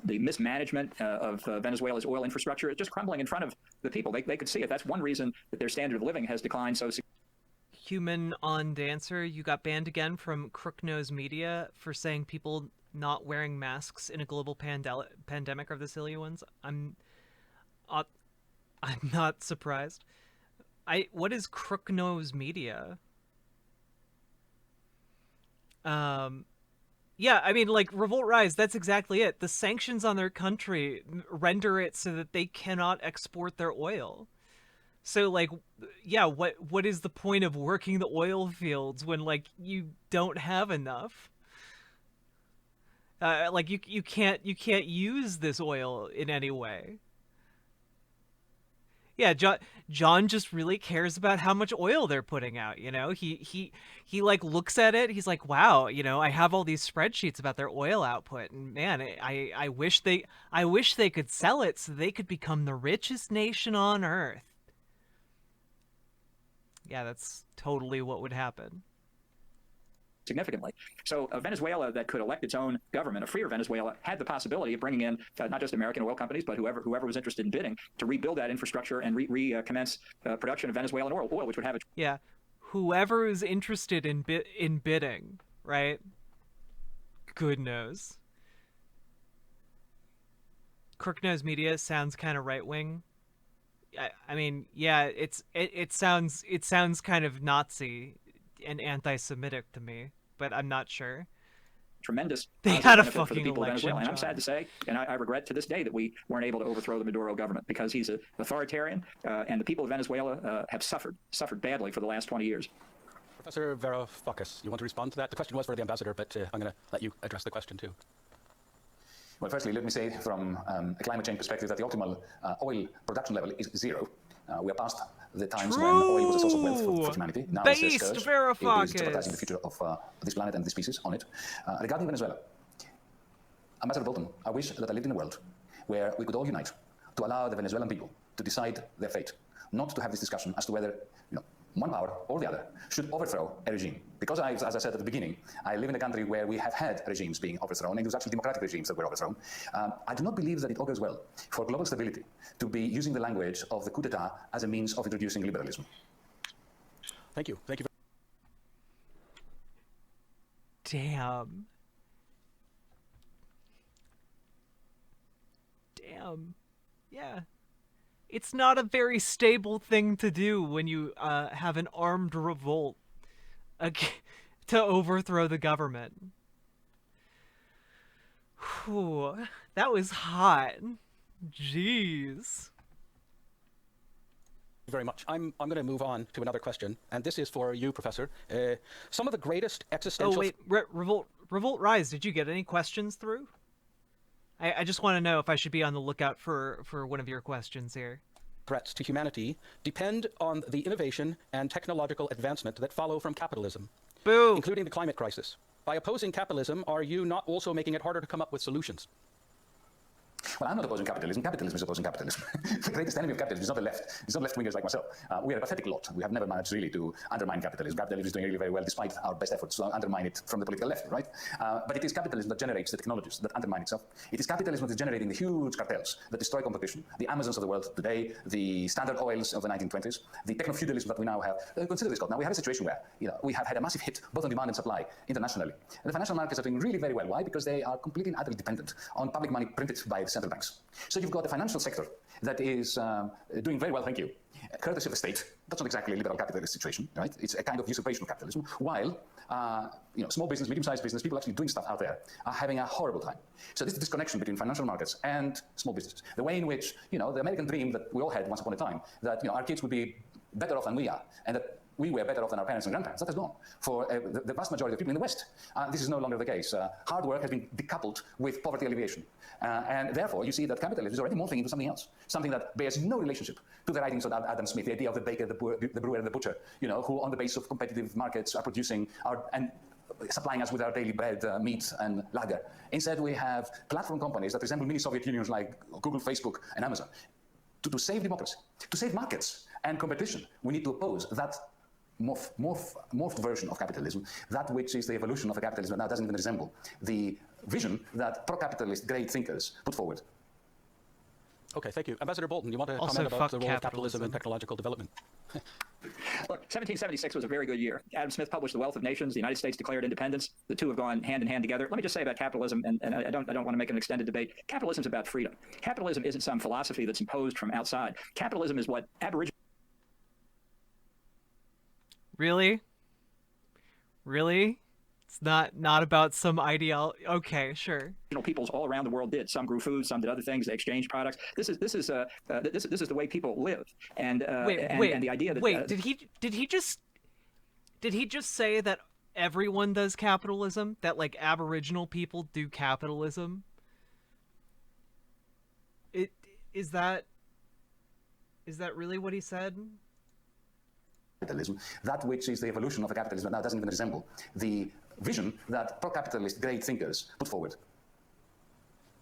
mismanagement of Venezuela's oil infrastructure. It's just crumbling in front of the people. They could see it. That's one reason that their standard of living has declined so significantly. Human on Dancer, you got banned again from Crooknose Media for saying people not wearing masks in a global pandemic are the silly ones. I'm not surprised. What is Crooknose Media? Yeah, I mean, like, Revolt Rise, that's exactly it. The sanctions on their country render it so that they cannot export their oil. So, like, yeah, what is the point of working the oil fields when, like, you don't have enough? Like, you can't use this oil in any way. Yeah, John just really cares about how much oil they're putting out, you know? He like looks at it, he's like, "Wow, you know, I have all these spreadsheets about their oil output, and man, I wish they could sell it so they could become the richest nation on earth." Yeah, that's totally what would happen. Significantly. So a Venezuela that could elect its own government, a freer Venezuela, had the possibility of bringing in not just American oil companies, but whoever was interested in bidding to rebuild that infrastructure and recommence production of Venezuelan oil, which would have a... Yeah, whoever is interested in bidding, right? Good knows. Crooknose Media sounds kind of right wing. I mean, yeah, it sounds kind of Nazi and anti-Semitic to me, but I'm not sure. Tremendous. They had a for the fucking people election. Of Venezuela. And I'm sad to say, and I regret to this day that we weren't able to overthrow the Maduro government because he's an authoritarian, and the people of Venezuela have suffered badly for the last 20 years. Professor Varoufakis, you want to respond to that? The question was for the ambassador, but I'm going to let you address the question too. Well, firstly, let me say from a climate change perspective that the optimal oil production level is zero. We are past the times when oil was a source of wealth for humanity. Now it's a scourge. It is jeopardizing the future of this planet and the species on it. Regarding Venezuela, Ambassador Bolton, I wish that I lived in a world where we could all unite to allow the Venezuelan people to decide their fate, not to have this discussion as to whether, one power or the other should overthrow a regime. Because as I said at the beginning, I live in a country where we have had regimes being overthrown, and it was actually democratic regimes that were overthrown. I do not believe that it augurs well for global stability to be using the language of the coup d'etat as a means of introducing liberalism. Thank you. Thank you. Damn. Yeah. It's not a very stable thing to do when you have an armed revolt to overthrow the government. Whew, that was hot. Jeez. Very much. I'm going to move on to another question, and this is for you, Professor. Some of the greatest existential... Oh, wait. Revolt Rise, did you get any questions through? I just want to know if I should be on the lookout for one of your questions here. Threats to humanity depend on the innovation and technological advancement that follow from capitalism, Boo! including the climate crisis. By opposing capitalism, are you not also making it harder to come up with solutions? Well, I'm not opposing capitalism. Capitalism is opposing capitalism. The greatest enemy of capitalism is not the left. It's not left-wingers like myself. We are a pathetic lot. We have never managed really to undermine capitalism. Capitalism is doing really very well despite our best efforts to undermine it from the political left, right? But it is capitalism that generates the technologies that undermine itself. It is capitalism that is generating the huge cartels that destroy competition, the Amazons of the world today, the Standard Oils of the 1920s, the techno-feudalism that we now have. Consider this, Scott. Now we have a situation where we have had a massive hit both on demand and supply internationally. And the financial markets are doing really very well. Why? Because they are completely and utterly dependent on public money printed by the central banks. So you've got the financial sector that is doing very well, thank you, courtesy of the state. That's not exactly a liberal capitalist situation, right? It's a kind of usurpation of capitalism, while small business, medium-sized business, people actually doing stuff out there are having a horrible time. So this disconnection between financial markets and small business, the way in which, the American dream that we all had once upon a time, that, our kids would be better off than we are, and that we were better off than our parents and grandparents. That has gone for the vast majority of people in the West. This is no longer the case. Hard work has been decoupled with poverty alleviation. And therefore, you see that capitalism is already morphing into something else, something that bears no relationship to the writings of Adam Smith, the idea of the baker, the brewer, and the butcher, who on the basis of competitive markets are producing and supplying us with our daily bread, meat, and lager. Instead, we have platform companies that resemble mini Soviet unions like Google, Facebook, and Amazon. To save democracy, to save markets and competition, we need to oppose that morphed version of capitalism, that which is the evolution of a capitalism that now doesn't even resemble the vision that pro-capitalist great thinkers put forward. Okay, thank you. Ambassador Bolton, you want to Also, comment about the role fuck of capitalism in capitalism. technological development? Look, 1776 was a very good year. Adam Smith published The Wealth of Nations. The United States declared independence. The two have gone hand in hand together. Let me just say about capitalism, and I don't want to make an extended debate. Capitalism is about freedom. Capitalism isn't some philosophy that's imposed from outside. Capitalism is what Aboriginal Really? It's not about some ideology. Okay, sure. peoples all around the world did. Some grew food, some did other things. They exchanged products. This is the way people live. And and the idea that did he just say that everyone does capitalism? That like Aboriginal people do capitalism? Is that really what he said? Capitalism, that which is the evolution of a capitalism that now doesn't even resemble the vision that pro-capitalist great thinkers put forward.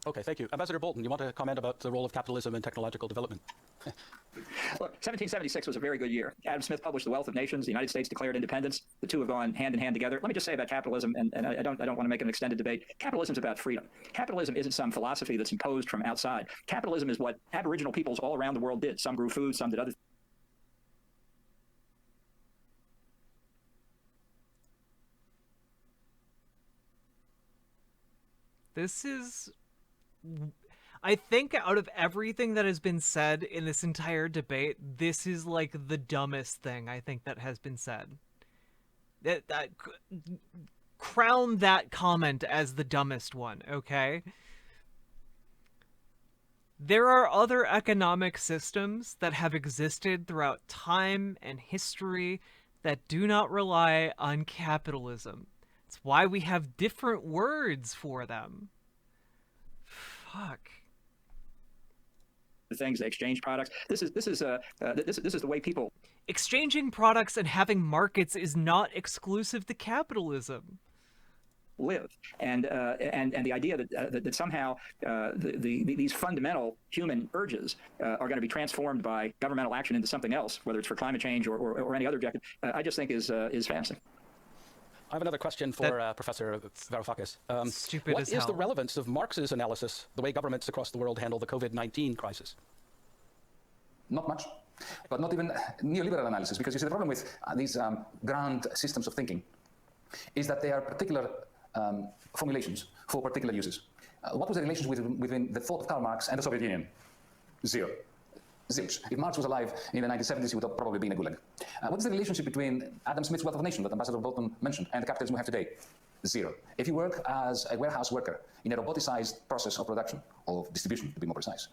Okay, thank you. Ambassador Bolton, you want to comment about the role of capitalism in technological development? Look, 1776 was a very good year. Adam Smith published The Wealth of Nations. The United States declared independence. The two have gone hand in hand together. Let me just say about capitalism, and I don't want to make an extended debate. Capitalism is about freedom. Capitalism isn't some philosophy that's imposed from outside. Capitalism is what Aboriginal peoples all around the world did. Some grew food, some did other things. This is, I think, out of everything that has been said in this entire debate, this is like the dumbest thing I think that has been said. Crown that comment as the dumbest one, okay? There are other economic systems that have existed throughout time and history that do not rely on capitalism. It's why we have different words for them. Fuck. The things they exchange products. This is the way people Exchanging products and having markets is not exclusive to capitalism. live, and the idea that somehow these fundamental human urges are going to be transformed by governmental action into something else, whether it's for climate change or any other objective, I just think is fantastic. I have another question for Professor Varoufakis. Stupid what as is hell. the relevance of Marx's analysis, the way governments across the world handle the COVID-19 crisis? Not much, but not even neoliberal analysis, because you see the problem with these grand systems of thinking is that they are particular formulations for particular uses. What was the relationship between the thought of Karl Marx and the Soviet Union? Zero. Zilch. If Marx was alive in the 1970s, he would have probably been a gulag. What's the relationship between Adam Smith's Wealth of Nations that Ambassador Bolton mentioned and the capitalism we have today? Zero. If you work as a warehouse worker in a roboticized process of production, or distribution to be more precise,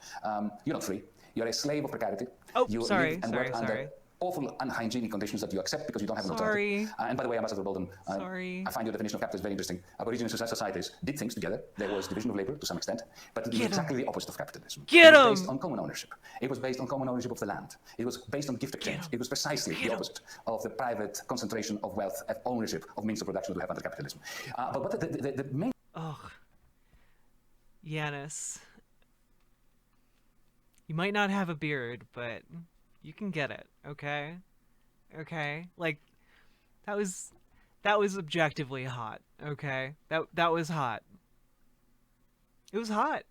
you're not free. You're a slave of precarity. Oh, you live and work under awful unhygienic conditions that you accept because you don't have an alternative. And by the way, Ambassador Bolton, I find your definition of capitalism very interesting. Aboriginal societies did things together. There was division of labor to some extent, but it was exactly the opposite of capitalism. Get it was based on common ownership. It was based on common ownership of the land. It was based on gift exchange. It was precisely the opposite of the private concentration of wealth and ownership of means of production that we have under capitalism. But what the main... Ugh. Yanis. You might not have a beard, but you can get it, okay? Okay? Like, that was objectively hot, okay? That was hot. It was hot.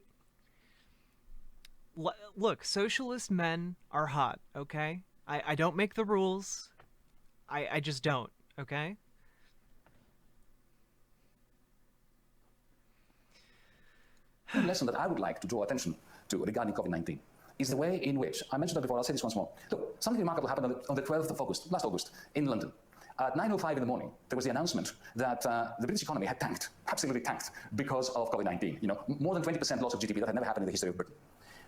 Look, socialist men are hot, okay? I don't make the rules. I just don't, okay? One lesson that I would like to draw attention to regarding COVID-19 is the way in which, I mentioned that before, I'll say this once more. Look, something remarkable happened on the 12th of August, last August, in London. At 9:05 in the morning, there was the announcement that the British economy had tanked, absolutely tanked, because of COVID-19. You know, more than 20% loss of GDP. That had never happened in the history of Britain.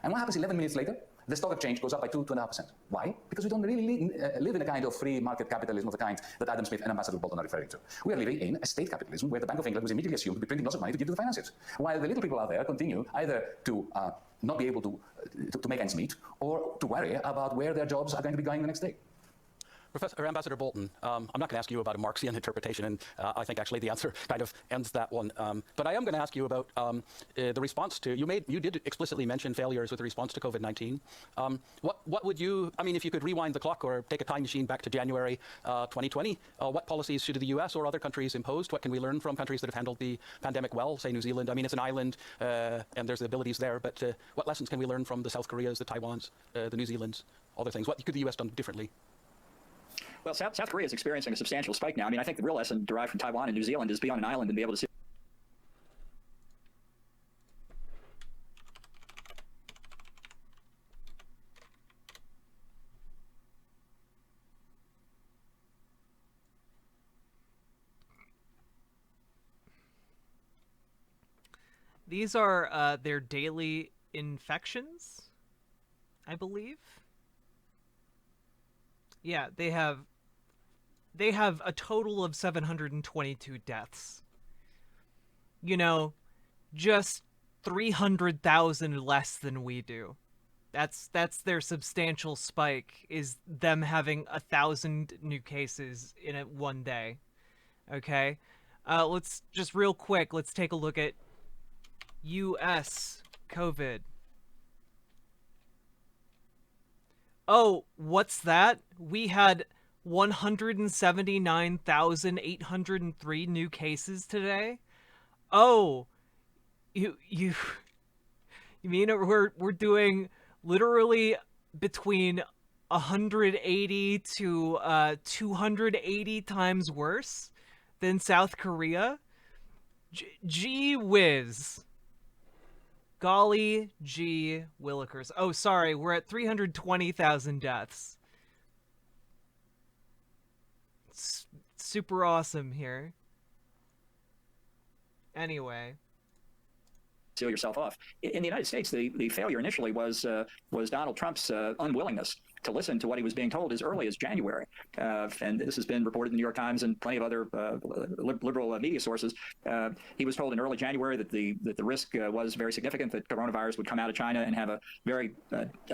And what happens 11 minutes later? The stock exchange goes up by 2.5%. Why? Because we don't really live in a kind of free market capitalism of the kind that Adam Smith and Ambassador Bolton are referring to. We are living in a state capitalism where the Bank of England was immediately assumed to be printing lots of money to give to the finances, while the little people out there continue either to not be able to make ends meet or to worry about where their jobs are going to be going the next day. Ambassador Bolton, I'm not going to ask you about a Marxian interpretation, and I think actually the answer kind of ends that one. But I am going to ask you about the response to, you did explicitly mention failures with the response to COVID-19. What would you, I mean, if you could rewind the clock or take a time machine back to January 2020, what policies should the US or other countries imposed? What can we learn from countries that have handled the pandemic well, say New Zealand? I mean, it's an island and there's the abilities there, but what lessons can we learn from the South Koreas, the Taiwans, the New Zealands, other things? What could the US done differently? Well, South Korea is experiencing a substantial spike now. I mean, I think the real lesson derived from Taiwan and New Zealand is be on an island and be able to see. These are their daily infections, I believe. Yeah, they have a total of 722 deaths. You know, just 300,000 less than we do. That's their substantial spike, is them having 1,000 new cases in one day. Okay? Let's just real quick, let's take a look at US COVID. Oh, what's that? We had 179,803 new cases today? Oh, you mean we're doing literally between 180 to 280 times worse than South Korea? Gee whiz. Golly gee willikers. Oh, sorry, we're at 320,000 deaths. It's super awesome here. Anyway. Seal yourself off. In the United States, the failure initially was Donald Trump's unwillingness to listen to what he was being told as early as January. And this has been reported in the New York Times and plenty of other liberal media sources. He was told in early January that the risk was very significant, that coronavirus would come out of China and have a very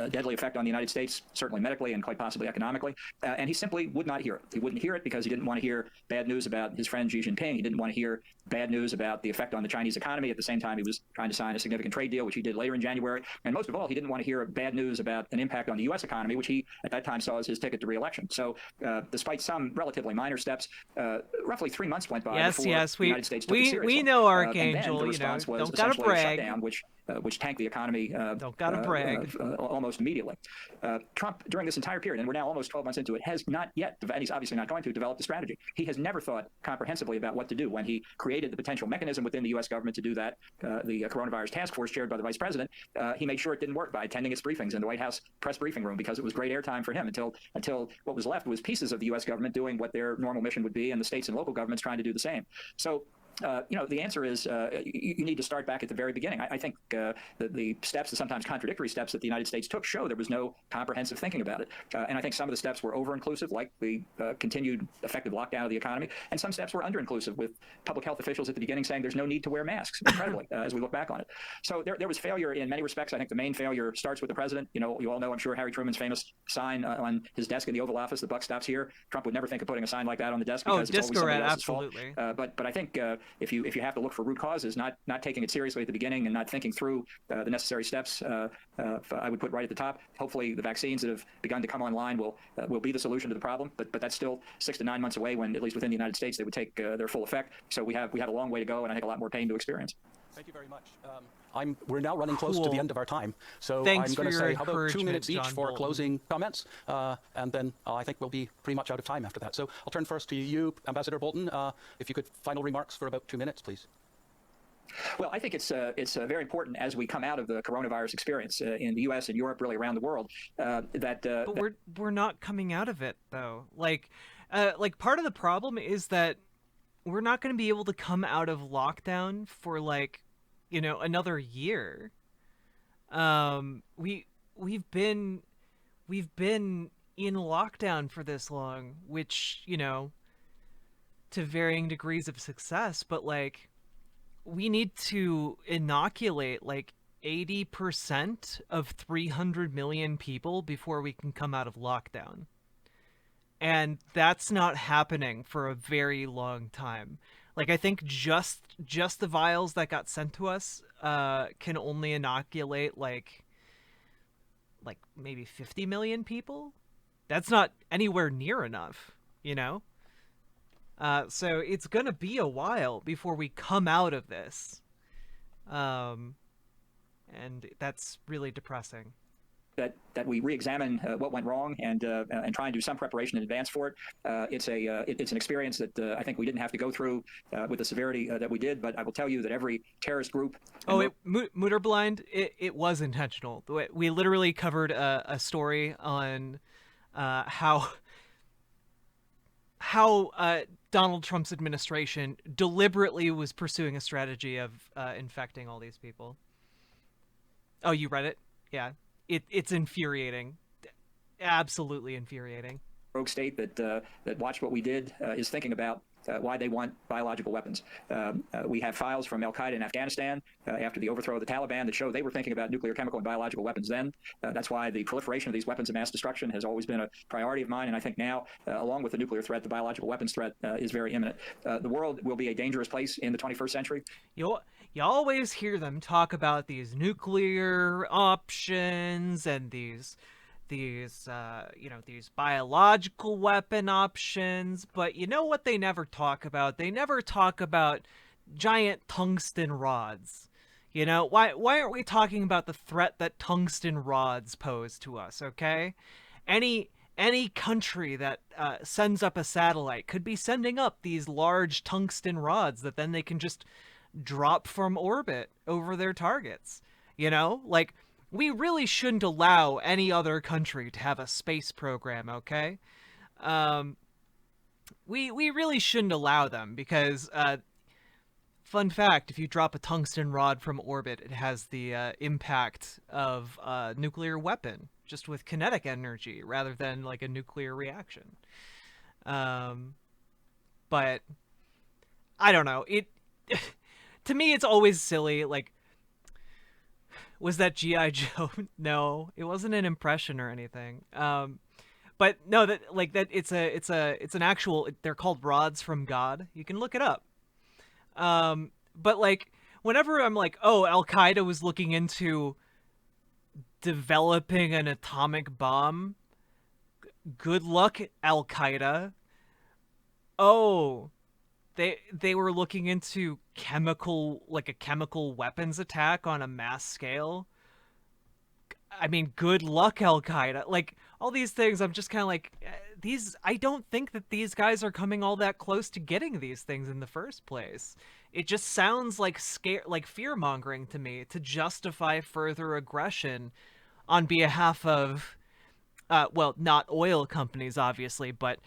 deadly effect on the United States, certainly medically and quite possibly economically. And he simply would not hear it. He wouldn't hear it because he didn't want to hear bad news about his friend Xi Jinping. He didn't want to hear bad news about the effect on the Chinese economy. At the same time, he was trying to sign a significant trade deal, which he did later in January. And most of all, he didn't want to hear bad news about an impact on the U.S. economy, which he at that time saw as his ticket to re-election. So despite some relatively minor steps, roughly 3 months went by before the United States took it seriously. We know, Archangel, and then the response was don't gotta brag. A shutdown, which tanked the economy don't gotta brag. Almost immediately. Trump, during this entire period, and we're now almost 12 months into it, has not yet, and he's obviously not going to, develop the strategy. He has never thought comprehensively about what to do. When he created the potential mechanism within the U.S. government to do that, the coronavirus task force chaired by the vice president, he made sure it didn't work by attending its briefings in the White House press briefing room, because it was great airtime for him until what was left was pieces of the U.S. government doing what their normal mission would be, and the states and local governments trying to do the same. So the answer is you need to start back at the very beginning. I think the steps, the sometimes contradictory steps that the United States took, show there was no comprehensive thinking about it. And I think some of the steps were over-inclusive, like the continued effective lockdown of the economy, and some steps were under-inclusive, with public health officials at the beginning saying there's no need to wear masks, incredibly, as we look back on it. So there was failure in many respects. I think the main failure starts with the president. You all know, I'm sure, Harry Truman's famous sign on his desk in the Oval Office, "The buck stops here." Trump would never think of putting a sign like that on the desk, because it's always somebody else's fault. Absolutely. But I think if you have to look for root causes, not taking it seriously at the beginning and not thinking through the necessary steps, I would put right at the top. Hopefully, the vaccines that have begun to come online will be the solution to the problem. But that's still 6 to 9 months away. When at least within the United States they would take their full effect. So we have a long way to go, and I think a lot more pain to experience. Thank you very much. We're now running close to the end of our time, so Thanks I'm going to for your say, how about 2 minutes each John for Bolton. closing comments, and then I think we'll be pretty much out of time after that. So I'll turn first to you, Ambassador Bolton. If you could, final remarks for about 2 minutes, please. Well, I think it's very important as we come out of the coronavirus experience in the U.S. and Europe, really around the world, But we're not coming out of it though. Like part of the problem is that we're not going to be able to come out of lockdown for another year. We've been in lockdown for this long, which, to varying degrees of success, but we need to inoculate 80% of 300 million people before we can come out of lockdown. And that's not happening for a very long time. I think just the vials that got sent to us can only inoculate maybe 50 million people. That's not anywhere near enough, so it's gonna be a while before we come out of this, and that's really depressing. That we re-examine what went wrong and try and do some preparation in advance for it. It's an experience that I think we didn't have to go through with the severity that we did. But I will tell you that every terrorist group. Mutterblind, it was intentional. We literally covered a story on how Donald Trump's administration deliberately was pursuing a strategy of infecting all these people. Oh, you read it? Yeah. It's infuriating, absolutely infuriating. Rogue state that watched what we did is thinking about why they want biological weapons. We have files from Al-Qaeda in Afghanistan after the overthrow of the Taliban that show they were thinking about nuclear, chemical, and biological weapons then. That's why the proliferation of these weapons of mass destruction has always been a priority of mine, and I think now, along with the nuclear threat, the biological weapons threat is very imminent. The world will be a dangerous place in the 21st century. You always hear them talk about these nuclear options and these biological weapon options, but you know what they never talk about? They never talk about giant tungsten rods. Why aren't we talking about the threat that tungsten rods pose to us, okay? Any country that sends up a satellite could be sending up these large tungsten rods that then they can just drop from orbit over their targets. We really shouldn't allow any other country to have a space program, okay? We really shouldn't allow them because, fun fact, if you drop a tungsten rod from orbit, it has the impact of a nuclear weapon, just with kinetic energy rather than a nuclear reaction. But I don't know. To me, it's always silly. Was that G.I. Joe? No, it wasn't an impression or anything. But no, that it's an actual. They're called rods from God. You can look it up. But whenever I'm oh, Al-Qaeda was looking into developing an atomic bomb. Good luck, Al-Qaeda. Oh. They were looking into a chemical weapons attack on a mass scale. I mean, good luck, Al-Qaeda. All these things, I'm just kind of I don't think that these guys are coming all that close to getting these things in the first place. It just sounds like fear-mongering to me to justify further aggression on behalf of, not oil companies, obviously, but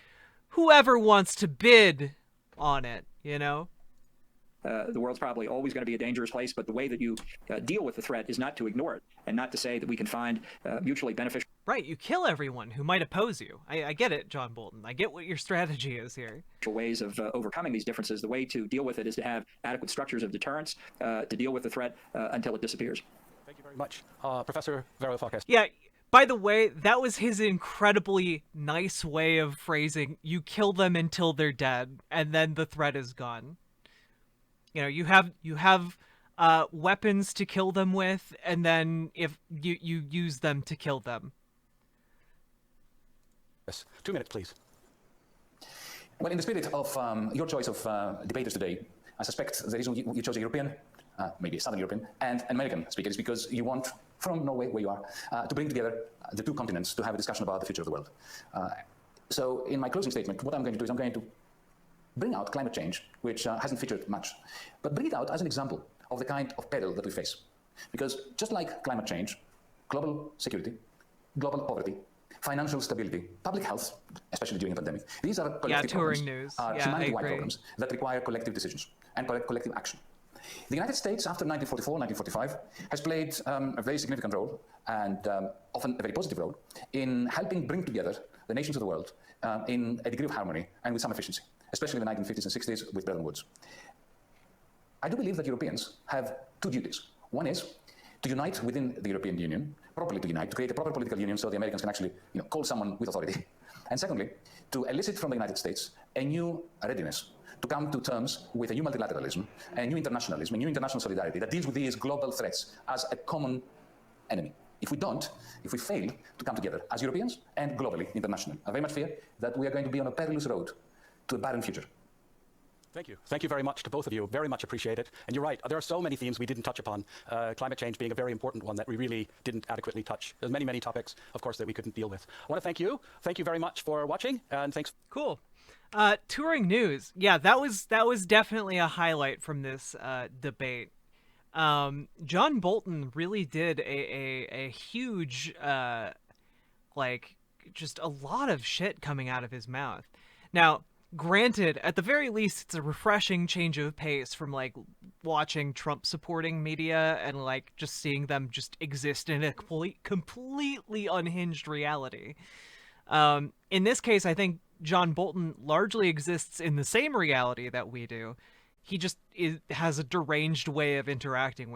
whoever wants to bid on it, The world's probably always going to be a dangerous place, but the way that you deal with the threat is not to ignore it and not to say that we can find mutually beneficial. Right, you kill everyone who might oppose you. I get it, John Bolton. I get what your strategy is here. Ways of overcoming these differences. The way to deal with it is to have adequate structures of deterrence to deal with the threat until it disappears. Thank you very much. Professor Varoufakis. Yeah. By the way, that was his incredibly nice way of phrasing, you kill them until they're dead, and then the threat is gone. you have weapons to kill them with, and then if you use them to kill them. Yes. 2 minutes, please. Well, in the spirit of your choice of debaters today, I suspect the reason you chose a European, maybe a Southern European, and an American speaker is because you want, from Norway, where you are, to bring together the two continents to have a discussion about the future of the world. So in my closing statement, what I'm going to do is I'm going to bring out climate change, which hasn't featured much, but bring it out as an example of the kind of peril that we face. Because just like climate change, global security, global poverty, financial stability, public health, especially during a pandemic, these are collective touring problems, news. Yeah, humanity-wide problems that require collective decisions and collective action. The United States, after 1944, 1945, has played a very significant role, and often a very positive role, in helping bring together the nations of the world in a degree of harmony and with some efficiency, especially in the 1950s and 60s with Bretton Woods. I do believe that Europeans have two duties. One is to unite within the European Union, properly to unite, to create a proper political union so the Americans can actually call someone with authority. And secondly, to elicit from the United States a new readiness to come to terms with a new multilateralism, a new internationalism, a new international solidarity that deals with these global threats as a common enemy. If we don't, if we fail to come together as Europeans and globally, internationally, I very much fear that we are going to be on a perilous road to a barren future. Thank you. Thank you very much to both of you. Very much appreciate it. And you're right, there are so many themes we didn't touch upon, climate change being a very important one that we really didn't adequately touch. There's many, many topics, of course, that we couldn't deal with. I want to thank you. Thank you very much for watching, and thanks. Cool. Touring news. Yeah, that was definitely a highlight from this debate. John Bolton really did a huge, just a lot of shit coming out of his mouth. Now, granted, at the very least, it's a refreshing change of pace from, watching Trump-supporting media and, just seeing them just exist in a completely unhinged reality. In this case, I think John Bolton largely exists in the same reality that we do. He just has a deranged way of interacting with